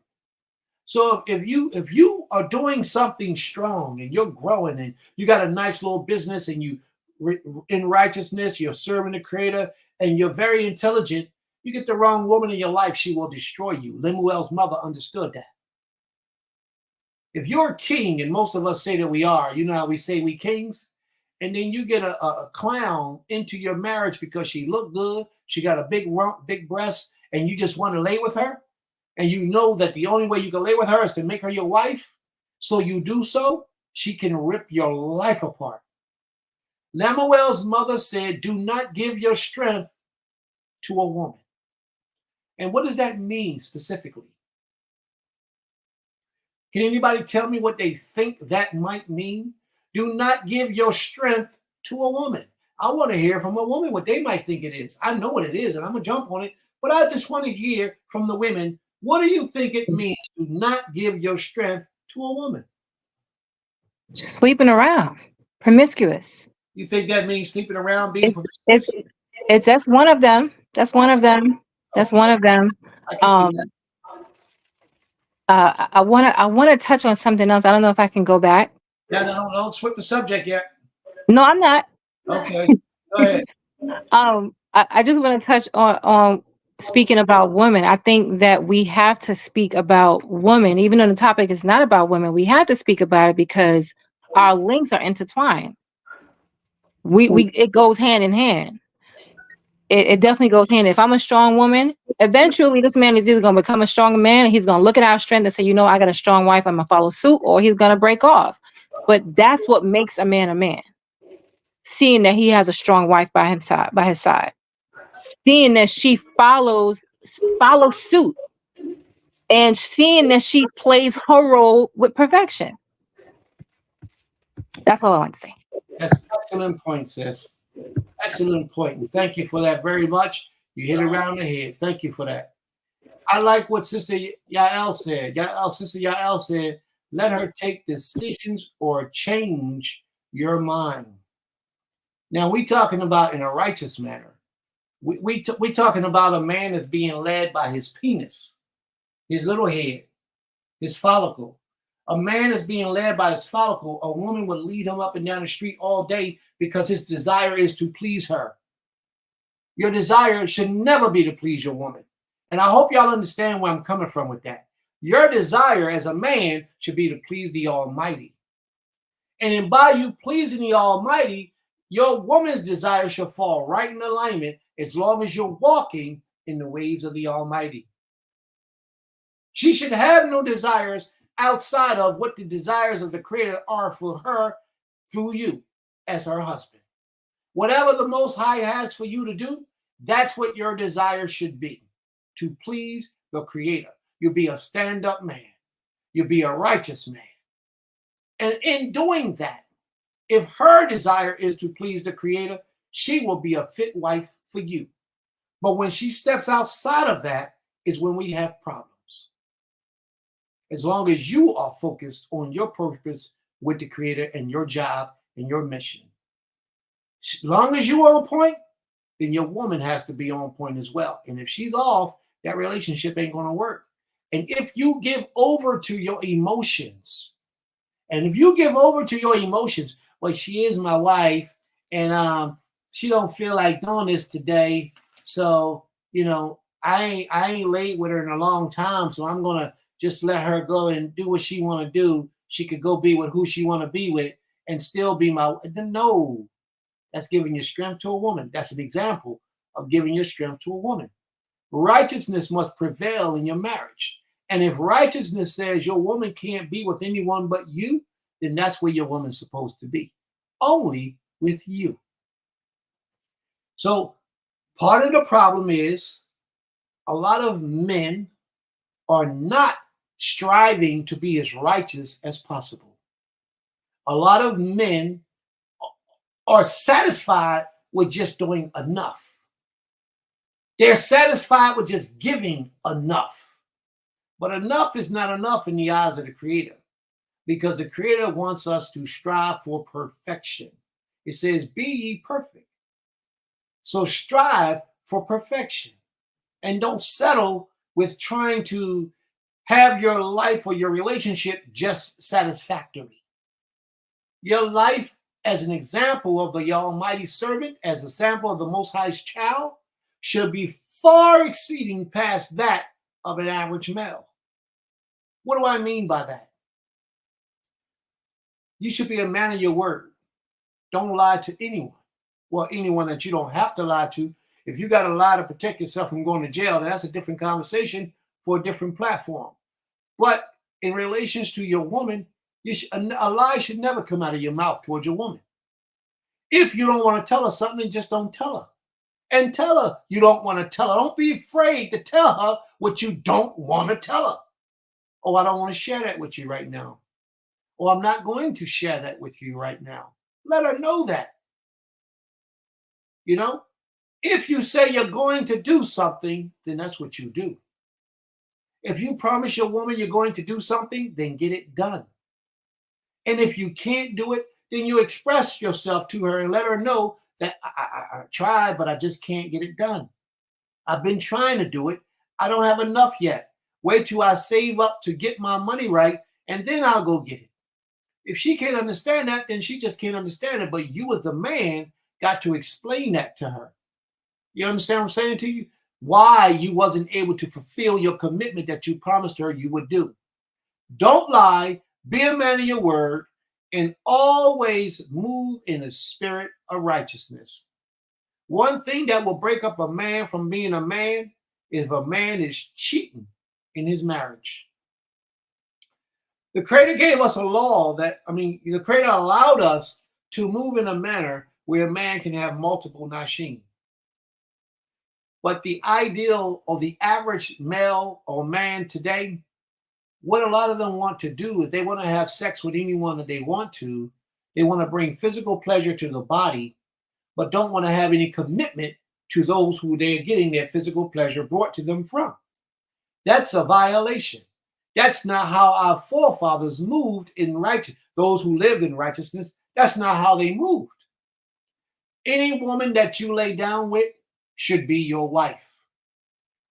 So if you are doing something strong and you're growing and you got a nice little business and you in righteousness, you're serving the Creator and you're very intelligent, you get the wrong woman in your life, she will destroy you. Lemuel's mother understood that. If you're a king, and most of us say that we are, you know how we say we kings, and then you get a clown into your marriage because she looked good, she got a big rump, big breast, and you just want to lay with her, and you know that the only way you can lay with her is to make her your wife, so you do so, she can rip your life apart. Lemuel's mother said, do not give your strength to a woman. And what does that mean specifically? Can anybody tell me what they think that might mean? Do not give your strength to a woman. I want to hear from a woman what they might think it is. I know what it is, and I'm going to jump on it, but I just want to hear from the women, what do you think it means to not give your strength to a woman? Sleeping around, promiscuous. You think that means sleeping around, being It's it's promiscuous? it's that's one of them. That's one of them. That's Okay, one of them. I can see that. Um, I wanna touch on something else. I don't know if I can go back. Yeah, no, don't switch the subject yet. No, I'm not. Okay, go ahead. I just want to touch on speaking about women. I think that we have to speak about women, even though the topic is not about women. We have to speak about it because our links are intertwined. We it goes hand in hand. It definitely goes hand. If I'm a strong woman, eventually this man is either going to become a strong man and he's going to look at our strength and say, you know, I got a strong wife, I'm going to follow suit, or he's going to break off. But that's what makes a man, seeing that he has a strong wife by his side, seeing that she follows suit, and seeing that she plays her role with perfection. That's all I want to say. That's an excellent point, sis. Excellent point. And thank you for that very much. You hit it around the head. Thank you for that. I like what Sister Yael said. Sister Yael said, let her take decisions or change your mind. Now, we talking about in a righteous manner. We talking about a man that's being led by his penis, his little head, his follicle. A man is being led by his follicle. A woman would lead him up and down the street all day because his desire is to please her. Your desire should never be to please your woman. And I hope y'all understand where I'm coming from with that. Your desire as a man should be to please the Almighty. And in by you pleasing the Almighty, your woman's desire shall fall right in alignment as long as you're walking in the ways of the Almighty. She should have no desires outside of what the desires of the Creator are for her through you as her husband. Whatever the Most High has for you to do, that's what your desire should be, to please the Creator. You'll be a stand-up man. You'll be a righteous man. And in doing that, if her desire is to please the Creator, she will be a fit wife for you. But when she steps outside of that is when we have problems. As long as you are focused on your purpose with the Creator and your job and your mission. As long as you are on point, then your woman has to be on point as well. And if she's off, that relationship ain't going to work. And if you give over to your emotions, well, she is my wife, and she don't feel like doing this today, so I ain't late with her in a long time, so I'm gonna just let her go and do what she want to do. She could go be with who she want to be with and still be my. No, that's giving your strength to a woman. That's an example of giving your strength to a woman. Righteousness must prevail in your marriage. And if righteousness says your woman can't be with anyone but you, then that's where your woman's supposed to be. Only with you. So part of the problem is a lot of men are not striving to be as righteous as possible. A lot of men are satisfied with just doing enough. They're satisfied with just giving enough. But enough is not enough in the eyes of the Creator, because the Creator wants us to strive for perfection. It says, be ye perfect. So strive for perfection. And don't settle with trying to have your life or your relationship just satisfactory. Your life as an example of the Almighty servant, as a sample of the Most High's child, should be far exceeding past that of an average male. What do I mean by that? You should be a man of your word. Don't lie to anyone. Well, anyone that you don't have to lie to. If you got to lie to protect yourself from going to jail, that's a different conversation for a different platform. But in relations to your woman, a lie should never come out of your mouth towards your woman. If you don't want to tell her something, just don't tell her. And tell her you don't want to tell her. Don't be afraid to tell her what you don't want to tell her. Oh, I don't want to share that with you right now. Or I'm not going to share that with you right now. Let her know that. If you say you're going to do something, then that's what you do. If you promise your woman you're going to do something, then get it done. And if you can't do it, then you express yourself to her and let her know that I tried, but I just can't get it done. I've been trying to do it. I don't have enough yet. Wait till I save up to get my money right, and then I'll go get it. If she can't understand that, then she just can't understand it. But you as the man got to explain that to her. You understand what I'm saying to you? Why you wasn't able to fulfill your commitment that you promised her you would do. Don't lie, be a man of your word, and always move in the spirit of righteousness. One thing that will break up a man from being a man is if a man is cheating in his marriage. The Creator gave us a law the Creator allowed us to move in a manner where a man can have multiple nashim. But the ideal of the average male or man today, what a lot of them want to do is they want to have sex with anyone that they want to. They want to bring physical pleasure to the body, but don't want to have any commitment to those who they're getting their physical pleasure brought to them from. That's a violation. That's not how our forefathers moved in righteousness. Those who lived in righteousness, that's not how they moved. Any woman that you lay down with should be your wife.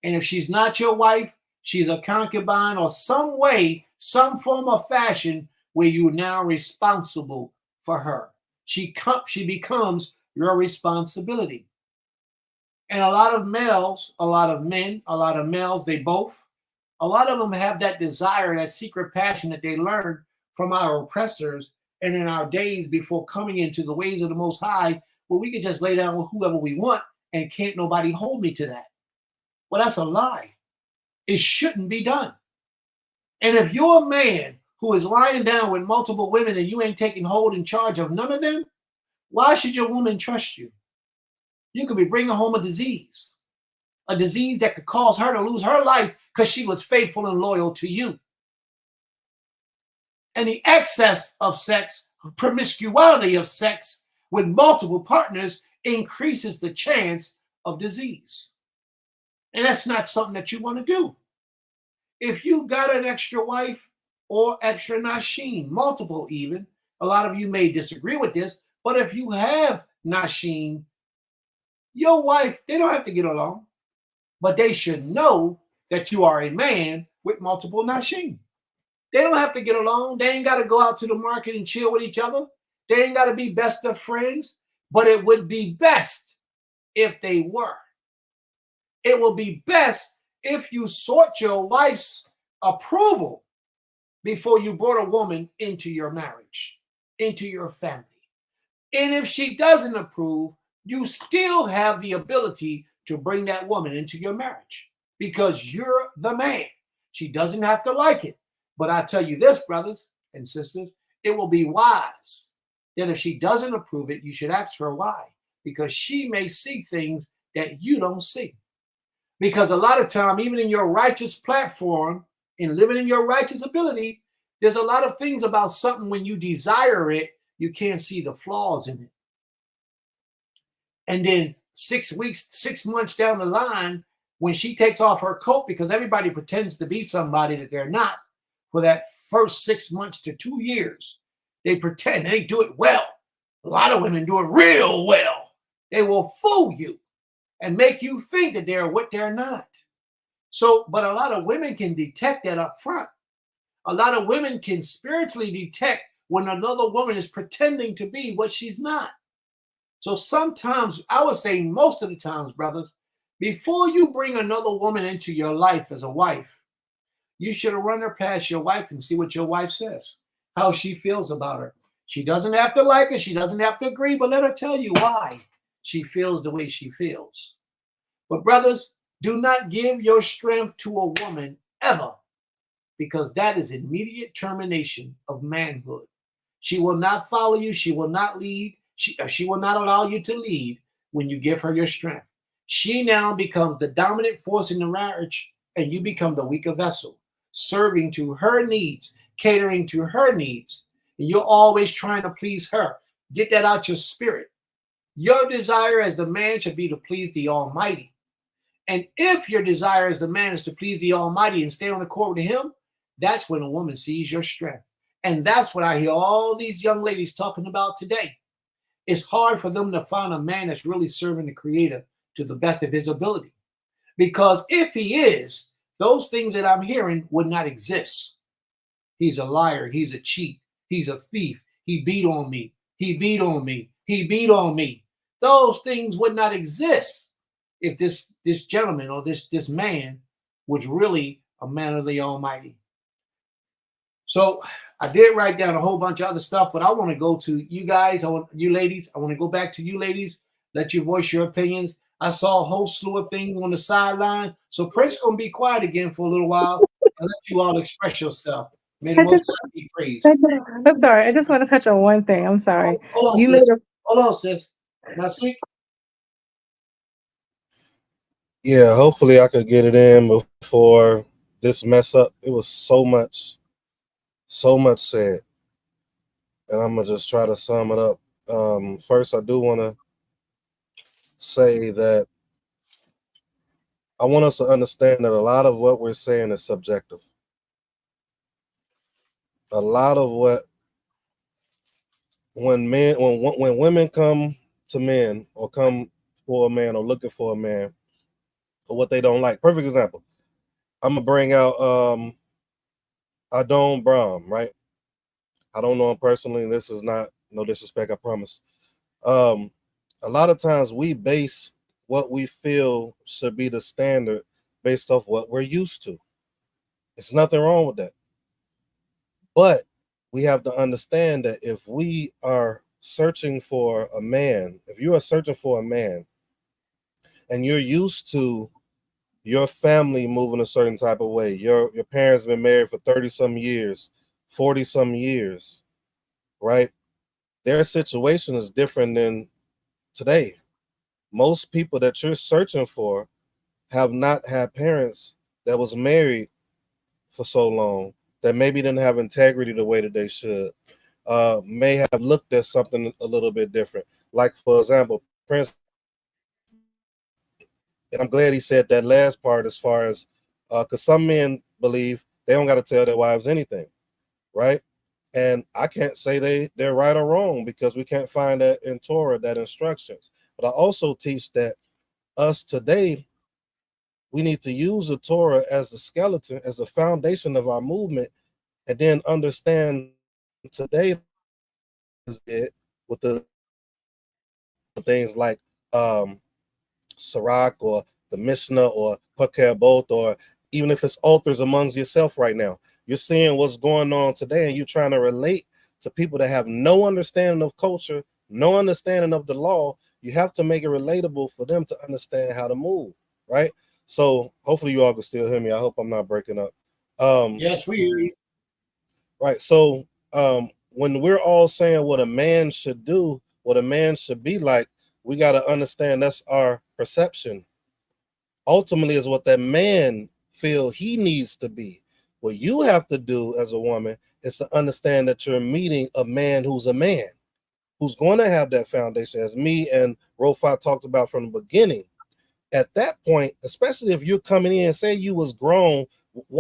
And if she's not your wife, she's a concubine or some way, some form of fashion where you're now responsible for her. She becomes your responsibility. And a lot of males, a lot of men, a lot of males, a lot of them have that desire, that secret passion that they learned from our oppressors and in our days before coming into the ways of the Most High, where we can just lay down with whoever we want and can't nobody hold me to that. Well, that's a lie. It shouldn't be done. And if you're a man who is lying down with multiple women and you ain't taking hold in charge of none of them, why should your woman trust you? You could be bringing home a disease that could cause her to lose her life because she was faithful and loyal to you. And the excess of sex, promiscuity of sex with multiple partners increases the chance of disease. And that's not something that you want to do. If you got an extra wife or extra nashim, multiple even, a lot of you may disagree with this, but if you have nashim, your wife, they don't have to get along, but they should know that you are a man with multiple nashim. They don't have to get along. They ain't got to go out to the market and chill with each other. They ain't got to be best of friends, but it would be best if they were. It will be best if you sought your wife's approval before you brought a woman into your marriage, into your family. And if she doesn't approve, you still have the ability to bring that woman into your marriage because you're the man. She doesn't have to like it. But I tell you this, brothers and sisters, it will be wise that if she doesn't approve it, you should ask her why. Because she may see things that you don't see. Because a lot of time, even in your righteous platform, in living in your righteous ability, there's a lot of things about something when you desire it, you can't see the flaws in it. And then 6 months down the line, when she takes off her coat, because everybody pretends to be somebody that they're not, for that first 6 months to 2 years, they pretend they do it well. A lot of women do it real well. They will fool you and make you think that they're what they're not. So, but a lot of women can detect that up front. A lot of women can spiritually detect when another woman is pretending to be what she's not. So sometimes, I would say most of the times, brothers, before you bring another woman into your life as a wife, you should run her past your wife and see what your wife says, how she feels about her. She doesn't have to like her. She doesn't have to agree, but let her tell you why she feels the way she feels. But brothers, do not give your strength to a woman ever, because that is immediate termination of manhood. She will not follow you. She will not lead. She will not allow you to lead when you give her your strength. She now becomes the dominant force in the marriage, and you become the weaker vessel, serving to her needs, catering to her needs. And you're always trying to please her. Get that out your spirit. Your desire as the man should be to please the Almighty. And if your desire as the man is to please the Almighty and stay on the court with him, that's when a woman sees your strength And that's what I hear all these young ladies talking about today. It's hard for them to find a man that's really serving the Creator to the best of his ability. Because if he is, those things that I'm hearing would not exist. He's a liar. He's a cheat. He's a thief. He beat on me. He beat on me. He beat on me. Those things would not exist if this gentleman or this man was really a man of the Almighty. So I did write down a whole bunch of other stuff, but I want to go to you guys. I want you ladies. I want to go back to you ladies. Let you voice your opinions. I saw a whole slew of things on the sideline. So Prince gonna be quiet again for a little while and let you all express yourself. May the I Most just, High be praised. I'm sorry. I just want to touch on one thing. I'm sorry. Hold on, You made sis. a Hold on, sis. Now, see, Yeah, hopefully I could get it in before this mess up. It was so much said, and I'm gonna just try to sum it up. First, I do want to say that I want us to understand that a lot of what we're saying is subjective. A lot of what when women come to men or come for a man or looking for a man or what they don't like. Perfect example. I'm gonna bring out Adon Brahm, right? I don't know him personally. This is not no disrespect, I promise. Um, a lot of times we base what we feel should be the standard based off what we're used to. It's nothing wrong with that. But we have to understand that if we are searching for a man, if you are searching for a man and you're used to your family moving a certain type of way, your parents have been married for 30 some years, 40 some years, right? Their situation is different than today. Most people that you're searching for have not had parents that was married for so long, that maybe didn't have integrity the way that they should, may have looked at something a little bit different. Like, for example, Prince, and I'm glad he said that last part as far as, because some men believe they don't got to tell their wives anything, right? And I can't say they're right or wrong because we can't find that in Torah, that instructions. But I also teach that us today, we need to use the Torah as the skeleton, as the foundation of our movement, and then understand today is it with the things like Sirach or the Mishnah or Pakeh or even if it's authors amongst yourself right now. You're seeing what's going on today and you're trying to relate to people that have no understanding of culture, no understanding of the law. You have to make it relatable for them to understand how to move, right? So hopefully you all can still hear me. I hope I'm not breaking up. yes, we hear you. Right. So when we're all saying what a man should do, what a man should be like, we got to understand that's our perception. Ultimately, is what that man feel he needs to be. What you have to do as a woman is to understand that you're meeting a man, who's going to have that foundation, as me and Rofa talked about from the beginning. At that point, especially if you're coming in, say you was grew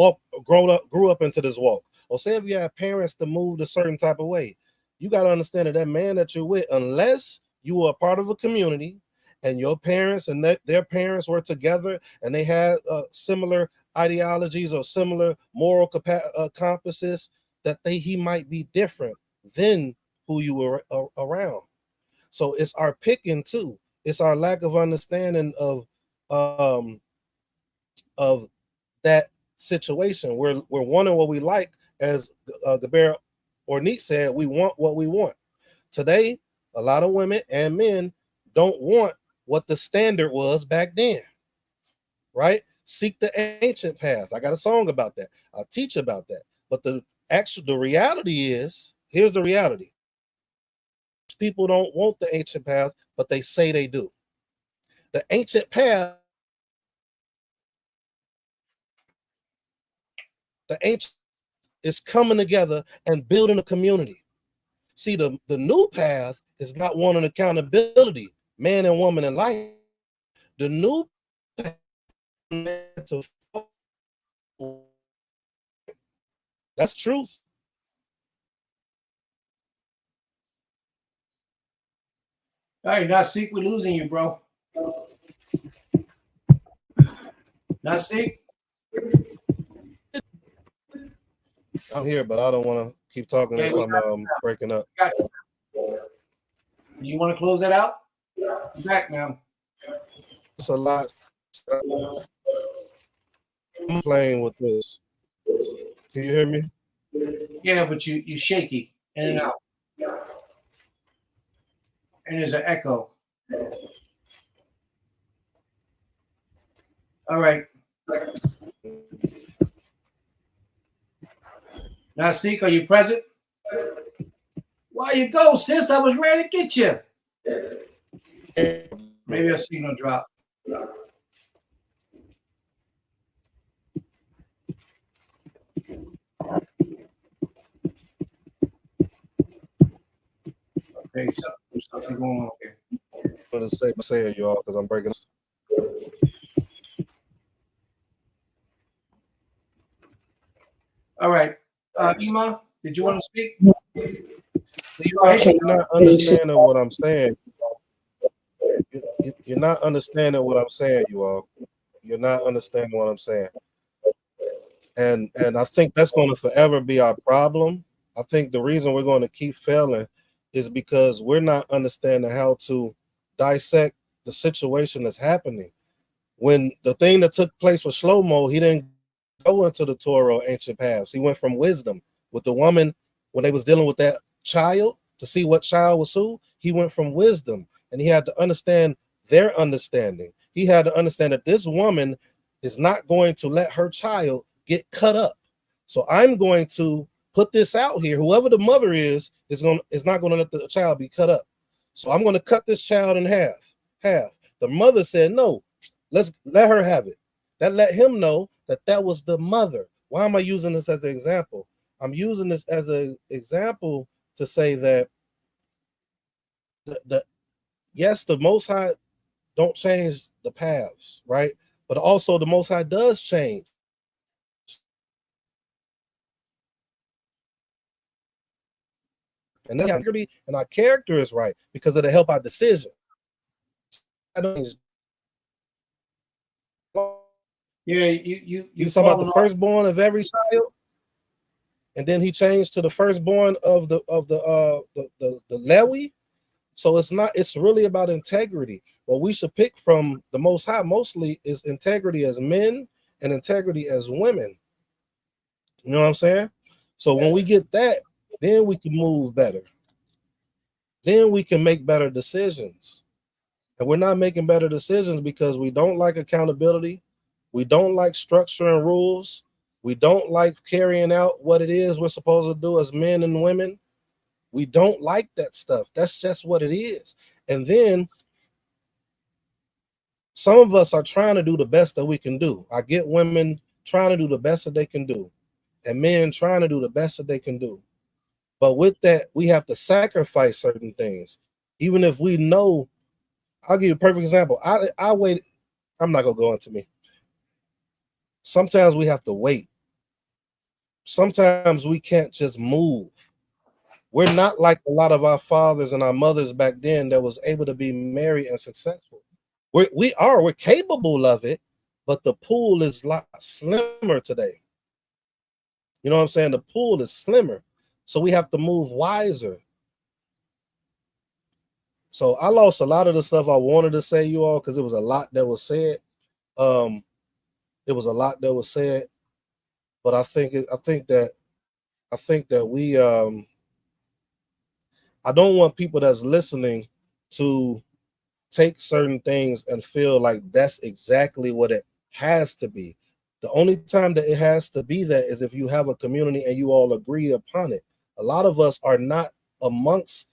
up into this walk, or say if you have parents to move a certain type of way, you got to understand that that man that you're with, unless you are a part of a community and your parents and their parents were together and they had similar ideologies or similar moral compasses, that he might be different than who you were around. So it's our picking too. It's our lack of understanding um of that situation. We're wanting what we like, as the bear or Neat said, we want what we want. Today, a lot of women and men don't want what the standard was back then, right? Seek the ancient path. I got a song about that. I'll teach about that. But the reality is, here's the reality. People don't want the ancient path, but they say they do. The ancient path, the ancient is coming together and building a community. See, the new path is not wanting accountability, man and woman in life. The new path to follow, that's truth. right, now Seek, we're losing you, bro. Now Seek. I'm here, but I don't want to keep talking Yeah, if I'm breaking up. you want to close that out? I'm back now. It's a lot. I'm playing with this. Can you hear me? Yeah, but you shaky in and out. And there's an echo. All right. Now, Seek, are you present? Why you go, sis? I was ready to get you. Maybe a signal drop. Okay, something going on here. I'm going to say it, y'all, because I'm breaking up. All right. Ima, did you want to speak? You're not understanding what I'm saying. You're not understanding what I'm saying, you all. You're not understanding what I'm saying. And I think that's going to forever be our problem. I think the reason we're going to keep failing is because we're not understanding how to dissect the situation that's happening. When the thing that took place with Shlomo, he didn't go into the Torah or ancient paths. He went from wisdom with the woman when they was dealing with that child to see what child was who. He went from wisdom, and he had to understand their understanding. He had to understand that this woman is not going to let her child get cut up. So I'm going to put this out here. Whoever the mother is not going to let the child be cut up. So I'm going to cut this child in half. The mother said, no, let's let her have it. That let him know that was the mother. Why am I using this as an example? I'm using this as an example to say that yes, the Most High don't change the paths, right? But also the Most High does change. And integrity and our character is right because it'll help our decision. Yeah, you talking about the firstborn of every child, and then he changed to the firstborn of the Lewi. So it's really about integrity. What we should pick from the Most High mostly is integrity as men and integrity as women. You know what I'm saying? So when we get that, then we can move better. Then we can make better decisions. And we're not making better decisions because we don't like accountability. We don't like structure and rules. We don't like carrying out what it is we're supposed to do as men and women. We don't like that stuff. That's just what it is. And then some of us are trying to do the best that we can do. I get women trying to do the best that they can do, and men trying to do the best that they can do. But with that, we have to sacrifice certain things. Even if we know, I'll give you a perfect example. I wait. I'm not going to go into me. Sometimes we have to wait. Sometimes we can't just move. We're not like a lot of our fathers and our mothers back then that was able to be married and successful. We're capable of it, but the pool is a lot slimmer today. You know what I'm saying? The pool is slimmer. So we have to move wiser. So I lost a lot of the stuff I wanted to say, you all, because it was a lot that was said. It was a lot that was said, but I think that we I don't want people that's listening to take certain things and feel like that's exactly what it has to be. The only time that it has to be that is if you have a community and you all agree upon it. A lot of us are not amongst.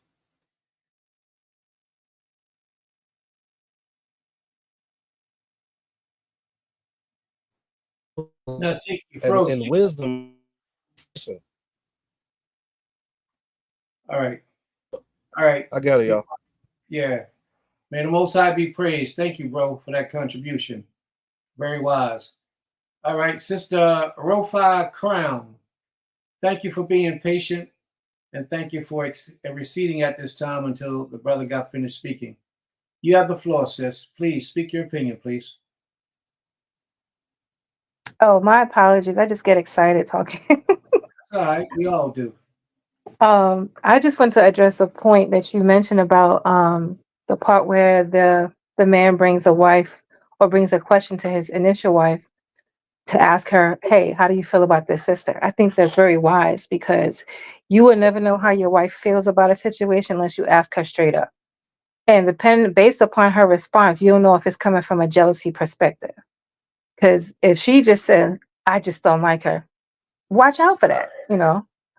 No, see, you froze. And wisdom. All right. I got it, y'all. Yeah. May the Most High be praised. Thank you, bro, for that contribution. Very wise. All right, Sister Rofi Crown. Thank you for being patient, and thank you for receding at this time until the brother got finished speaking. You have the floor, sis. Please speak your opinion, please. Oh, my apologies. I just get excited talking. It's all right. We all do. I just want to address a point that you mentioned about the part where the man brings a wife or brings a question to his initial wife to ask her, "Hey, how do you feel about this sister?" I think that's very wise because you will never know how your wife feels about a situation unless you ask her straight up. And based upon her response, you'll know if it's coming from a jealousy perspective. Because if she just said, "I just don't like her," watch out for that,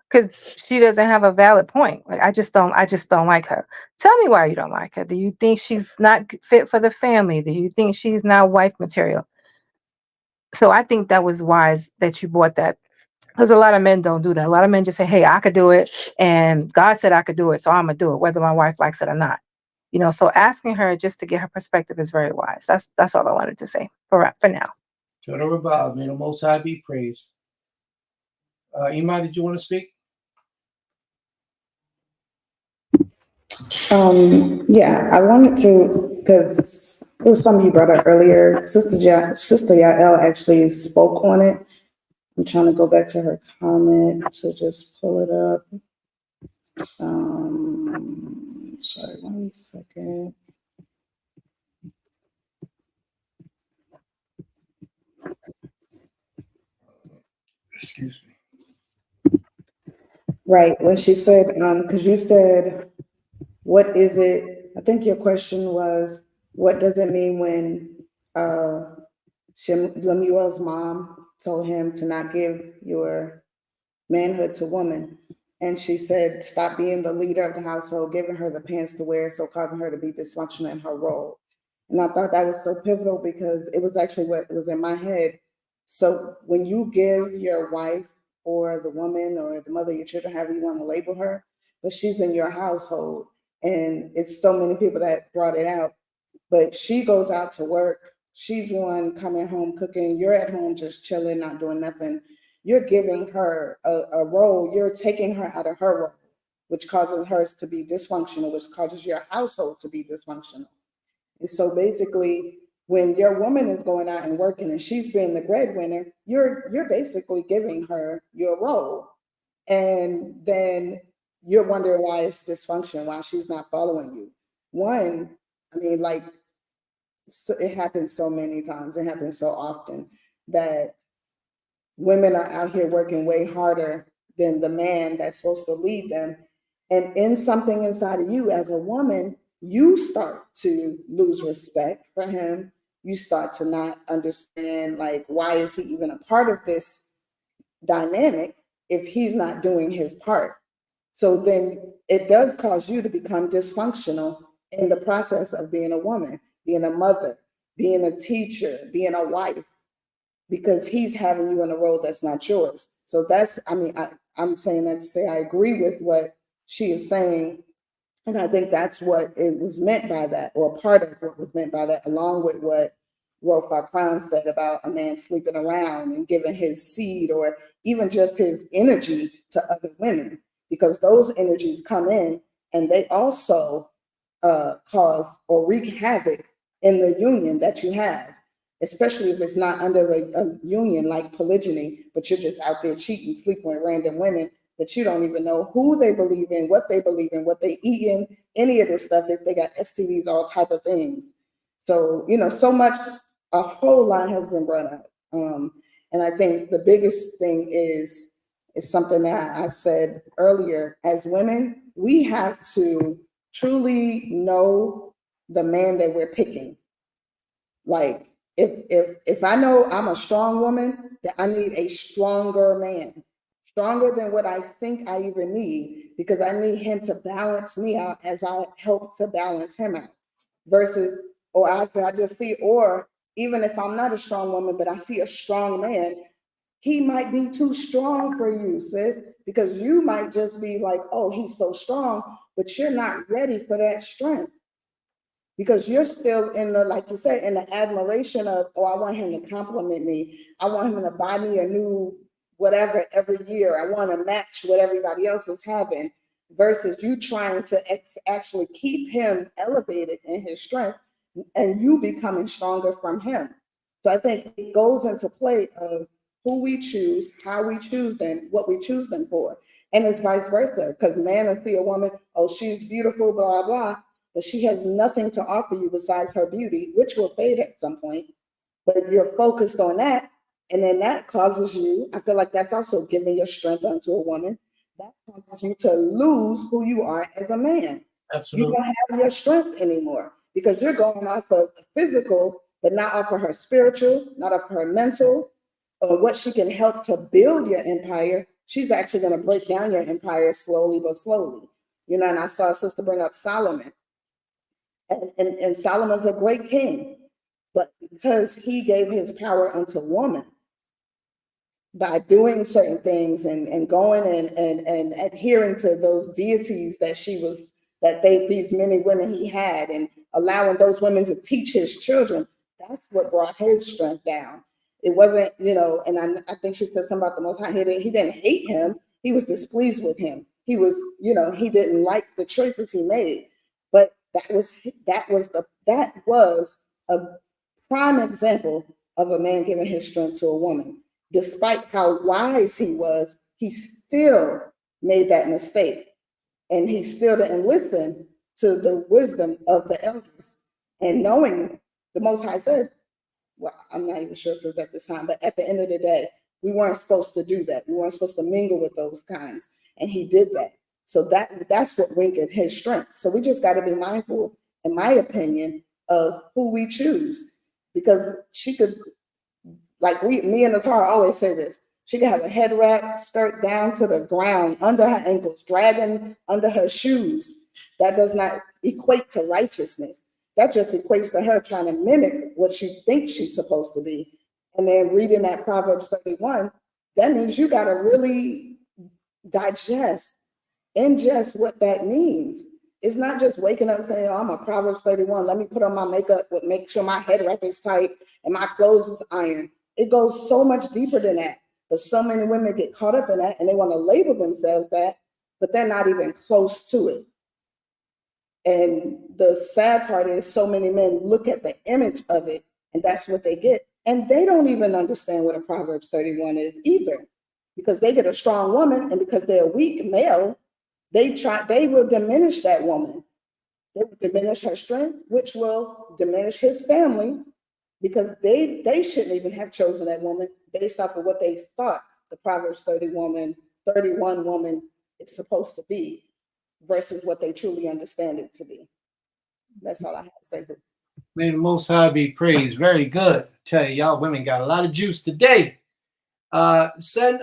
because she doesn't have a valid point. Like, I just don't like her. Tell me why you don't like her. Do you think she's not fit for the family? Do you think she's not wife material? So I think that was wise that you brought that, because a lot of men don't do that. A lot of men just say, "Hey, I could do it, and God said I could do it, so I'm gonna do it, whether my wife likes it or not." So asking her just to get her perspective is very wise. That's all I wanted to say for now. Total revival. May the Most High be praised. Iman, did you want to speak? Yeah, I wanted to, because it was something you brought up earlier. Sister Yael actually spoke on it. I'm trying to go back to her comment to just pull it up. Sorry, 1 second. Excuse me. Right, when she said, because you said, what is it? I think your question was, what does it mean when Lemuel's mom told him to not give your manhood to woman? And she said, stop being the leader of the household, giving her the pants to wear, so causing her to be dysfunctional in her role. And I thought that was so pivotal because it was actually what was in my head. So when you give your wife or the woman or the mother of your children, however you want to label her, but she's in your household, and it's so many people that brought it out, but she goes out to work. She's one coming home cooking. You're at home just chilling, not doing nothing. You're giving her a role. You're taking her out of her role, which causes hers to be dysfunctional, which causes your household to be dysfunctional. And so basically, when your woman is going out and working and she's being the breadwinner, you're basically giving her your role. And then you're wondering why it's dysfunction, why she's not following you. One, I mean, like, so it happens so many times, it happens so often that women are out here working way harder than the man that's supposed to lead them. And in something inside of you as a woman, you start to lose respect for him. You start to not understand, like, why is he even a part of this dynamic if he's not doing his part? So then it does cause you to become dysfunctional in the process of being a woman, being a mother, being a teacher, being a wife, because he's having you in a role that's not yours. So that's, I mean, I'm saying that to say I agree with what she is saying. And I think that's what it was meant by that, or part of what was meant by that, along with what Rolf Crown said about a man sleeping around and giving his seed or even just his energy to other women, because those energies come in and they also cause or wreak havoc in the union that you have, especially if it's not under a union like polygyny, but you're just out there cheating, sleeping with random women that you don't even know who they believe in, what they eating, any of this stuff, if they got STDs, all type of things. So, so much, a whole lot has been brought up. And I think the biggest thing is something that I said earlier. As women, we have to truly know the man that we're picking. Like, if I know I'm a strong woman, that I need a stronger man, stronger than what I think I even need, because I need him to balance me out as I help to balance him out. Versus, or I just see, or even if I'm not a strong woman, but I see a strong man, he might be too strong for you, sis, because you might just be like, oh, he's so strong, but you're not ready for that strength. Because you're still in the, like you said, in the admiration of, oh, I want him to compliment me. I want him to buy me a new whatever every year. I want to match what everybody else is having. versus you trying to actually keep him elevated in his strength and you becoming stronger from him. So I think it goes into play of who we choose, how we choose them, what we choose them for. And it's vice versa, because man will see a woman, oh, she's beautiful, blah, blah, blah, but she has nothing to offer you besides her beauty, which will fade at some point. But if you're focused on that, and then that causes you, I feel like that's also giving your strength unto a woman. That causes you to lose who you are as a man. You Absolutely. don't have your strength anymore because you're going off of the physical, but not off of her spiritual, not off of her mental, or what she can help to build your empire. She's actually going to break down your empire slowly but slowly. You know, and I saw a sister bring up Solomon. And Solomon's a great king, but because he gave his power unto woman by doing certain things and going and adhering to those deities that these men and women he had, and allowing those women to teach his children, that's what brought his strength down. It wasn't, and I think she said something about the Most High. He didn't hate him. He was displeased with him. He was, he didn't like the choices he made. But that was a prime example of a man giving his strength to a woman. Despite how wise he was, he still made that mistake. And he still didn't listen to the wisdom of the elders. And knowing the Most High said, well, I'm not even sure if it was at this time, but at the end of the day, we weren't supposed to do that. We weren't supposed to mingle with those kinds. And he did that. So that's what weakened his strength. So we just got to be mindful, in my opinion, of who we choose. Because she could, like me and Natara always say this, she could have a head wrap, skirt down to the ground, under her ankles, dragging under her shoes. That does not equate to righteousness. That just equates to her trying to mimic what she thinks she's supposed to be. And then reading that Proverbs 31, that means you got to really ingest what that means. It's not just waking up saying, oh, I'm a Proverbs 31. Let me put on my makeup, make sure my head wrap is tight and my clothes is ironed. It goes so much deeper than that. But so many women get caught up in that and they want to label themselves that, but they're not even close to it. And the sad part is so many men look at the image of it and that's what they get. And they don't even understand what a Proverbs 31 is either, because they get a strong woman and because they're a weak male, they will diminish that woman. They will diminish her strength, which will diminish his family, because they shouldn't even have chosen that woman based off of what they thought the Proverbs 31 woman is supposed to be versus what they truly understand it to be. That's all I have to say. May the Most High be praised. Very good. Tell you, y'all women got a lot of juice today. Send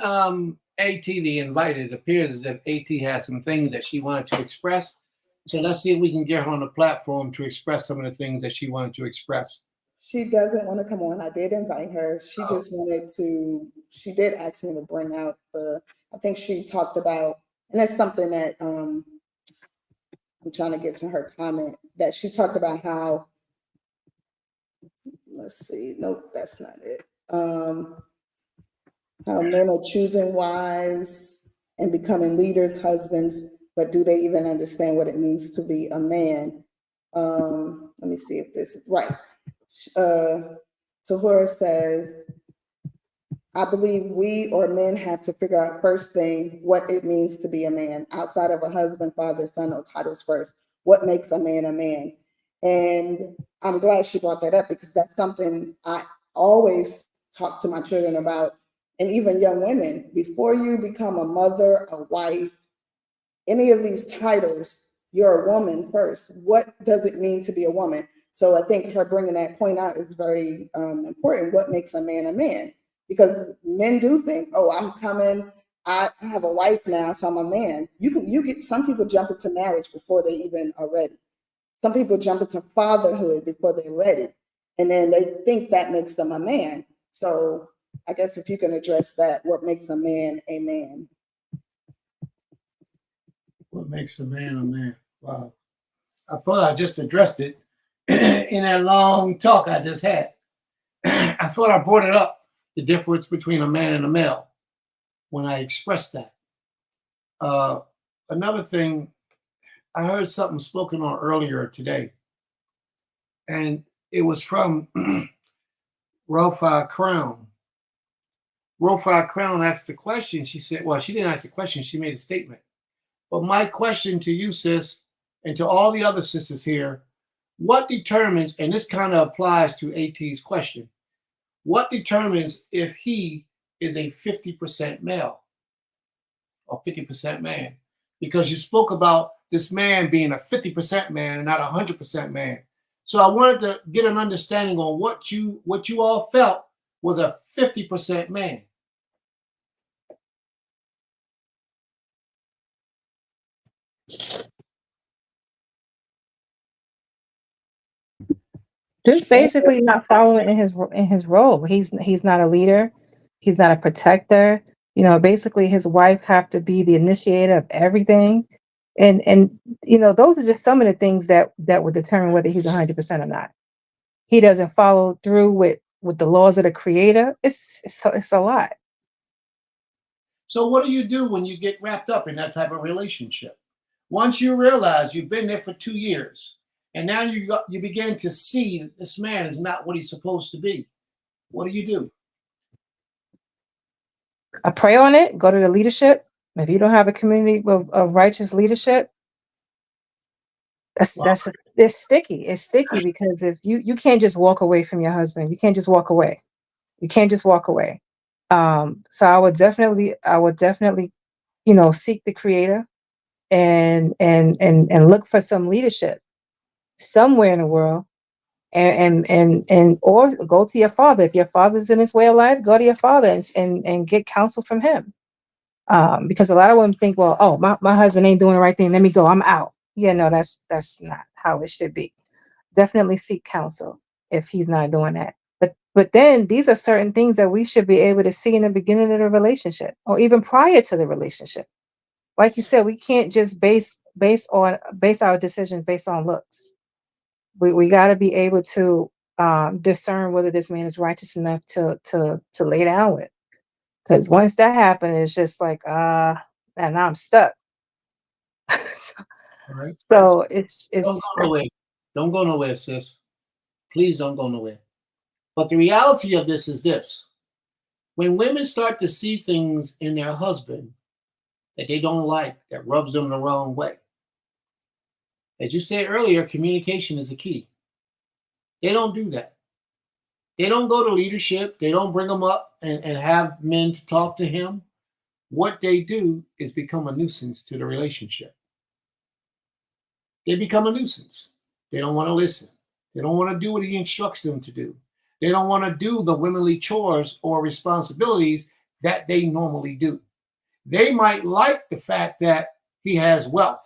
AT the invite. It appears as if AT has some things that she wanted to express. So let's see if we can get her on the platform to express some of the things that she wanted to express. She doesn't want to come on. I did invite her. She just wanted to, she did ask me to bring out I think she talked about, and that's something that I'm trying to get to her comment, that she talked about how, let's see, nope, that's not it. How men are choosing wives and becoming leaders, husbands, but do they even understand what it means to be a man? Let me see if this is right. Tahura says, I believe we or men have to figure out first thing what it means to be a man, outside of a husband, father, son, or titles first. What makes a man a man? And I'm glad she brought that up, because that's something I always talk to my children about, and even young women. Before you become a mother, a wife, any of these titles, you're a woman first. What does it mean to be a woman? So I think her bringing that point out is very important. What makes a man a man? Because men do think, oh, I'm coming, I have a wife now, so I'm a man. You get some people jump into marriage before they even are ready. Some people jump into fatherhood before they're ready, and then they think that makes them a man. So I guess if you can address that, what makes a man a man? What makes a man a man? Wow. I thought I just addressed it in that long talk I just had. I thought I brought it up, the difference between a man and a male, when I expressed that. another thing, I heard something spoken on earlier today, and it was from Ralphi Crown. Ralphi Crown asked the question. She said, well, she didn't ask the question, she made a statement. But my question to you, sis, and to all the other sisters here, what determines, and this kind of applies to AT's question, what determines if he is a 50% male or 50% man? Because you spoke about this man being a 50% man and not a 100% man. So I wanted to get an understanding on what you all felt was a 50% man. Just basically not following in his role. He's not a leader. He's not a protector. You know, basically his wife have to be the initiator of everything. And you know, those are just some of the things that would determine whether he's 100% or not. He doesn't follow through with the laws of the creator. It's a lot. So what do you do when you get wrapped up in that type of relationship? Once you realize you've been there for 2 years, and now you begin to see that this man is not what he's supposed to be, what do? I pray on it. Go to the leadership. If you don't have a community of righteous leadership, it's sticky. It's sticky because if you can't just walk away from your husband. You can't just walk away. You can't just walk away. So I would definitely, you know, seek the creator and look for some leadership somewhere in the world, and or go to your father. If your father's in his way of life, go to your father and get counsel from him. Because a lot of women think, well, oh, my husband ain't doing the right thing, let me go, I'm out. Yeah, no, that's not how it should be. Definitely seek counsel if he's not doing that. But then these are certain things that we should be able to see in the beginning of the relationship or even prior to the relationship. Like you said, we can't just base our decisions based on looks. We got to be able to discern whether this man is righteous enough to lay down with. Because once that happens, it's just like, and now I'm stuck. so, All right. so it's Don't go nowhere, sis. Please don't go nowhere. But the reality of this is this. When women start to see things in their husband that they don't like, that rubs them the wrong way, as you said earlier, communication is a key. They don't do that. They don't go to leadership. They don't bring them up and have men to talk to him. What they do is become a nuisance to the relationship. They become a nuisance. They don't want to listen. They don't want to do what he instructs them to do. They don't want to do the womanly chores or responsibilities that they normally do. They might like the fact that he has wealth.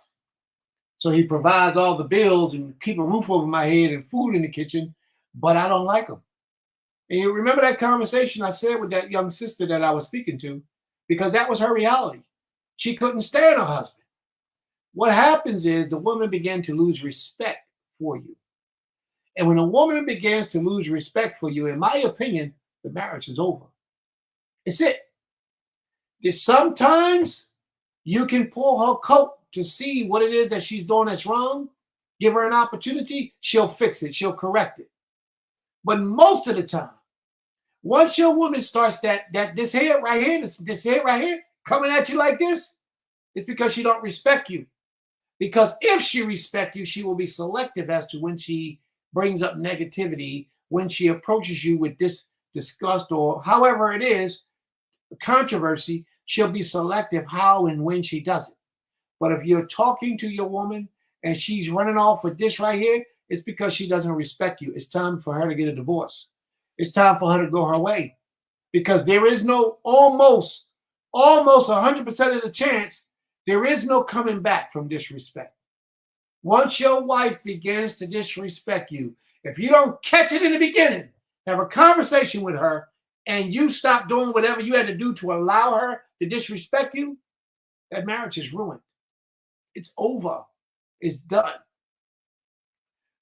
So he provides all the bills and keep a roof over my head and food in the kitchen, but I don't like him. And you remember that conversation I said with that young sister that I was speaking to, because that was her reality. She couldn't stand her husband. What happens is the woman began to lose respect for you. And when a woman begins to lose respect for you, in my opinion, the marriage is over. It's it. Sometimes you can pull her coat to see what it is that she's doing that's wrong. Give her an opportunity, she'll fix it, she'll correct it. But most of the time, once your woman starts this head right here coming at you like this, it's because she don't respect you. Because if she respects you, she will be selective as to when she brings up negativity, when she approaches you with disgust or however it is, controversy, she'll be selective how and when she does it. But if you're talking to your woman and she's running off with this right here, it's because she doesn't respect you. It's time for her to get a divorce. It's time for her to go her way. Because there is no almost 100% of the chance, there is no coming back from disrespect. Once your wife begins to disrespect you, if you don't catch it in the beginning, have a conversation with her, and you stop doing whatever you had to do to allow her to disrespect you, that marriage is ruined. It's over. It's done.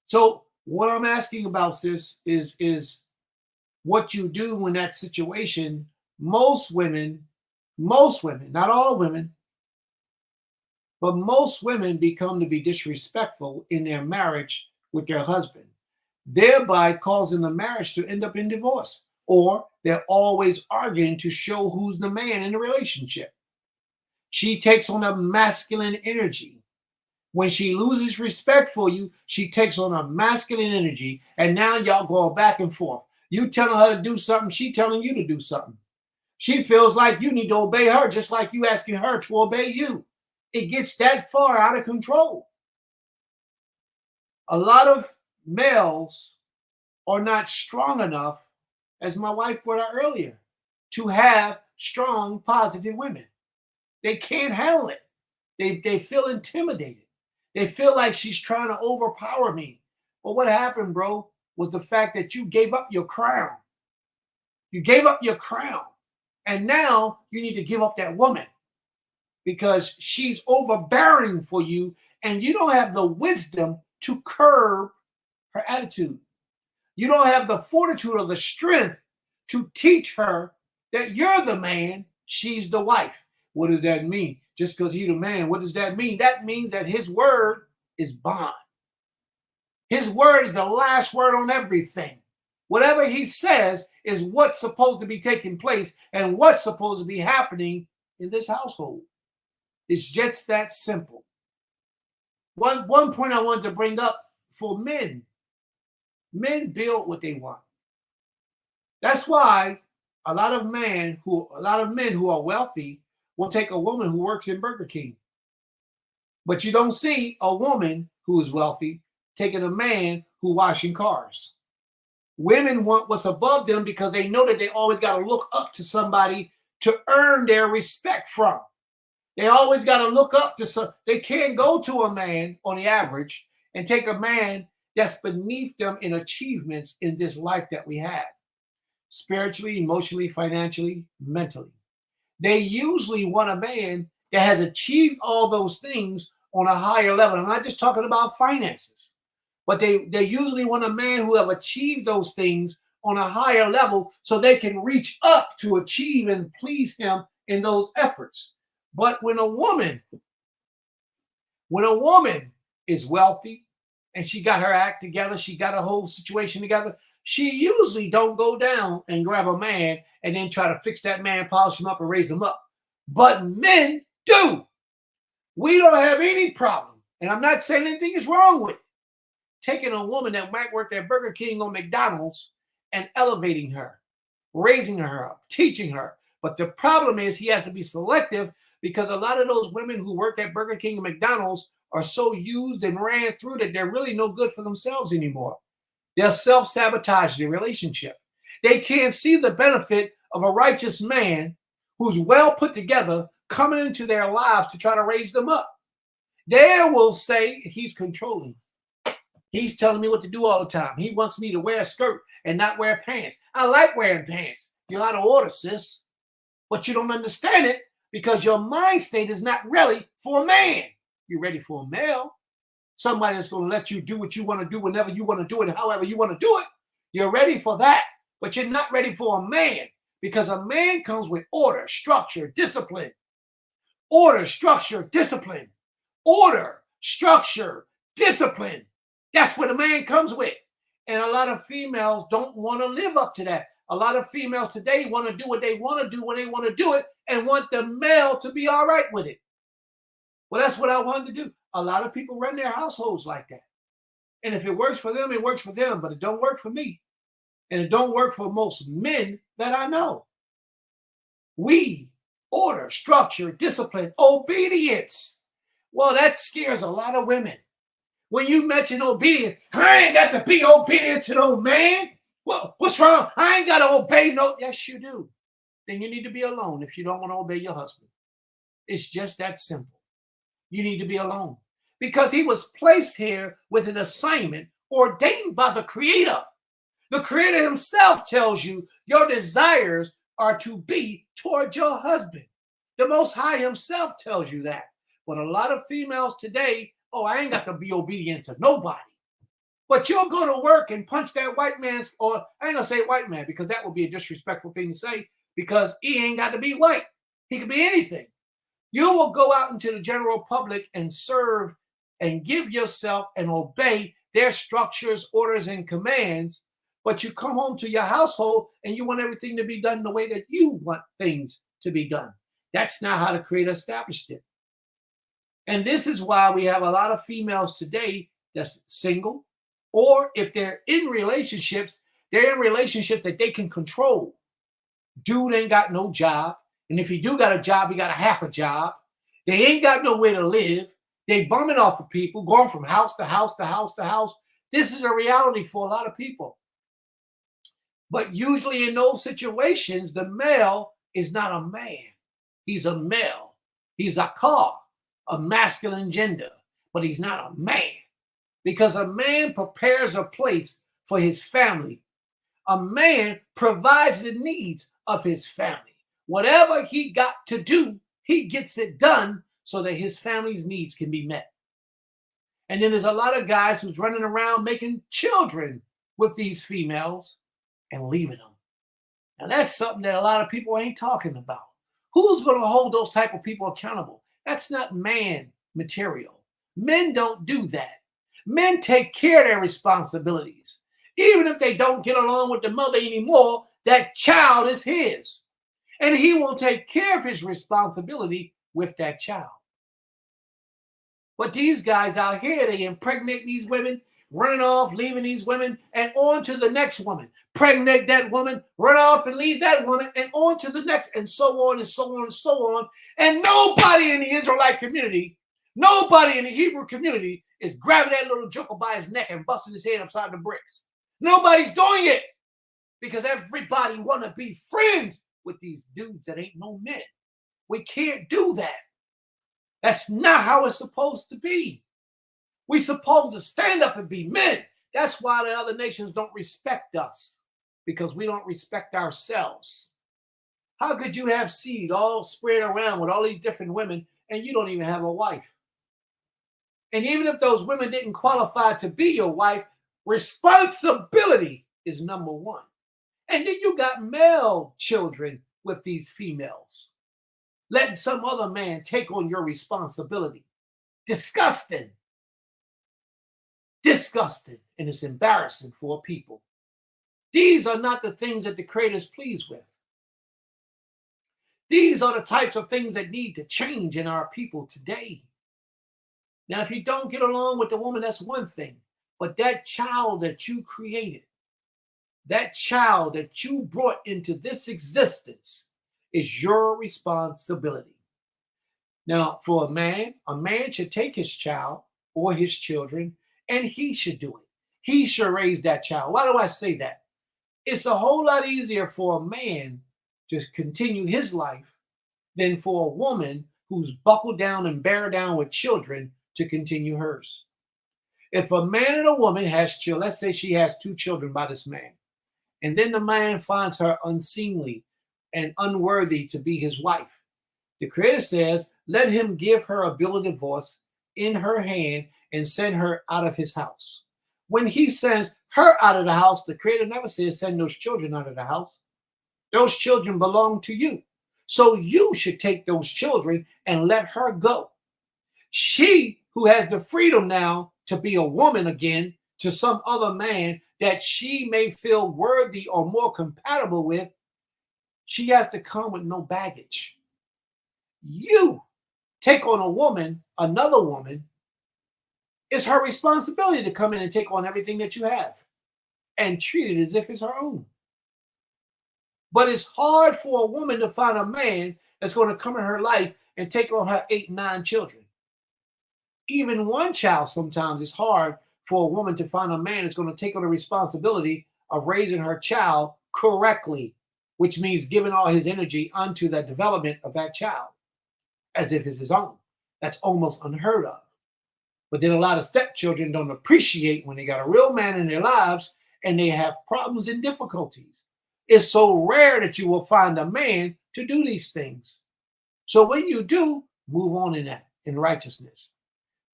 So what I'm asking about, sis, is what you do when that situation, most women, not all women, But most women become to be disrespectful in their marriage with their husband, thereby causing the marriage to end up in divorce. Or they're always arguing to show who's the man in the relationship. She takes on a masculine energy. When she loses respect for you, she takes on a masculine energy, and now y'all go back and forth. You telling her to do something, she telling you to do something. She feels like you need to obey her, just like you asking her to obey you. It gets that far out of control. A lot of males are not strong enough, as my wife brought out earlier, to have strong, positive women. They can't handle it. They feel intimidated. They feel like she's trying to overpower me. But what happened, bro, was the fact that you gave up your crown. You gave up your crown. And now you need to give up that woman because she's overbearing for you and you don't have the wisdom to curb her attitude. You don't have the fortitude or the strength to teach her that you're the man, she's the wife. What does that mean? Just because he's the man, what does that mean? That means that his word is bond. His word is the last word on everything. Whatever he says is what's supposed to be taking place and what's supposed to be happening in this household. It's just that simple. One point I wanted to bring up for men. Men build what they want. That's why a lot of men who are wealthy will take a woman who works in Burger King. But you don't see a woman who is wealthy taking a man who washing cars. Women want what's above them because they know that they always got to look up to somebody to earn their respect from. They always got to look up to some. They can't go to a man on the average and take a man that's beneath them in achievements in this life that we have. Spiritually, emotionally, financially, mentally. They usually want a man that has achieved all those things on a higher level. I'm not just talking about finances, but they usually want a man who have achieved those things on a higher level so they can reach up to achieve and please him in those efforts. But when a woman is wealthy and she got her act together, she got her whole situation together, she usually don't go down and grab a man and then try to fix that man, polish him up and raise him up. But men do. We don't have any problem. And I'm not saying anything is wrong with it. Taking a woman that might work at Burger King or McDonald's and elevating her, raising her up, teaching her. But the problem is he has to be selective because a lot of those women who work at Burger King and McDonald's are so used and ran through that they're really no good for themselves anymore. They'll self-sabotage their relationship. They can't see the benefit of a righteous man who's well put together coming into their lives to try to raise them up. They will say he's controlling. He's telling me what to do all the time. He wants me to wear a skirt and not wear pants. I like wearing pants. You're out of order, sis. But you don't understand it because your mind state is not ready for a man. You're ready for a male. Somebody that's going to let you do what you want to do whenever you want to do it, however you want to do it. You're ready for that, but you're not ready for a man because a man comes with order, structure, discipline. Order, structure, discipline. Order, structure, discipline. That's what a man comes with. And a lot of females don't want to live up to that. A lot of females today want to do what they want to do when they want to do it and want the male to be all right with it. Well, that's what I wanted to do. A lot of people run their households like that. And if it works for them, it works for them, but it don't work for me. And it don't work for most men that I know. We, order, structure, discipline, obedience. Well, that scares a lot of women. When you mention obedience, I ain't got to be obedient to no man. Well, what's wrong? I ain't got to obey no. Yes, you do. Then you need to be alone if you don't want to obey your husband. It's just that simple. You need to be alone because he was placed here with an assignment ordained by the Creator. The Creator himself tells you your desires are to be toward your husband. The Most High himself tells you that. But a lot of females today, I ain't got to be obedient to nobody. But you're going to work and punch that white man's, or I ain't going to say white man because that would be a disrespectful thing to say because he ain't got to be white. He could be anything. You will go out into the general public and serve and give yourself and obey their structures, orders, and commands, but you come home to your household and you want everything to be done the way that you want things to be done. That's not how the Creator established it. And this is why we have a lot of females today that's single, or if they're in relationships, they're in relationships that they can control. Dude ain't got no job. And if he do got a job, he got a half a job. They ain't got nowhere to live. They bumming off of people, going from house to house to house to house. This is a reality for a lot of people. But usually in those situations, the male is not a man. He's a male. He's a car, a masculine gender, but he's not a man. Because a man prepares a place for his family. A man provides the needs of his family. Whatever he got to do, he gets it done so that his family's needs can be met. And then there's a lot of guys who's running around making children with these females and leaving them. Now that's something that a lot of people ain't talking about. Who's going to hold those type of people accountable? That's not man material. Men don't do that. Men take care of their responsibilities. Even if they don't get along with the mother anymore, that child is his. And he will take care of his responsibility with that child. But these guys out here, they impregnate these women, running off, leaving these women, and on to the next woman. Pregnate that woman, run off and leave that woman, and on to the next, and so on and so on and so on. And nobody in the Israelite community, nobody in the Hebrew community is grabbing that little joker by his neck and busting his head upside the bricks. Nobody's doing it because everybody want to be friends with these dudes that ain't no men. We can't do that. That's not how it's supposed to be. We're supposed to stand up and be men. That's why the other nations don't respect us, because we don't respect ourselves. How could you have seed all spread around with all these different women and you don't even have a wife? And even if those women didn't qualify to be your wife, responsibility is number one. And then you got male children with these females, letting some other man take on your responsibility. Disgusting. Disgusting. And it's embarrassing for people. These are not the things that the Creator is pleased with. These are the types of things that need to change in our people today. Now, if you don't get along with the woman, that's one thing. But that child that you created, that child that you brought into this existence is your responsibility. Now, for a man should take his child or his children and he should do it. He should raise that child. Why do I say that? It's a whole lot easier for a man to continue his life than for a woman who's buckled down and bear down with children to continue hers. If a man and a woman has children, let's say she has 2 children by this man, and then the man finds her unseemly and unworthy to be his wife, the Creator says, let him give her a bill of divorce in her hand and send her out of his house. When he sends her out of the house, the Creator never says send those children out of the house. Those children belong to you. So you should take those children and let her go. She who has the freedom now to be a woman again to some other man that she may feel worthy or more compatible with, she has to come with no baggage. You take on a woman, another woman, it's her responsibility to come in and take on everything that you have and treat it as if it's her own. But it's hard for a woman to find a man that's going to come in her life and take on her 8, 9 children. Even one child sometimes is hard for a woman to find a man that's going to take on the responsibility of raising her child correctly, which means giving all his energy onto the development of that child as if it's his own. That's almost unheard of. But then a lot of stepchildren don't appreciate when they got a real man in their lives and they have problems and difficulties. It's so rare that you will find a man to do these things. So when you do, move on in that, in righteousness.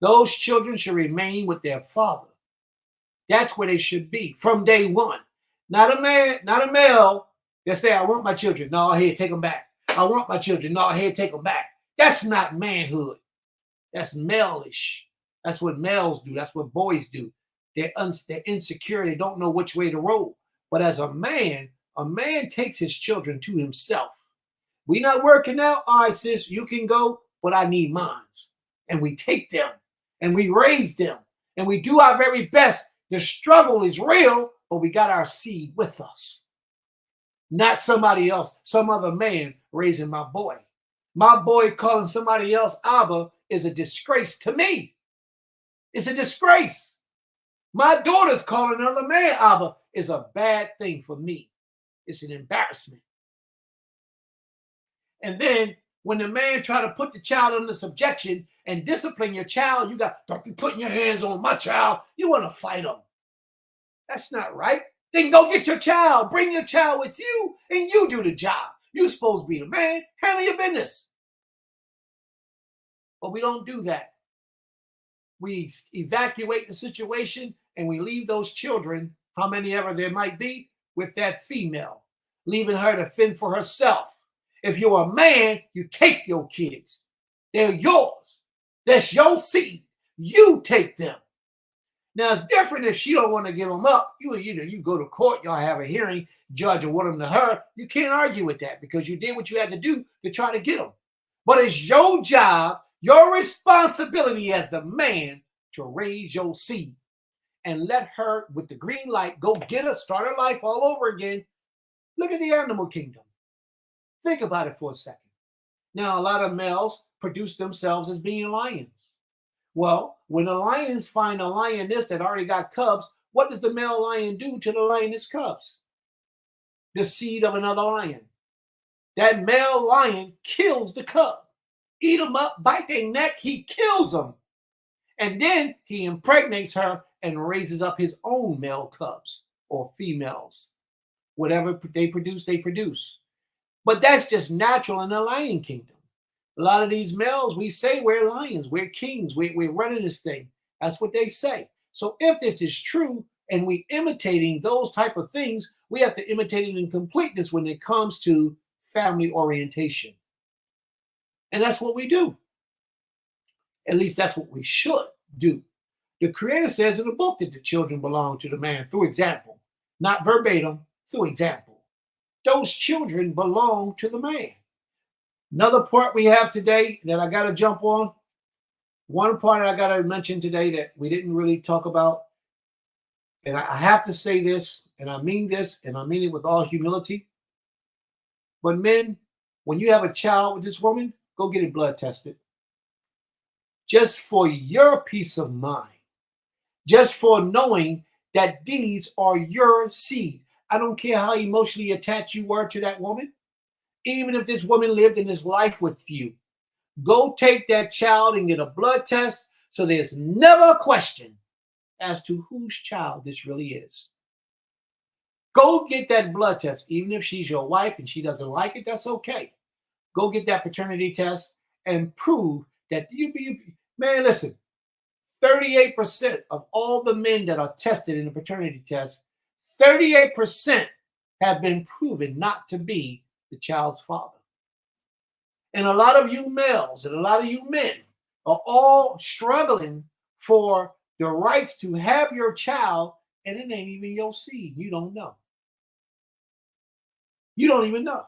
Those children should remain with their father. That's where they should be from day one. Not a man, not a male that say, I want my children. No, here, take them back. I want my children. No, here, take them back. That's not manhood. That's male-ish. That's what males do. That's what boys do. They're insecure. They don't know which way to roll. But as a man takes his children to himself. We not working out. All right, sis, you can go, but I need mines. And we take them and we raise them and we do our very best. The struggle is real, but we got our seed with us. Not somebody else, some other man raising my boy. My boy calling somebody else Abba is a disgrace to me. It's a disgrace. My daughter's calling another man Abba is a bad thing for me. It's an embarrassment. And then when the man try to put the child under subjection and discipline your child, don't be putting your hands on my child. You want to fight him. That's not right. Then go get your child. Bring your child with you and you do the job. You're supposed to be the man. Handle your business. But we don't do that. We evacuate the situation and we leave those children, how many ever there might be, with that female, leaving her to fend for herself. If you're a man, you take your kids. They're yours. That's your seed. You take them. Now, it's different if she don't want to give them up. You go to court, y'all have a hearing, judge award them to her. You can't argue with that because you did what you had to do to try to get them. But it's your job, your responsibility as the man to raise your seed and let her, with the green light, go get her, start her life all over again. Look at the animal kingdom. Think about it for a second. Now, a lot of males produce themselves as being lions. Well, when the lions find a lioness that already got cubs, what does the male lion do to the lioness cubs? The seed of another lion. That male lion kills the cub. Eat them up, bite their neck, he kills them. And then he impregnates her and raises up his own male cubs or females. Whatever they produce, they produce. But that's just natural in the lion kingdom. A lot of these males, we say we're lions, we're kings, we're running this thing. That's what they say. So if this is true and we imitating those type of things, we have to imitate it in completeness when it comes to family orientation. And that's what we do. At least that's what we should do. The Creator says in the book that the children belong to the man through example, not verbatim, through example. Those children belong to the man. Another part we have today that I got to jump on, one part I got to mention today that we didn't really talk about, and I have to say this, and I mean this, and I mean it with all humility. But men, when you have a child with this woman, go get it blood tested. Just for your peace of mind. Just for knowing that these are your seed. I don't care how emotionally attached you were to that woman. Even if this woman lived in this life with you, go take that child and get a blood test so there's never a question as to whose child this really is. Go get that blood test. Even if she's your wife and she doesn't like it, that's okay. Go get that paternity test and prove that man, listen, 38% of all the men that are tested in the paternity test, 38% have been proven not to be the child's father. And a lot of you males and a lot of you men are all struggling for the rights to have your child, and it ain't even your seed. You don't know. You don't even know.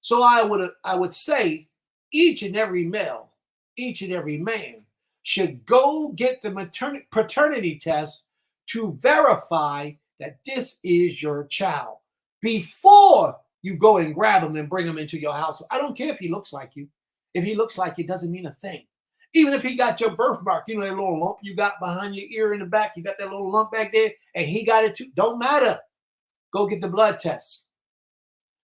So I would say each and every male, each and every man should go get the paternity test to verify that this is your child before you go and grab him and bring him into your house. I don't care if he looks like you. If he looks like it, doesn't mean a thing. Even if he got your birthmark, that little lump you got behind your ear in the back, you got that little lump back there, and he got it too. Don't matter. Go get the blood test.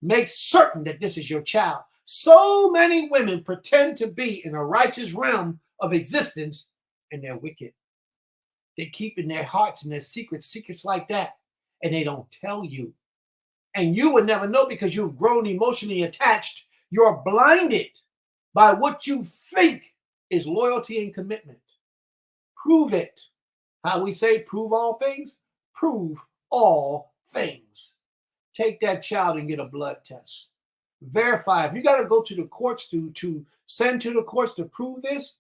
Make certain that this is your child. So many women pretend to be in a righteous realm of existence, and they're wicked. They keep in their hearts and their secrets like that, and they don't tell you. And you would never know because you've grown emotionally attached. You're blinded by what you think is loyalty and commitment. Prove it. How we say prove all things? Prove all things. Take that child and get a blood test. verify. If you got to go to the courts to send to the courts to prove this,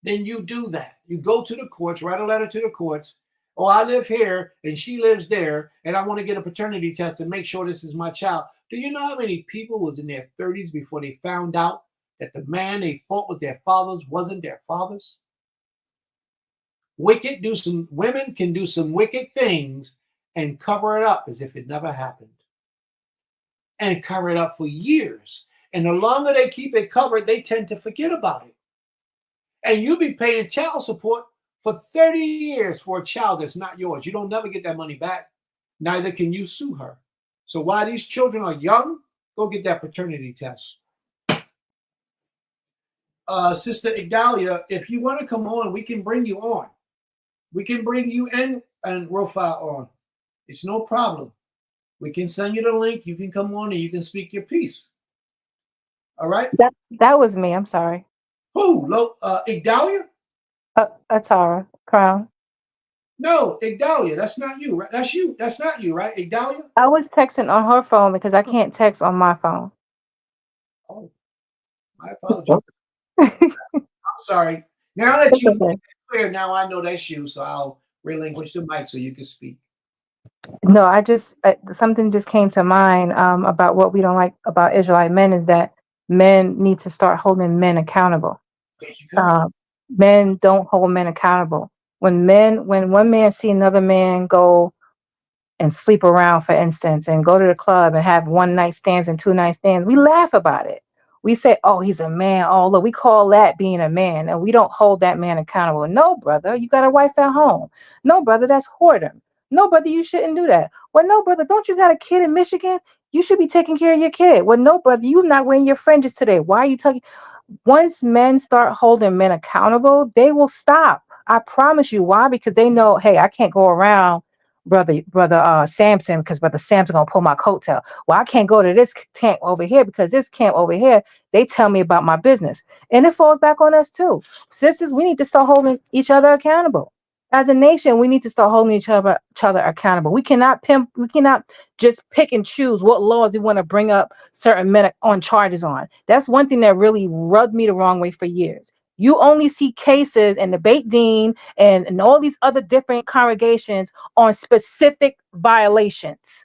then you do that. You go to the courts, write a letter to the courts. Oh, I live here and she lives there, and I want to get a paternity test to make sure this is my child. Do you know how many people was in their 30s before they found out that the man they thought was their fathers wasn't their fathers? Women can do some wicked things and cover it up as if it never happened. And cover it up for years. And the longer they keep it covered, they tend to forget about it. And you'll be paying child support for 30 years for a child that's not yours. You don't never get that money back. Neither can you sue her. So while these children are young, go get that paternity test. Sister Igdalia, if you want to come on, we can bring you on. We can bring you and Rofa on. It's no problem. We can send you the link. You can come on and you can speak your piece. All right? That was me. I'm sorry. Who? Igdalia? Atara Crown. No, Igdalia. That's not you, right? That's you. That's not you, right? Igdalia? I was texting on her phone because I can't text on my phone. Oh, my apologies. I'm sorry. Now that It's you okay. make it clear, now I know that's you, so I'll relinquish the mic so you can speak. No, something just came to mind about what we don't like about Israelite men is that men need to start holding men accountable. There you go. Men don't hold men accountable. When one man see another man go and sleep around, for instance, and go to the club and have one night stands and two night stands, we laugh about it. We say, oh, he's a man. Oh, look, we call that being a man, and we don't hold that man accountable. No, brother, you got a wife at home. No, brother, that's whoredom. No, brother, you shouldn't do that. Well, no, brother, don't you got a kid in Michigan? You should be taking care of your kid. Well, no, brother, you're not wearing your fringes today. Why are you talking? Once men start holding men accountable, they will stop. I promise you. Why? Because they know, hey, I can't go around brother Samson, because brother Samson gonna pull my coattail. Well, I can't go to this camp over here because this camp over here, they tell me about my business. And it falls back on us too. Sisters, we need to start holding each other accountable. As a nation, we need to start holding each other accountable. We cannot just pick and choose what laws we want to bring up certain men on charges on. That's one thing that really rubbed me the wrong way for years. You only see cases in the Beit Din and all these other different congregations on specific violations.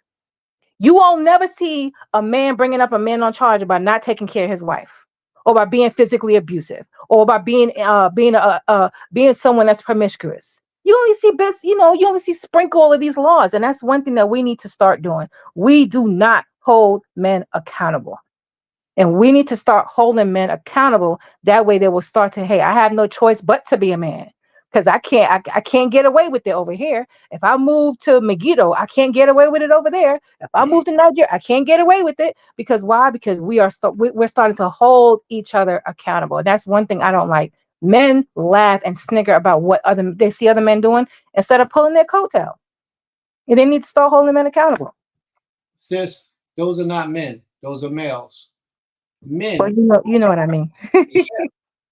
You won't never see a man bringing up a man on charge about not taking care of his wife, or by being physically abusive, or by being someone that's promiscuous. You only see bits, you only see sprinkle of these laws, and that's one thing that we need to start doing. We do not hold men accountable. And we need to start holding men accountable. That way they will start to, hey, I have no choice but to be a man. Because I can't get away with it over here. If I move to Megiddo, I can't get away with it over there. If I move to Nigeria, I can't get away with it. Because why? Because we're starting to hold each other accountable. And that's one thing I don't like. Men laugh and snigger about what they see other men doing instead of pulling their coattail. And they need to start holding men accountable. Sis, those are not men. Those are males. Men. Well, you know what I mean. Yeah.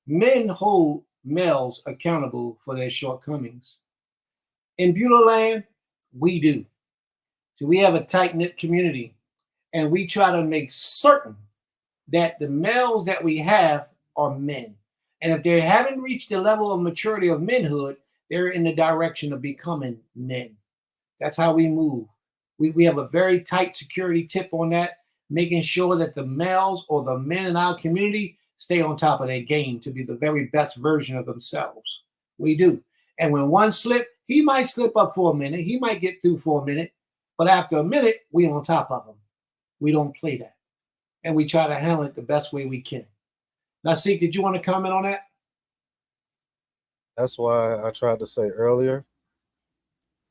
Men hold males accountable for their shortcomings. In Beulah Land, we do. So we have a tight-knit community, and we try to make certain that the males that we have are men. And if they haven't reached the level of maturity of manhood, they're in the direction of becoming men. That's how we move. We have a very tight security tip on that, making sure that the males or the men in our community stay on top of their game to be the very best version of themselves. We do. And when one slip, he might slip up for a minute. He might get through for a minute. But after a minute, we on top of him. We don't play that. And we try to handle it the best way we can. Now, Seek, did you want to comment on that? That's why I tried to say earlier,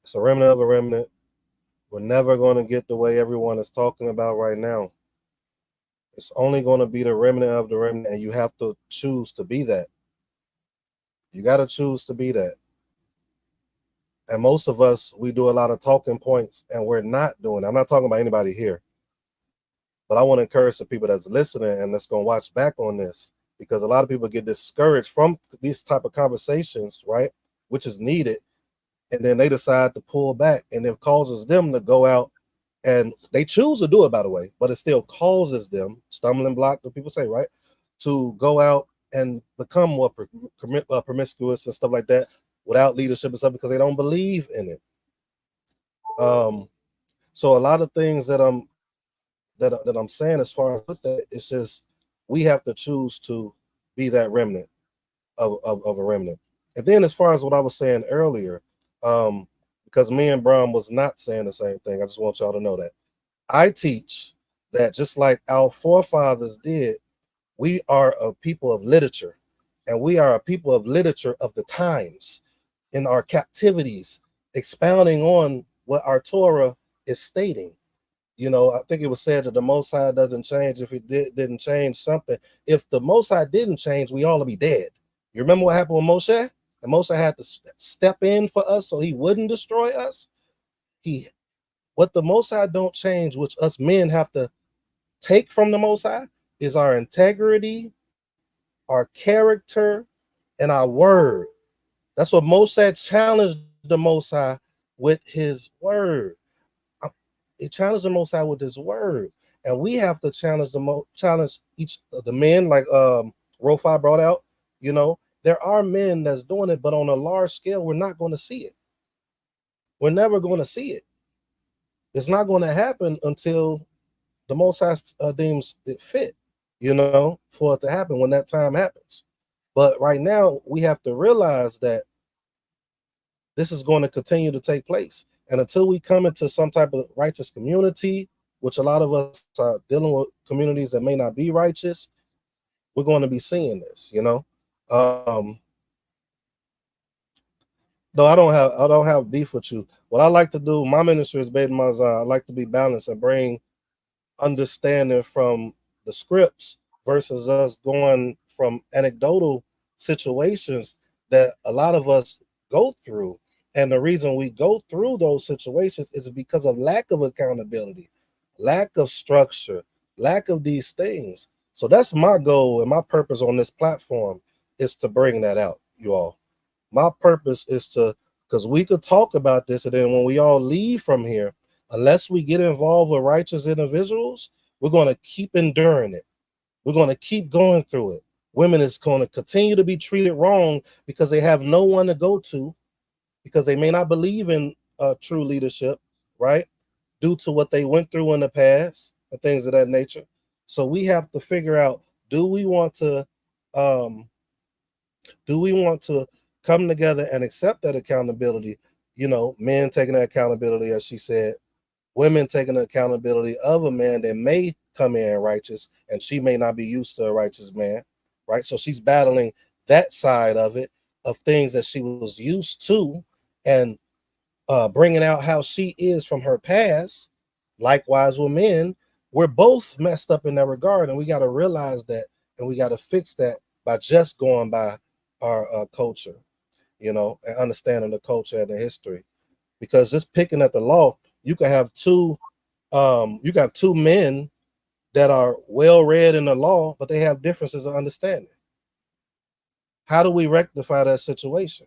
it's a remnant of a remnant. We're never going to get the way everyone is talking about right now. It's only going to be the remnant of the remnant, and you have to choose to be that. You got to choose to be that. And most of us, we do a lot of talking points, and we're not doing it. I'm not talking about anybody here. But I want to encourage the people that's listening and that's going to watch back on this, because a lot of people get discouraged from these type of conversations, right, which is needed, and then they decide to pull back, and it causes them to go out And they choose to do it, by the way, but it still causes them, stumbling block, that people say, right, to go out and become more promiscuous and stuff like that without leadership and stuff because they don't believe in it. So a lot of things that I'm saying as far as with that, it's just we have to choose to be that remnant of a remnant. And then as far as what I was saying earlier, because me and Bram was not saying the same thing, I just want y'all to know that. I teach that just like our forefathers did, we are a people of literature, and we are a people of literature of the times in our captivities, expounding on what our Torah is stating. You know, I think it was said that the Most High doesn't change if it didn't change something. If the Most High didn't change, we all would be dead. You remember what happened with Moshe? And Moshe had to step in for us so he wouldn't destroy us. What the Most High don't change, which us men have to take from the Most High, is our integrity, our character, and our word. That's what Moshe challenged the Most High with his word. He challenged the Most High with his word, and we have to challenge each of the men, like Rofi brought out. You know, there are men that's doing it, but on a large scale, we're not going to see it. We're never going to see it. It's not going to happen until the Most High deems it fit, you know, for it to happen when that time happens. But right now, we have to realize that this is going to continue to take place. And until we come into some type of righteous community, which a lot of us are dealing with communities that may not be righteous, we're going to be seeing this, you know. No, I don't have beef with you. What I like to do, my ministry is Beit Mazan. I like to be balanced and bring understanding from the scripts versus us going from anecdotal situations that a lot of us go through. And the reason we go through those situations is because of lack of accountability, lack of structure, lack of these things. So that's my goal and my purpose on this platform is to bring that out, you all. My purpose is to, because we could talk about this, and then when we all leave from here, unless we get involved with righteous individuals, we're going to keep enduring it. We're going to keep going through it. Women is going to continue to be treated wrong because they have no one to go to, because they may not believe in true leadership, right? Due to what they went through in the past and things of that nature. So we have to figure out, do we want to come together and accept that accountability? You know, men taking that accountability, as she said, women taking the accountability of a man that may come in righteous, and she may not be used to a righteous man, right? So she's battling that side of it, of things that she was used to, and bringing out how she is from her past. Likewise with men, we're both messed up in that regard, and we got to realize that, and we got to fix that by just going by our culture, you know, and understanding the culture and the history. Because just picking at the law, you can have two men that are well read in the law, but they have differences of understanding. How do we rectify that situation?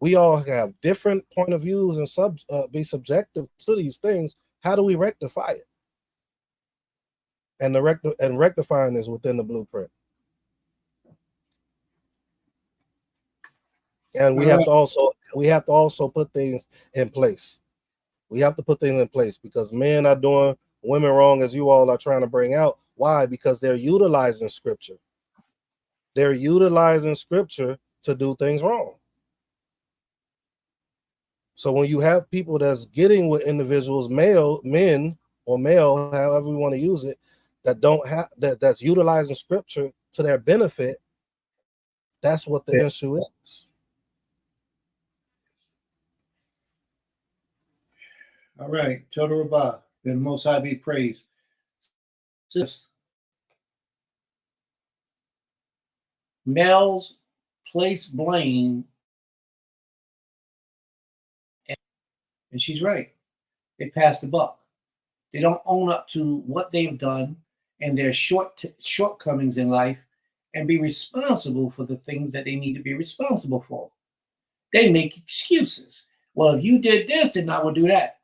We all have different point of views and be subjective to these things. How do we rectify it? And rectifying is within the blueprint. And we have to also put things in place. We have to put things in place because men are doing women wrong, as you all are trying to bring out. Why? Because they're utilizing scripture. They're utilizing scripture to do things wrong. So when you have people that's getting with individuals, men or male, however you want to use it, that don't have that's utilizing scripture to their benefit, that's what the issue is. All right, Total Rabbah, then the Most High be praised. Males place blame, and she's right. They pass the buck. They don't own up to what they've done and their shortcomings in life and be responsible for the things that they need to be responsible for. They make excuses. Well, if you did this, then I will do that.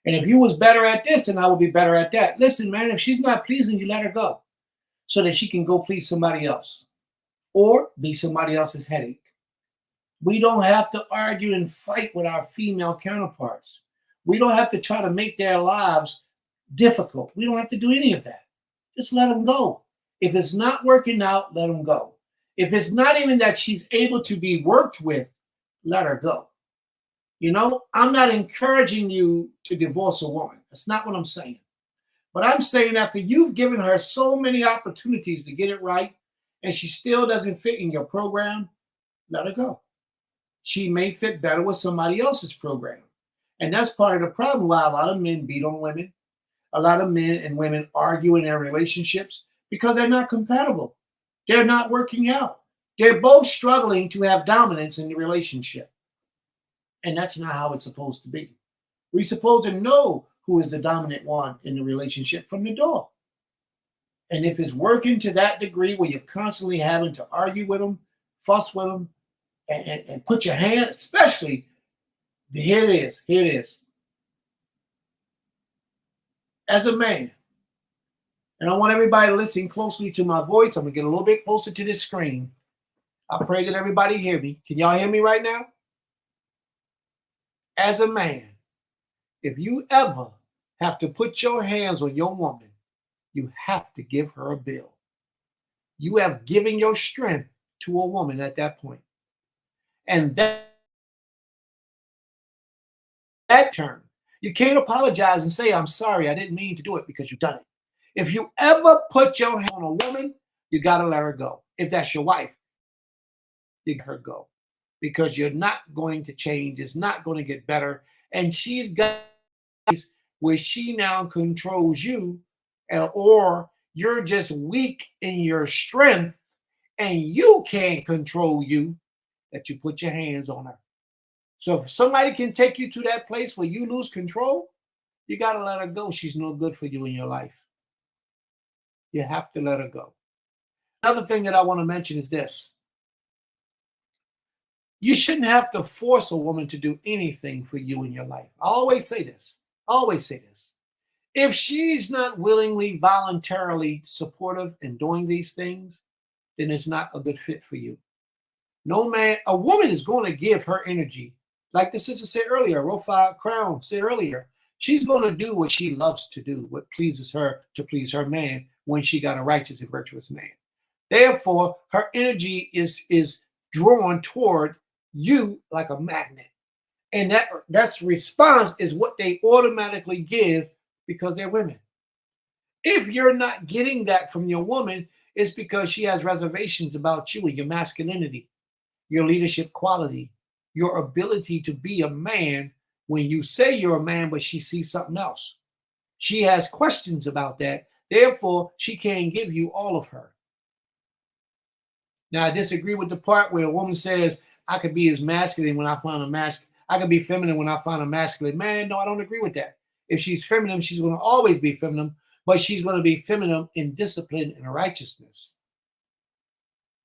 And if you was better at this, then I would be better at that. Listen, man, if she's not pleasing you, let her go so that she can go please somebody else or be somebody else's headache. We don't have to argue and fight with our female counterparts. We don't have to try to make their lives difficult. We don't have to do any of that. Just let them go. If it's not working out, let them go. If it's not even that she's able to be worked with, let her go. You know, I'm not encouraging you to divorce a woman. That's not what I'm saying. But I'm saying after you've given her so many opportunities to get it right and she still doesn't fit in your program, let her go. She may fit better with somebody else's program. And that's part of the problem why a lot of men beat on women. A lot of men and women argue in their relationships because they're not compatible. They're not working out. They're both struggling to have dominance in the relationship. And that's not how it's supposed to be. We're supposed to know who is the dominant one in the relationship from the door. And if it's working to that degree where you're constantly having to argue with them, fuss with them, and put your hand, especially, here it is. As a man, and I want everybody to listen closely to my voice. I'm going to get a little bit closer to this screen. I pray that everybody hear me. Can y'all hear me right now? As a man, if you ever have to put your hands on your woman, you have to give her a bill. You have given your strength to a woman at that point. And that term, you can't apologize and say, I'm sorry, I didn't mean to do it, because you've done it. If you ever put your hand on a woman, you got to let her go. If that's your wife, you let her go, because you're not going to change. It's not going to get better. And she's got where she now controls you, or you're just weak in your strength and you can't control you, that you put your hands on her. So if somebody can take you to that place where you lose control, you got to let her go. She's no good for you in your life. You have to let her go. Another thing that I want to mention is this. You shouldn't have to force a woman to do anything for you in your life. I always say this. If she's not willingly, voluntarily supportive in doing these things, then it's not a good fit for you. No man, a woman is going to give her energy. Like the sister said earlier, Rofa Crown said earlier, she's going to do what she loves to do, what pleases her to please her man when she got a righteous and virtuous man. Therefore, her energy is drawn toward you like a magnet. And that's response is what they automatically give because they're women. If you're not getting that from your woman, it's because she has reservations about you and your masculinity, your leadership quality, your ability to be a man when you say you're a man, but she sees something else. She has questions about that. Therefore, she can't give you all of her. Now, I disagree with the part where a woman says, I could be as masculine when I find a masculine. I could be feminine when I find a masculine man. No, I don't agree with that. If she's feminine, she's going to always be feminine, but she's going to be feminine in discipline and righteousness.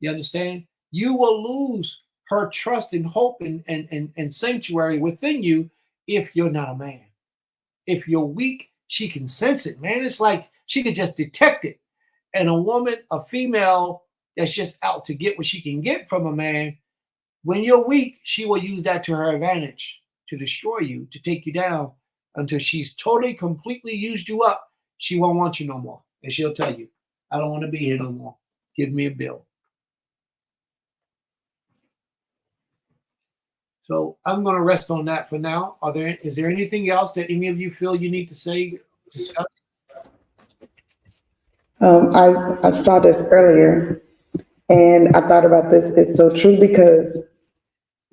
You understand? You will lose her trust and hope and sanctuary within you if you're not a man. If you're weak, she can sense it, man. It's like she can just detect it. And a woman, a female that's just out to get what she can get from a man, when you're weak, she will use that to her advantage to destroy you, to take you down until she's totally, completely used you up. She won't want you no more. And she'll tell you, I don't want to be here no more. Give me a bill. So I'm going to rest on that for now. Is there anything else that any of you feel you need to say, discuss? I saw this earlier and I thought about this. It's so true because,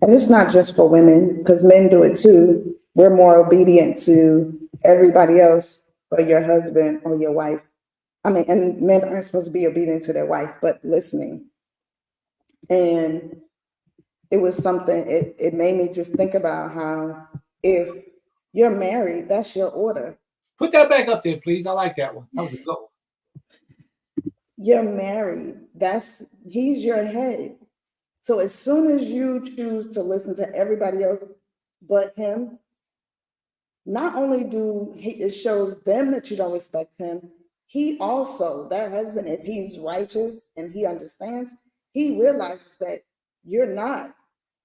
and it's not just for women, because men do it too. We're more obedient to everybody else but your husband or your wife. I mean, and men aren't supposed to be obedient to their wife, but listening. And it was something, it made me just think about how if you're married, that's your order. Put that back up there, please. I like that one. That was a good one. You're married. He's your head. So as soon as you choose to listen to everybody else but him, not only it shows them that you don't respect him, he also, that husband, if he's righteous and he understands, he realizes that you're not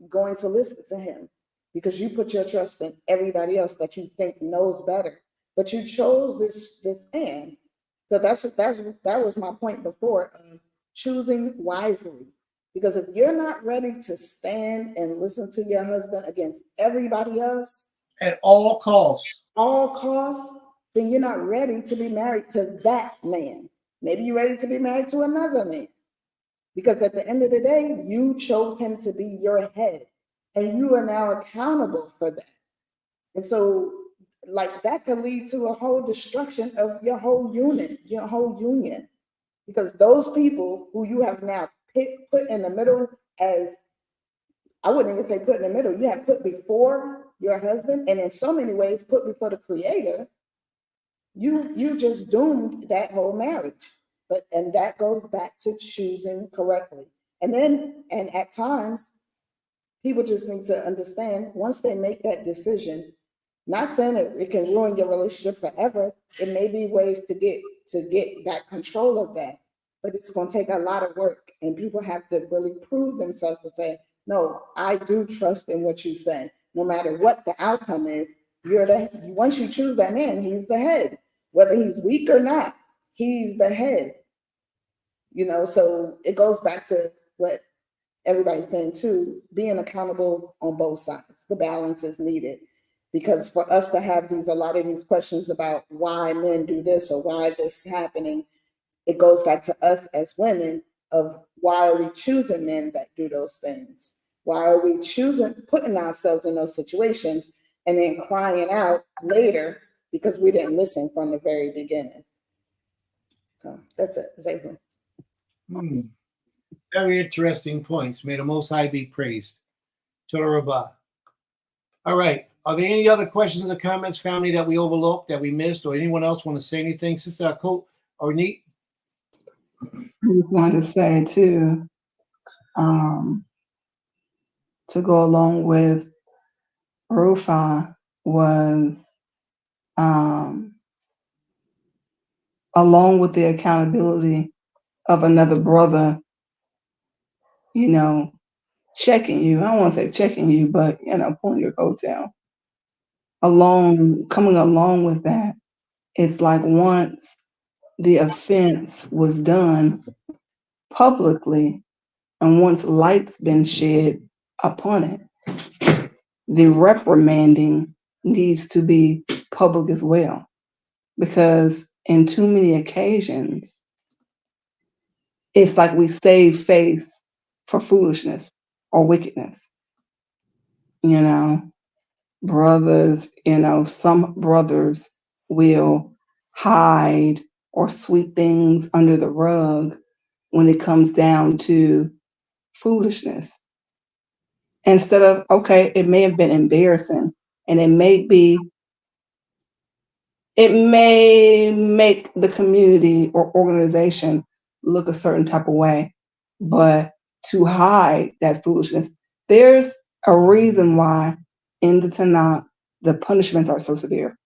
going to listen to him because you put your trust in everybody else that you think knows better. But you chose this man. So that was my point before of choosing wisely. Because if you're not ready to stand and listen to your husband against everybody else, At all costs. then you're not ready to be married to that man. Maybe you're ready to be married to another man. Because at the end of the day, you chose him to be your head. And you are now accountable for that. And so, like, that could lead to a whole destruction of your whole unit, your whole union. Because those people who you have now put in the middle as, I wouldn't even say put in the middle, you have put before your husband, and in so many ways put before the creator, you just doomed that whole marriage. And that goes back to choosing correctly. And at times, people just need to understand, once they make that decision, not saying that it can ruin your relationship forever, it may be ways to get back control of that, but it's going to take a lot of work, and people have to really prove themselves to say, no, I do trust in what you say. No matter what the outcome is, once you choose that man, he's the head. Whether he's weak or not, he's the head. So it goes back to what everybody's saying too, being accountable on both sides. The balance is needed. Because for us to have a lot of these questions about why men do this or why this is happening, it goes back to us as women of why are we choosing men that do those things? Why are we putting ourselves in those situations and then crying out later because we didn't listen from the very beginning? So that's it. That's everything. Very interesting points. May the Most High be praised. Torah Rabbah. All right. Are there any other questions or comments, family, that we overlooked, that we missed, or anyone else want to say anything? Sister Akot or Neat? I just wanted to say too, to go along with Rufa was along with the accountability of another brother, checking you. I don't want to say checking you, but pulling your coattail. Coming along with that, it's like once the offense was done publicly, and once light's been shed upon it, the reprimanding needs to be public as well. Because in too many occasions, it's like we save face for foolishness or wickedness. Brothers, some brothers will hide or sweep things under the rug when it comes down to foolishness. Instead of, okay, it may have been embarrassing, and it may make the community or organization look a certain type of way, but to hide that foolishness, there's a reason why in the Tanakh the punishments are so severe,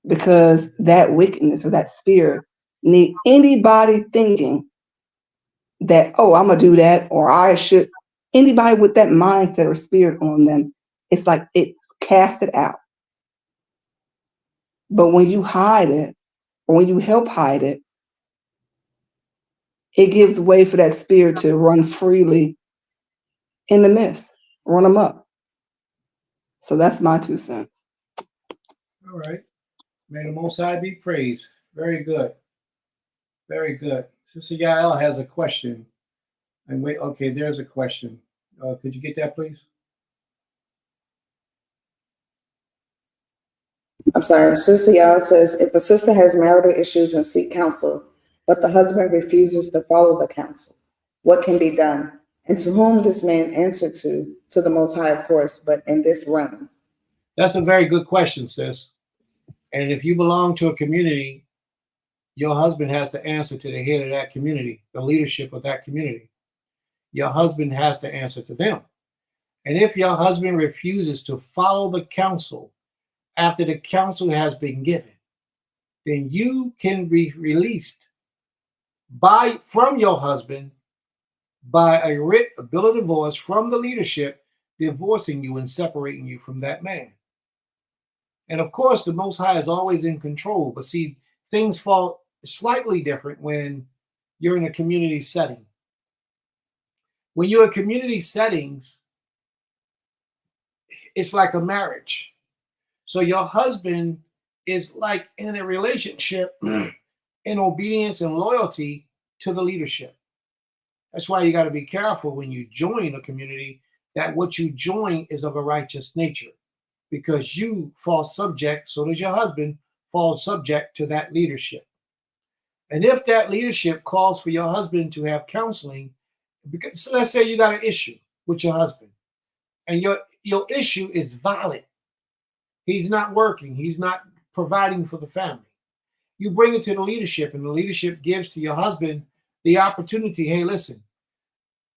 because that wickedness or that spirit need anybody thinking that, oh, I'm gonna do that, or I should. Anybody with that mindset or spirit on them, it's like it's casted out. But when you hide it, or when you help hide it, it gives way for that spirit to run freely in the midst, run them up. So that's my 2 cents. All right. May the Most High be praised. Very good. Very good. Sister Yael has a question. And wait, okay, there's a question. Could you get that, please? I'm sorry. Sister Yael says, if a sister has marital issues and seek counsel, but the husband refuses to follow the counsel, what can be done? And to whom this man answer to the Most High, of course, but in this realm? That's a very good question, sis. And if you belong to a community, your husband has to answer to the head of that community, the leadership of that community. Your husband has to answer to them. And if your husband refuses to follow the counsel, after the counsel has been given, then you can be released from your husband by a writ, a bill of divorce from the leadership, divorcing you and separating you from that man. And of course, the Most High is always in control. But see, things fall slightly different when you're in a community setting. When you're in community settings, it's like a marriage. So your husband is like in a relationship in obedience and loyalty to the leadership. That's why you got to be careful when you join a community that what you join is of a righteous nature, because you fall subject, so does your husband fall subject to that leadership. And if that leadership calls for your husband to have counseling, because so let's say you got an issue with your husband and your issue is valid. He's not working. He's not providing for the family. You bring it to the leadership, and the leadership gives to your husband the opportunity. Hey, listen,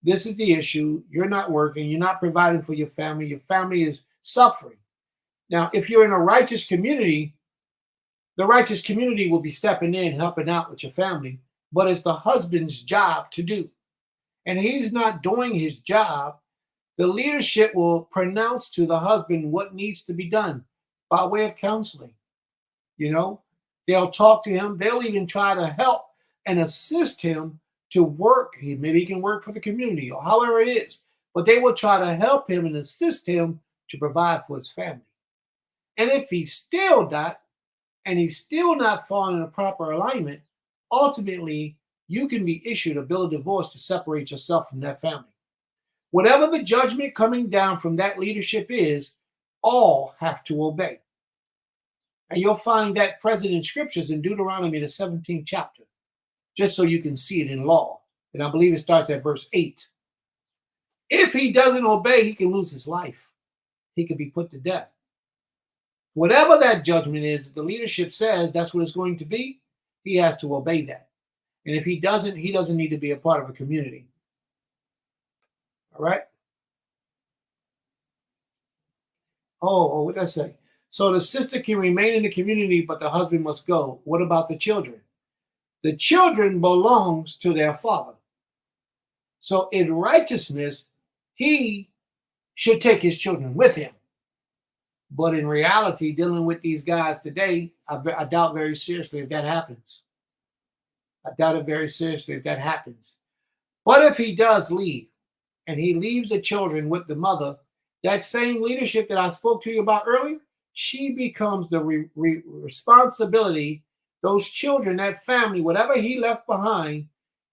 this is the issue. You're not working. You're not providing for your family. Your family is suffering. Now, if you're in a righteous community, the righteous community will be stepping in, helping out with your family, but it's the husband's job to do. And he's not doing his job. The leadership will pronounce to the husband what needs to be done by way of counseling. You know, they'll talk to him. They'll even try to help and assist him to work. Maybe he can work for the community or however it is, but they will try to help him and assist him to provide for his family. And if he's still not, and he's still not falling in a proper alignment, ultimately, you can be issued a bill of divorce to separate yourself from that family. Whatever the judgment coming down from that leadership is, all have to obey. And you'll find that present in scriptures in Deuteronomy, the 17th chapter, just so you can see it in law. And I believe it starts at verse 8. If he doesn't obey, he can lose his life. He could be put to death. Whatever that judgment is, the leadership says that's what it's going to be, he has to obey that. And if he doesn't need to be a part of a community. All right? What did I say? So the sister can remain in the community, but the husband must go. What about the children? The children belongs to their father. So in righteousness, he should take his children with him. But in reality, dealing with these guys today, I doubt very seriously if that happens. I doubt it very seriously if that happens. But if he does leave, and he leaves the children with the mother, that same leadership that I spoke to you about earlier, she becomes the responsibility, those children, that family, whatever he left behind,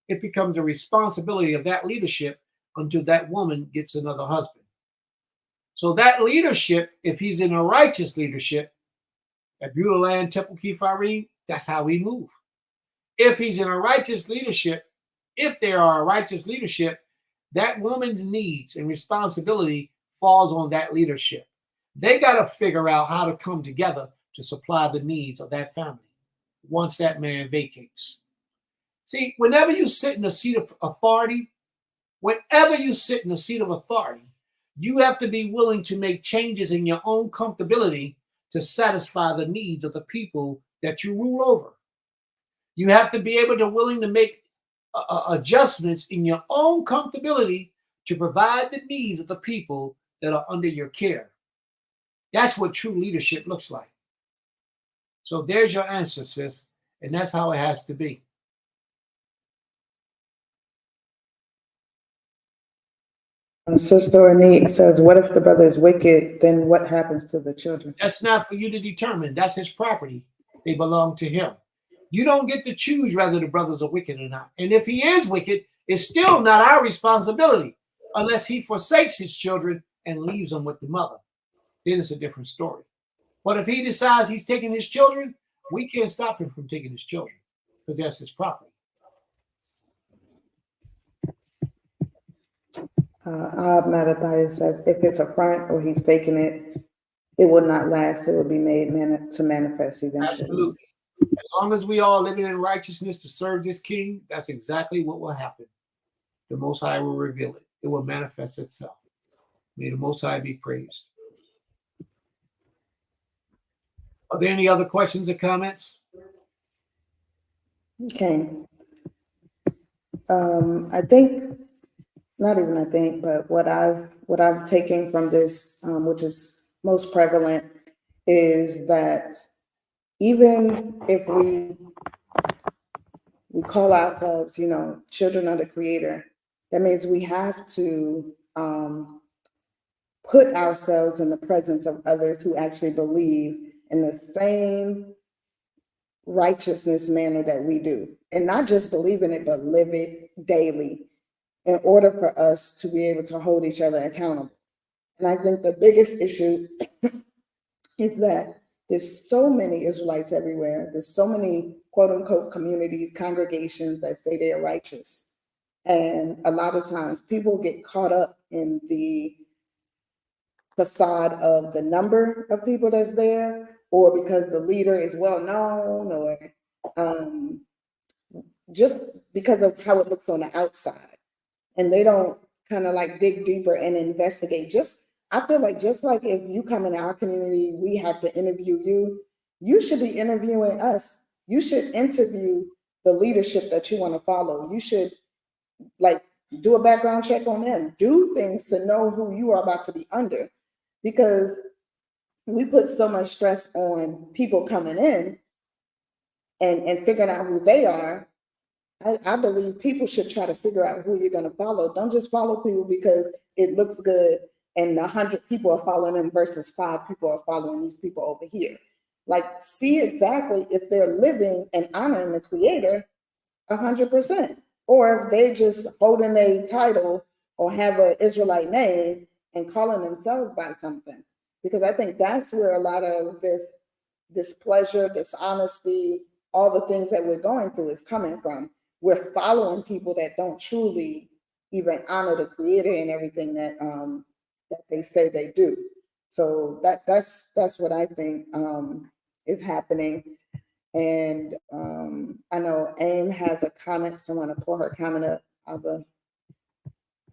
it becomes the responsibility of that leadership until that woman gets another husband. So that leadership, if he's in a righteous leadership, at Beulah Land, Temple Kefarym, that's how we move. If he's in a righteous leadership, if there are a righteous leadership, that woman's needs and responsibility falls on that leadership. They got to figure out how to come together to supply the needs of that family once that man vacates. See, whenever you sit in a seat of authority, you have to be willing to make changes in your own comfortability to satisfy the needs of the people that you rule over. You have to be willing to make adjustments in your own comfortability to provide the needs of the people that are under your care. That's what true leadership looks like. So there's your answer, sis, and that's how it has to be. Sister Anit says, what if the brother is wicked? Then what happens to the children? That's not for you to determine. That's his property. They belong to him. You don't get to choose whether the brothers are wicked or not. And if he is wicked, it's still not our responsibility unless he forsakes his children and leaves them with the mother. Then it's a different story. But if he decides he's taking his children, we can't stop him from taking his children because that's his property. Mattathias says, if it's a front or he's faking it, it will not last. It will be made to manifest eventually. Absolutely. As long as we all living in righteousness to serve this king, that's exactly what will happen. The Most High will reveal it. It will manifest itself. May the Most High be praised. Are there any other questions or comments? Okay. I think, not even I think, but what I've taken from this, which is most prevalent, is that even if we call ourselves, children of the Creator, that means we have to put ourselves in the presence of others who actually believe in the same righteousness manner that we do, and not just believe in it, but live it daily in order for us to be able to hold each other accountable. And I think the biggest issue is that there's so many Israelites everywhere. There's so many quote unquote communities, congregations that say they're righteous. And a lot of times people get caught up in the facade of the number of people that's there, or because the leader is well known, or just because of how it looks on the outside. And they don't kind of like dig deeper and investigate. I feel like just like if you come in our community, we have to interview you, you should be interviewing us. You should interview the leadership that you want to follow. You should like do a background check on them, do things to know who you are about to be under, because we put so much stress on people coming in and figuring out who they are. I believe people should try to figure out who you're going to follow. Don't just follow people because it looks good and 100 people are following them versus 5 people are following these people over here. Like, see exactly if they're living and honoring the Creator 100%, or if they just holding a title or have an Israelite name and calling themselves by something. Because I think that's where a lot of this displeasure, dishonesty, all the things that we're going through is coming from. We're following people that don't truly even honor the Creator and everything that they say they do. So that's what I think is happening. And I know AIM has a comment. Someone to pull her comment up.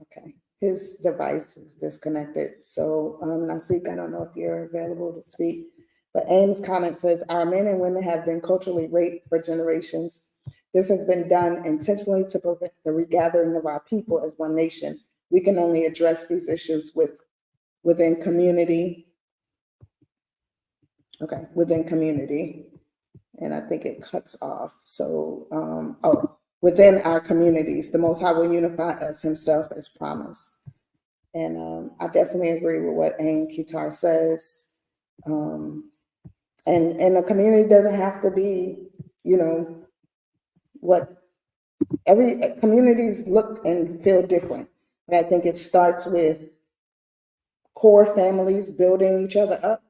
Okay, his device is disconnected. So Nasik, I don't know if you're available to speak. But AIM's comment says, our men and women have been culturally raped for generations. This has been done intentionally to prevent the regathering of our people as one nation. We can only address these issues within community. Okay, within community. And I think it cuts off. So, within our communities, the Most High will unify us himself as promised. And I definitely agree with what Ain Kitar says. And the community doesn't have to be, what every communities look and feel different. And I think it starts with core families building each other up,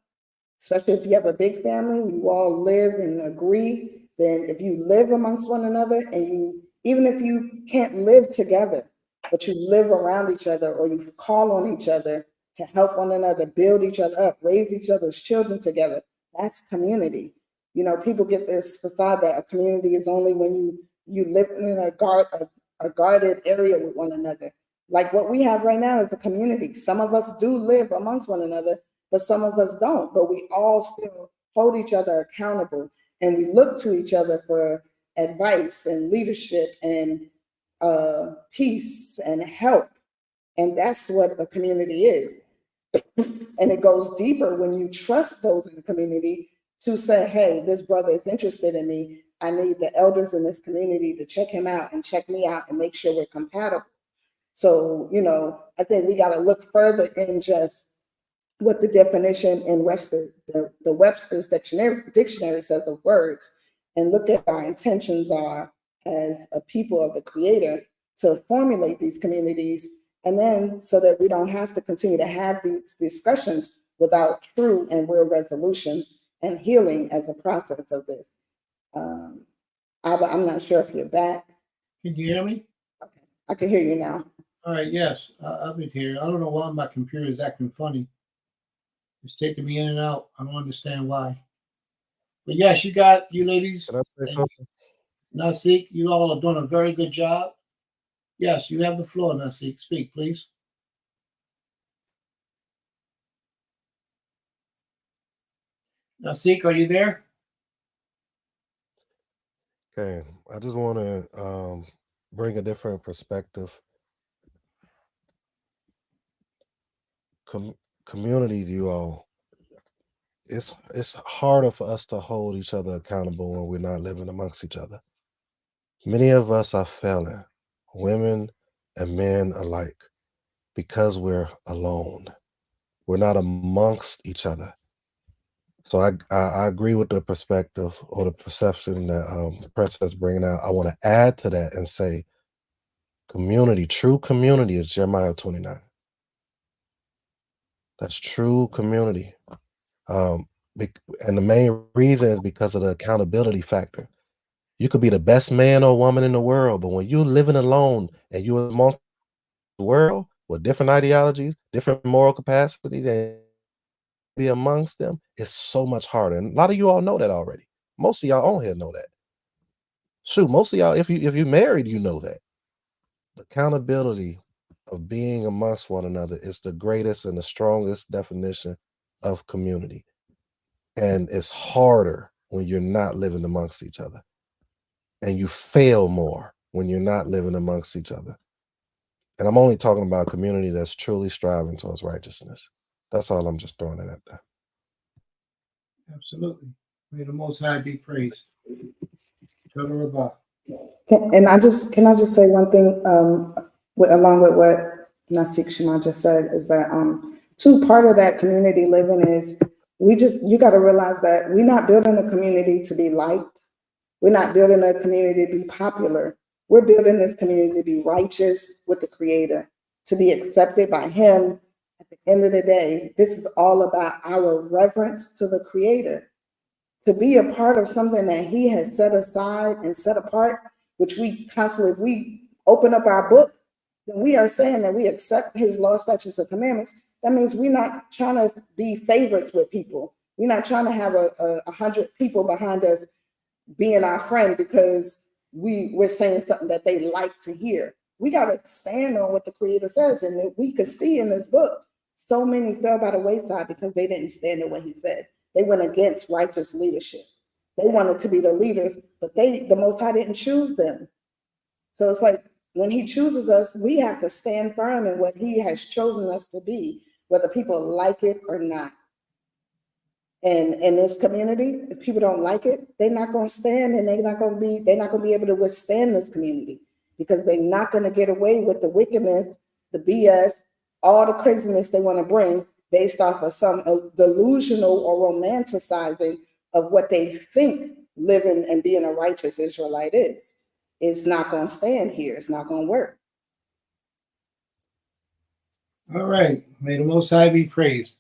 especially if you have a big family, you all live and agree. Then if you live amongst one another and even if you can't live together, but you live around each other or you call on each other to help one another, build each other up, raise each other's children together, that's community. People get this facade that a community is only when you live in a guarded area with one another. Like what we have right now is a community. Some of us do live amongst one another, but some of us don't. But we all still hold each other accountable, and we look to each other for advice and leadership and peace and help. And that's what a community is. And it goes deeper when you trust those in the community to say, hey, this brother is interested in me. I need the elders in this community to check him out and check me out and make sure we're compatible. So, I think we got to look further in just what the definition in the Webster's dictionary says of words, and look at our intentions are as a people of the Creator to formulate these communities, and then so that we don't have to continue to have these discussions without true and real resolutions and healing as a process of this. I'm not sure if you're back. Can you hear me? Okay, I can hear you now. All right, yes, I've been here. I don't know why my computer is acting funny. It's taking me in and out. I don't understand why. But yes, you ladies. Can I say something? Nasik, you all are doing a very good job. Yes, you have the floor, Nasik. Speak, please. Now, Seek, are you there? Okay, I just want to bring a different perspective. Community, you all, it's harder for us to hold each other accountable when we're not living amongst each other. Many of us are failing, women and men alike, because we're alone. We're not amongst each other. So I agree with the perspective or the perception that the president's bringing out. I want to add to that and say community, true community is Jeremiah 29. That's true community. Um, and the main reason is because of the accountability factor. You could be the best man or woman in the world, but when you're living alone and you're amongst the world with different ideologies, different moral capacities, and be amongst them, it's so much harder. And a lot of you all know that already. Most of y'all on here know that. Shoot, most of y'all, if you married, you know that. The accountability of being amongst one another is the greatest and the strongest definition of community. And it's harder when you're not living amongst each other. And you fail more when you're not living amongst each other. And I'm only talking about a community that's truly striving towards righteousness. That's all. I'm just throwing it out there. Absolutely. May the Most High be praised. Total. And can I just say one thing, along with what Nasik Shema just said, is that, part of that community living is, you gotta realize that we're not building a community to be liked. We're not building a community to be popular. We're building this community to be righteous with the Creator, to be accepted by Him. At the end of the day, this is all about our reverence to the Creator. To be a part of something that He has set aside and set apart, which we constantly, if we open up our book, then we are saying that we accept His law, statutes, and commandments. That means we're not trying to be favorites with people. We're not trying to have 100 people behind us being our friend because we're saying something that they like to hear. We got to stand on what the Creator says. And we could see in this book, so many fell by the wayside because they didn't stand on what He said. They went against righteous leadership. They wanted to be the leaders, but the Most High didn't choose them. So it's like when He chooses us, we have to stand firm in what He has chosen us to be, whether people like it or not. And in this community, if people don't like it, they're not going to stand, and they're not going to be able to withstand this community, because they're not going to get away with the wickedness, the BS, all the craziness they want to bring based off of some delusional or romanticizing of what they think living and being a righteous Israelite is. It's not going to stand here. It's not going to work. All right. May the Most High be praised.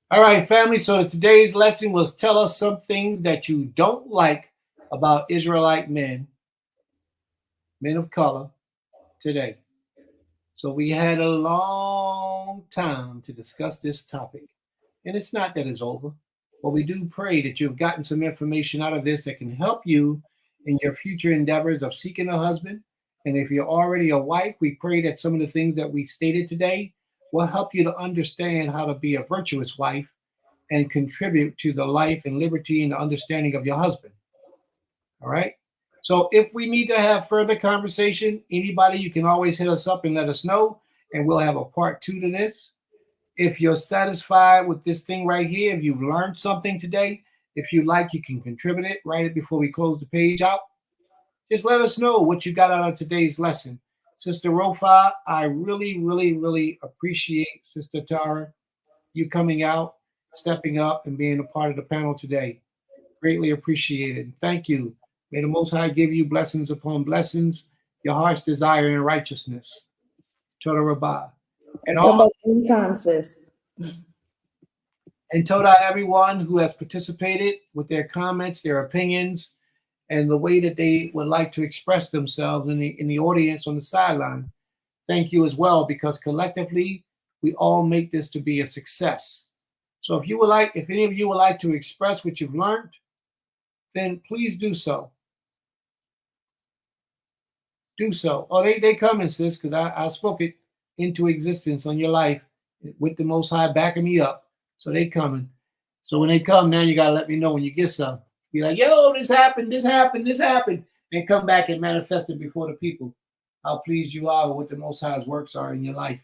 All right, family. So today's lesson was tell us some things that you don't like about Israelite men of color today. So we had a long time to discuss this topic. And it's not that it's over, but we do pray that you've gotten some information out of this that can help you in your future endeavors of seeking a husband. And if you're already a wife, we pray that some of the things that we stated today will help you to understand how to be a virtuous wife and contribute to the life and liberty and the understanding of your husband. All right. So if we need to have further conversation, anybody, you can always hit us up and let us know, and we'll have a part 2 to this. If you're satisfied with this thing right here, if you've learned something today, if you like, you can contribute it right before we close the page out. Just let us know what you got out of today's lesson. Sister Rofa, I really, really, really appreciate, Sister Tara, you coming out, stepping up, and being a part of the panel today. Greatly appreciated. Thank you. May the Most High give you blessings upon blessings, your heart's desire in righteousness. Toda Rabbah. And come back anytime, sis. And Toda everyone who has participated with their comments, their opinions, and the way that they would like to express themselves in the audience on the sideline. Thank you as well, because collectively we all make this to be a success. So if any of you would like to express what you've learned, then please do so. Do so. Oh, they coming, sis, because I spoke it into existence on your life with the Most High backing me up. So they coming. So when they come now, you gotta let me know when you get some. Be like, yo, this happened, this happened, this happened. And come back and manifest it before the people. How pleased you are with what the Most High's works are in your life.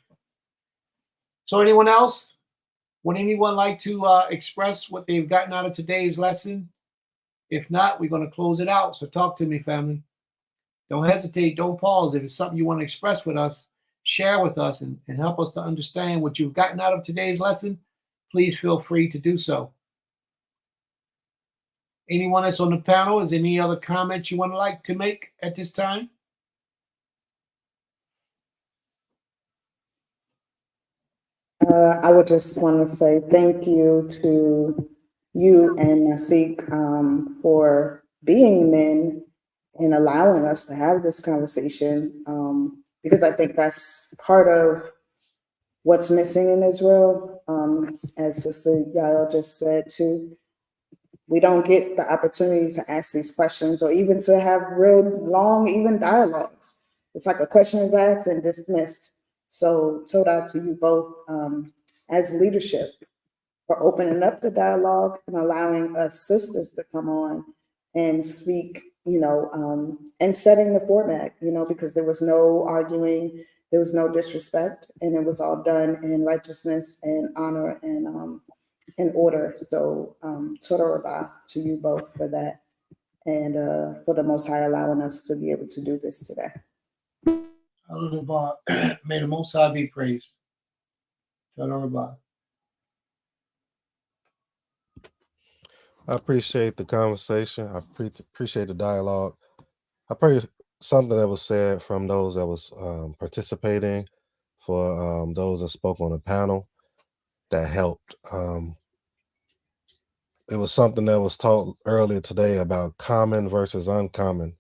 So anyone else? Would anyone like to express what they've gotten out of today's lesson? If not, we're going to close it out. So talk to me, family. Don't hesitate. Don't pause. If it's something you want to express with us, share with us and help us to understand what you've gotten out of today's lesson, please feel free to do so. Anyone that's on the panel, is there any other comments you would like to make at this time? I would just want to say thank you to you and Nasik for being men and allowing us to have this conversation, because I think that's part of what's missing in Israel. As Sister Yael just said too, we don't get the opportunity to ask these questions or even to have real long, even dialogues. It's like a question is asked and dismissed. So, toda to you both as leadership for opening up the dialogue and allowing us sisters to come on and speak, and setting the format, because there was no arguing, there was no disrespect, and it was all done in righteousness and honor and in order. So, Toda Rabah to you both for that and for the Most High allowing us to be able to do this today. May the Most High be praised. Toda I appreciate the conversation. I appreciate the dialogue. I pray something that was said from those that was participating, for those that spoke on the panel, that helped. It was something that was taught earlier today about common versus uncommon.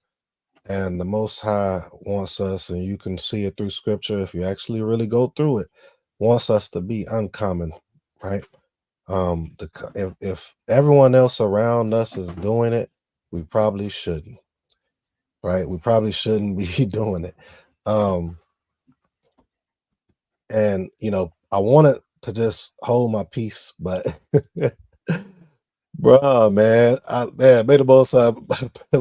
And the Most High wants us, and you can see it through Scripture if you actually really go through it, wants us to be uncommon, right? If everyone else around us is doing it, we probably shouldn't, right? We probably shouldn't be doing it. And I wanted to just hold my peace, but bruh, man, may the Most High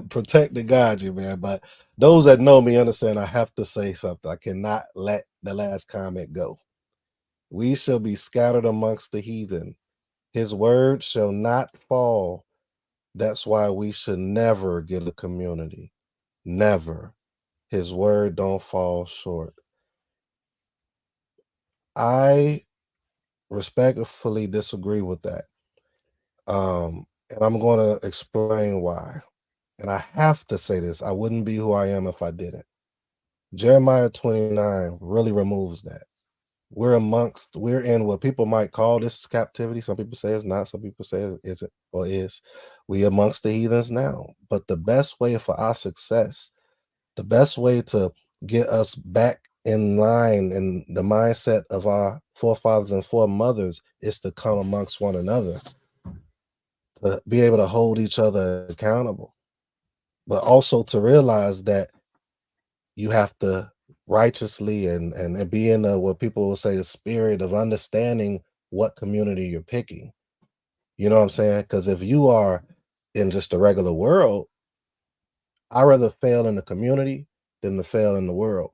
protect and guide you, man. But those that know me understand I have to say something. I cannot let the last comment go. We shall be scattered amongst the heathen. His word shall not fall. That's why we should never get a community. Never. His word don't fall short. I respectfully disagree with that. And I'm going to explain why. And I have to say this. I wouldn't be who I am if I didn't. Jeremiah 29 really removes that. We're in what people might call this captivity. Some people say it's not. Some people say it isn't or is. We amongst the heathens now. But the best way for our success, the best way to get us back in line in the mindset of our forefathers and foremothers is to come amongst one another, to be able to hold each other accountable, but also to realize that you have to righteously and be in what people will say the spirit of understanding what community you're picking. You know what I'm saying? Because if you are in just a regular world, I'd rather fail in the community than to fail in the world.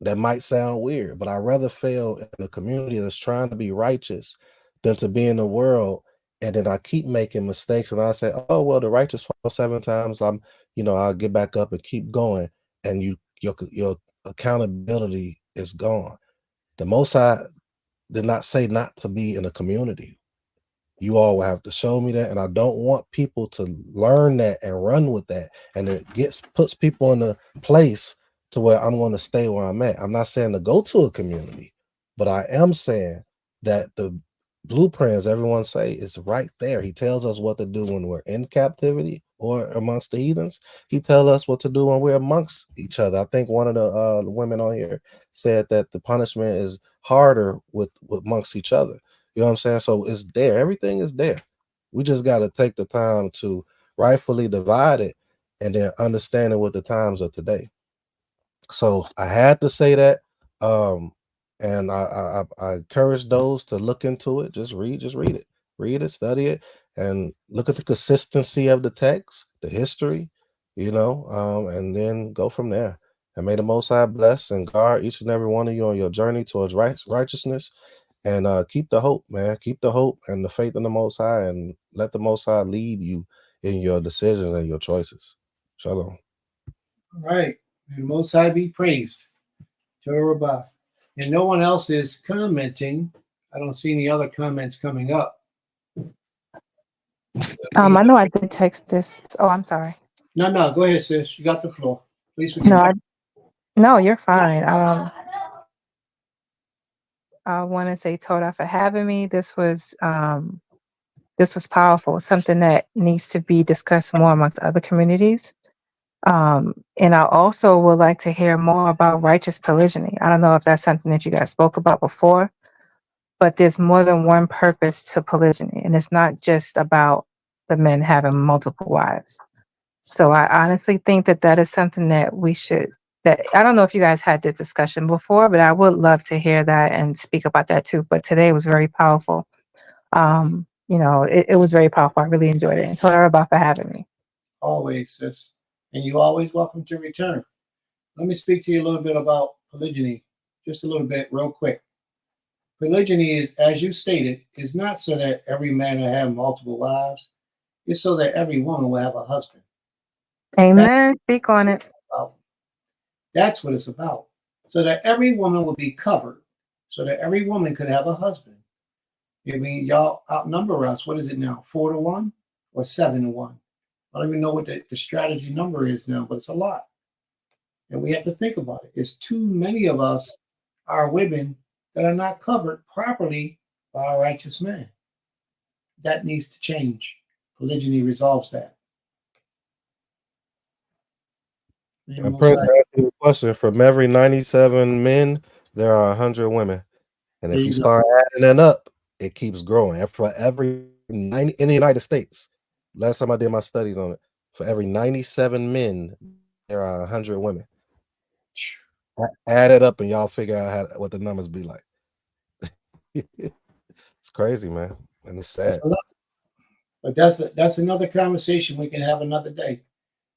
That might sound weird, but I'd rather fail in a community that's trying to be righteous than to be in the world and then I keep making mistakes and I say, oh well, the righteous fall 7 times. I'll get back up and keep going, and your accountability is gone. The Most High did not say not to be in a community. You all will have to show me that, and I don't want people to learn that and run with that, and it puts people in a place to where I'm going to stay where I'm at. I'm not saying to go to a community, but I am saying that the blueprints everyone say is right there. He tells us what to do when we're in captivity or amongst the heathens. He tells us what to do when we're amongst each other. I think one of the women on here said that the punishment is harder with amongst each other. You know what I'm saying? So it's there. Everything is there. We just got to take the time to rightfully divide it and then understanding what the times of today. So I had to say that. And I encourage those to look into it. Just read it. read it, study it, and look at the consistency of the text, the history, and then go from there. And may the Most High bless and guard each and every one of you on your journey towards righteousness. And keep the hope, man. Keep the hope and the faith in the Most High, and let the Most High lead you in your decisions and your choices. Shalom. All right. May the Most High be praised. Torah. And no one else is commenting. I don't see any other comments coming up. I know I did text this. Oh, I'm sorry. No. Go ahead, sis. You got the floor. Please forgive me. No, you're fine. I want to say Toda for having me. This was powerful. Something that needs to be discussed more amongst other communities. And I also would like to hear more about righteous polygyny. I don't know if that's something that you guys spoke about before, but there's more than one purpose to polygyny, and it's not just about the men having multiple wives. So I honestly think that is something that we should. That I don't know if you guys had this discussion before, but I would love to hear that and speak about that too. But today was very powerful. It was very powerful. I really enjoyed it. And told her about for having me. Always, sis. And you're always welcome to return. Let me speak to you a little bit about polygyny, just a little bit, real quick. Polygyny is, as you stated, is not so that every man will have multiple wives. It's so that every woman will have a husband. Amen. Speak on it. That's what it's about. So that every woman will be covered, so that every woman could have a husband. I mean, y'all outnumber us. What is it now? 4-1 or 7-1? I don't even know what the strategy number is now, but it's a lot. And we have to think about it. It's too many of us are women that are not covered properly by a righteous man. That needs to change. Polygyny resolves that. I'm asking a question. From every 97 men, there are 100 women. And if you start adding that up, it keeps growing. And for every 90 in the United States, last time I did my studies on it, for every 97 men, there are 100 women. Add it up and y'all figure out what the numbers be like. It's crazy, man. And it's sad. But that's another conversation we can have another day.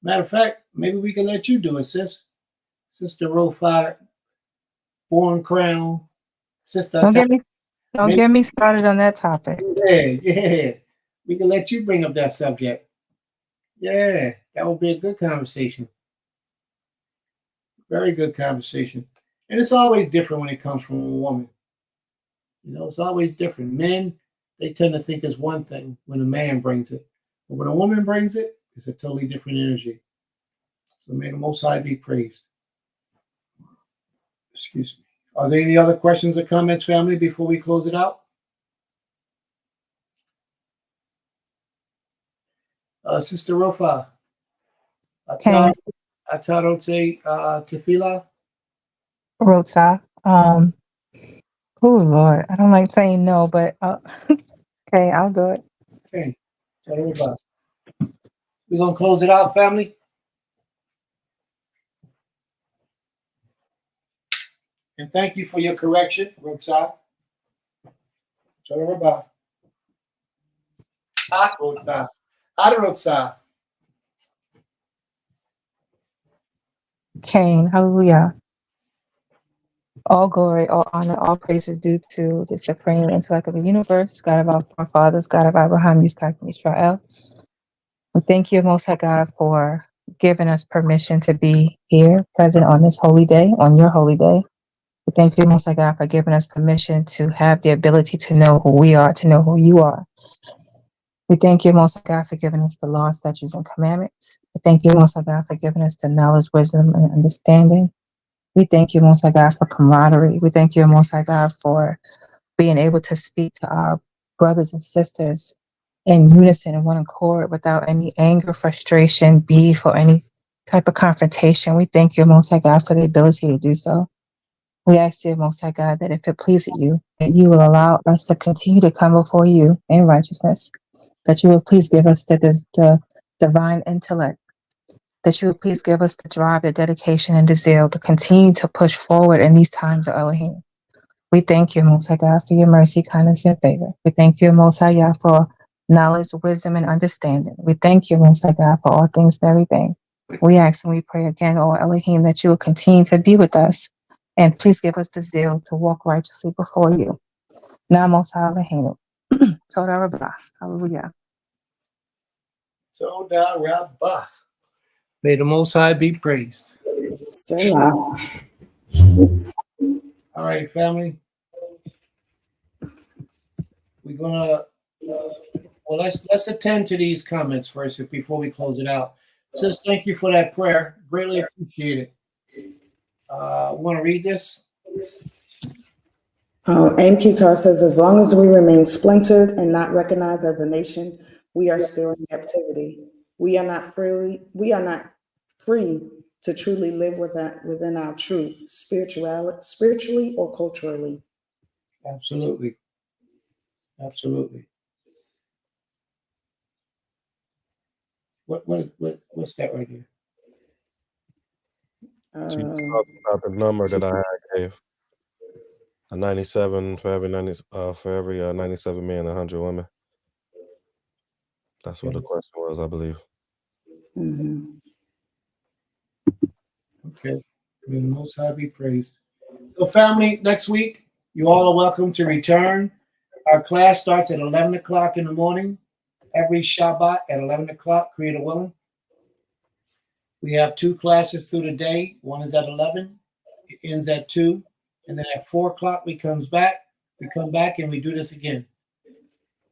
Matter of fact, maybe we can let you do it, sis. Sister Rofire, Born Crown, Sister. Don't get me started on that topic. Yeah. We can let you bring up that subject. Yeah, that would be a good conversation. Very good conversation. And it's always different when it comes from a woman. It's always different. Men, they tend to think it's one thing when a man brings it. But when a woman brings it, it's a totally different energy. So may the Most High be praised. Excuse me. Are there any other questions or comments, family, before we close it out? Sister Rofa. Atarote Tefila. Rota. Oh Lord, I don't like saying no, but okay, I'll do it. Okay. We're gonna close it out, family. And thank you for your correction, Rota. Cain, hallelujah. All glory, all honor, all praises due to the supreme intellect of the universe, God of our forefathers, God of Abraham, Yitzchak, and Israel. We thank you, Most High God, for giving us permission to be here, present on this holy day, on your holy day. We thank you, Most High God, for giving us permission to have the ability to know who we are, to know who you are. We thank you, Most High God, for giving us the law, statutes, and commandments. We thank you, Most High God, for giving us the knowledge, wisdom, and understanding. We thank you, Most High God, for camaraderie. We thank you, Most High God, for being able to speak to our brothers and sisters in unison and one accord without any anger, frustration, beef, or any type of confrontation. We thank you, Most High God, for the ability to do so. We ask you, Most High God, that if it pleases you, that you will allow us to continue to come before you in righteousness, that you will please give us the divine intellect, that you will please give us the drive, the dedication, and the zeal to continue to push forward in these times of Elohim. We thank you, Most High God, for your mercy, kindness, and favor. We thank you, Most High God, for knowledge, wisdom, and understanding. We thank you, Most High God, for all things and everything. We ask and we pray again, O Elohim, that you will continue to be with us. And please give us the zeal to walk righteously before you. Now, Most High Elohim. Toda Rabbah. Hallelujah. Toda Rabbah. May the Most High be praised. Selah. All right, family. We're gonna well, let's attend to these comments first before we close it out. Sis, thank you for that prayer. Greatly appreciate it. Want to read this? Aim Kitar says, as long as we remain splintered and not recognized as a nation, we are still in captivity. We are not free to truly live within our truth, spiritually or culturally. Absolutely. Absolutely. What's that right here? She was talking about the number that I gave. A 97 for every 97 men, 100 women. That's what the question was, I believe. Mhm. Okay. May the Most High be praised. So, family, next week, you all are welcome to return. Our class starts at 11 o'clock in the morning. Every Shabbat at 11 o'clock, Creator willing. We have 2 classes through the day. One is at 11. It ends at 2. And then at 4 o'clock, we come back and we do this again.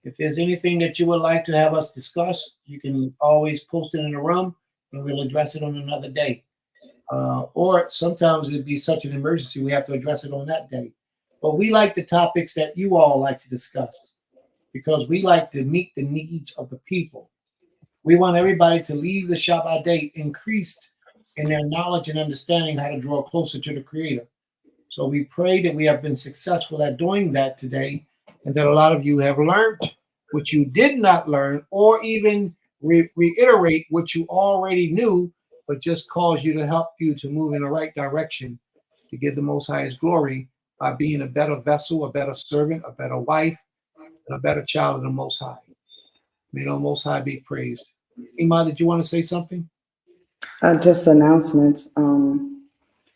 If there's anything that you would like to have us discuss, you can always post it in the room and we'll address it on another day. Or sometimes it'd be such an emergency, we have to address it on that day. But we like the topics that you all like to discuss because we like to meet the needs of the people. We want everybody to leave the Shabbat day increased in their knowledge and understanding how to draw closer to the Creator. So we pray that we have been successful at doing that today, and that a lot of you have learned what you did not learn, or even reiterate what you already knew, but just cause you to help you to move in the right direction to give the Most High's glory by being a better vessel, a better servant, a better wife, and a better child of the Most High. May the Most High be praised. Ima, did you want to say something? Just announcements.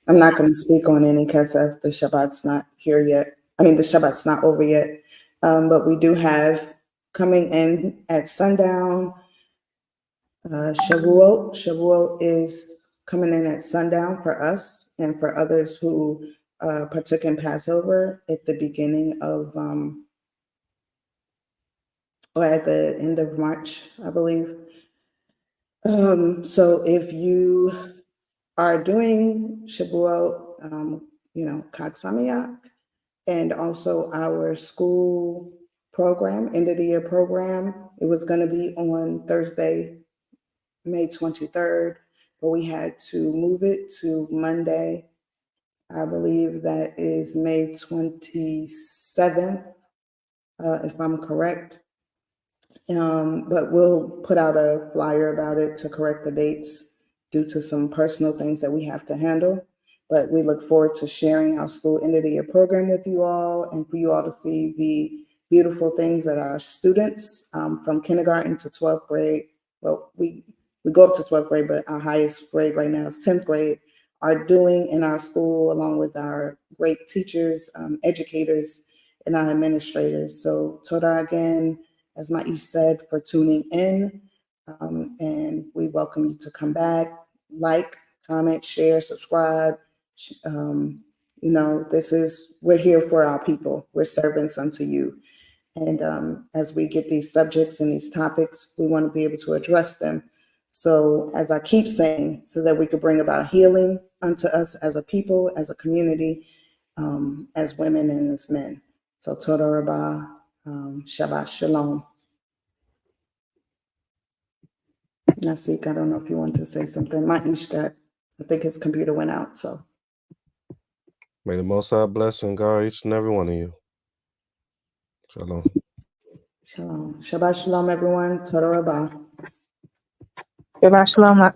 I'm not going to speak on any because the Shabbat's not here yet. I mean, the Shabbat's not over yet. But we do have coming in at sundown, Shavuot. Shavuot is coming in at sundown for us and for others who partook in Passover at the beginning of, or at the end of March, I believe. So if you are doing Shavuot, Chag Sameach, and also our school program, end of the year program. It was going to be on Thursday, May 23rd, but we had to move it to Monday. I believe that is May 27th, if I'm correct. But we'll put out a flyer about it to correct the dates due to some personal things that we have to handle. But we look forward to sharing our school end of the year program with you all and for you all to see the beautiful things that our students from kindergarten to 12th grade, well, we go up to 12th grade, but our highest grade right now is 10th grade, are doing in our school along with our great teachers, educators, and our administrators. So Toda again, as Maish said, for tuning in. And we welcome you to come back, like, comment, share, subscribe. We're here for our people. We're servants unto you. And as we get these subjects and these topics, we want to be able to address them. So as I keep saying, so that we could bring about healing unto us as a people, as a community, as women and as men. So Toda Rabbah, Shabbat Shalom. Nasik, I don't know if you want to say something. I think his computer went out, so. May the Most High bless and guard each and every one of you. Shalom. Shalom. Shabbat Shalom, everyone. Toda Rabbah. Shabbat shalom.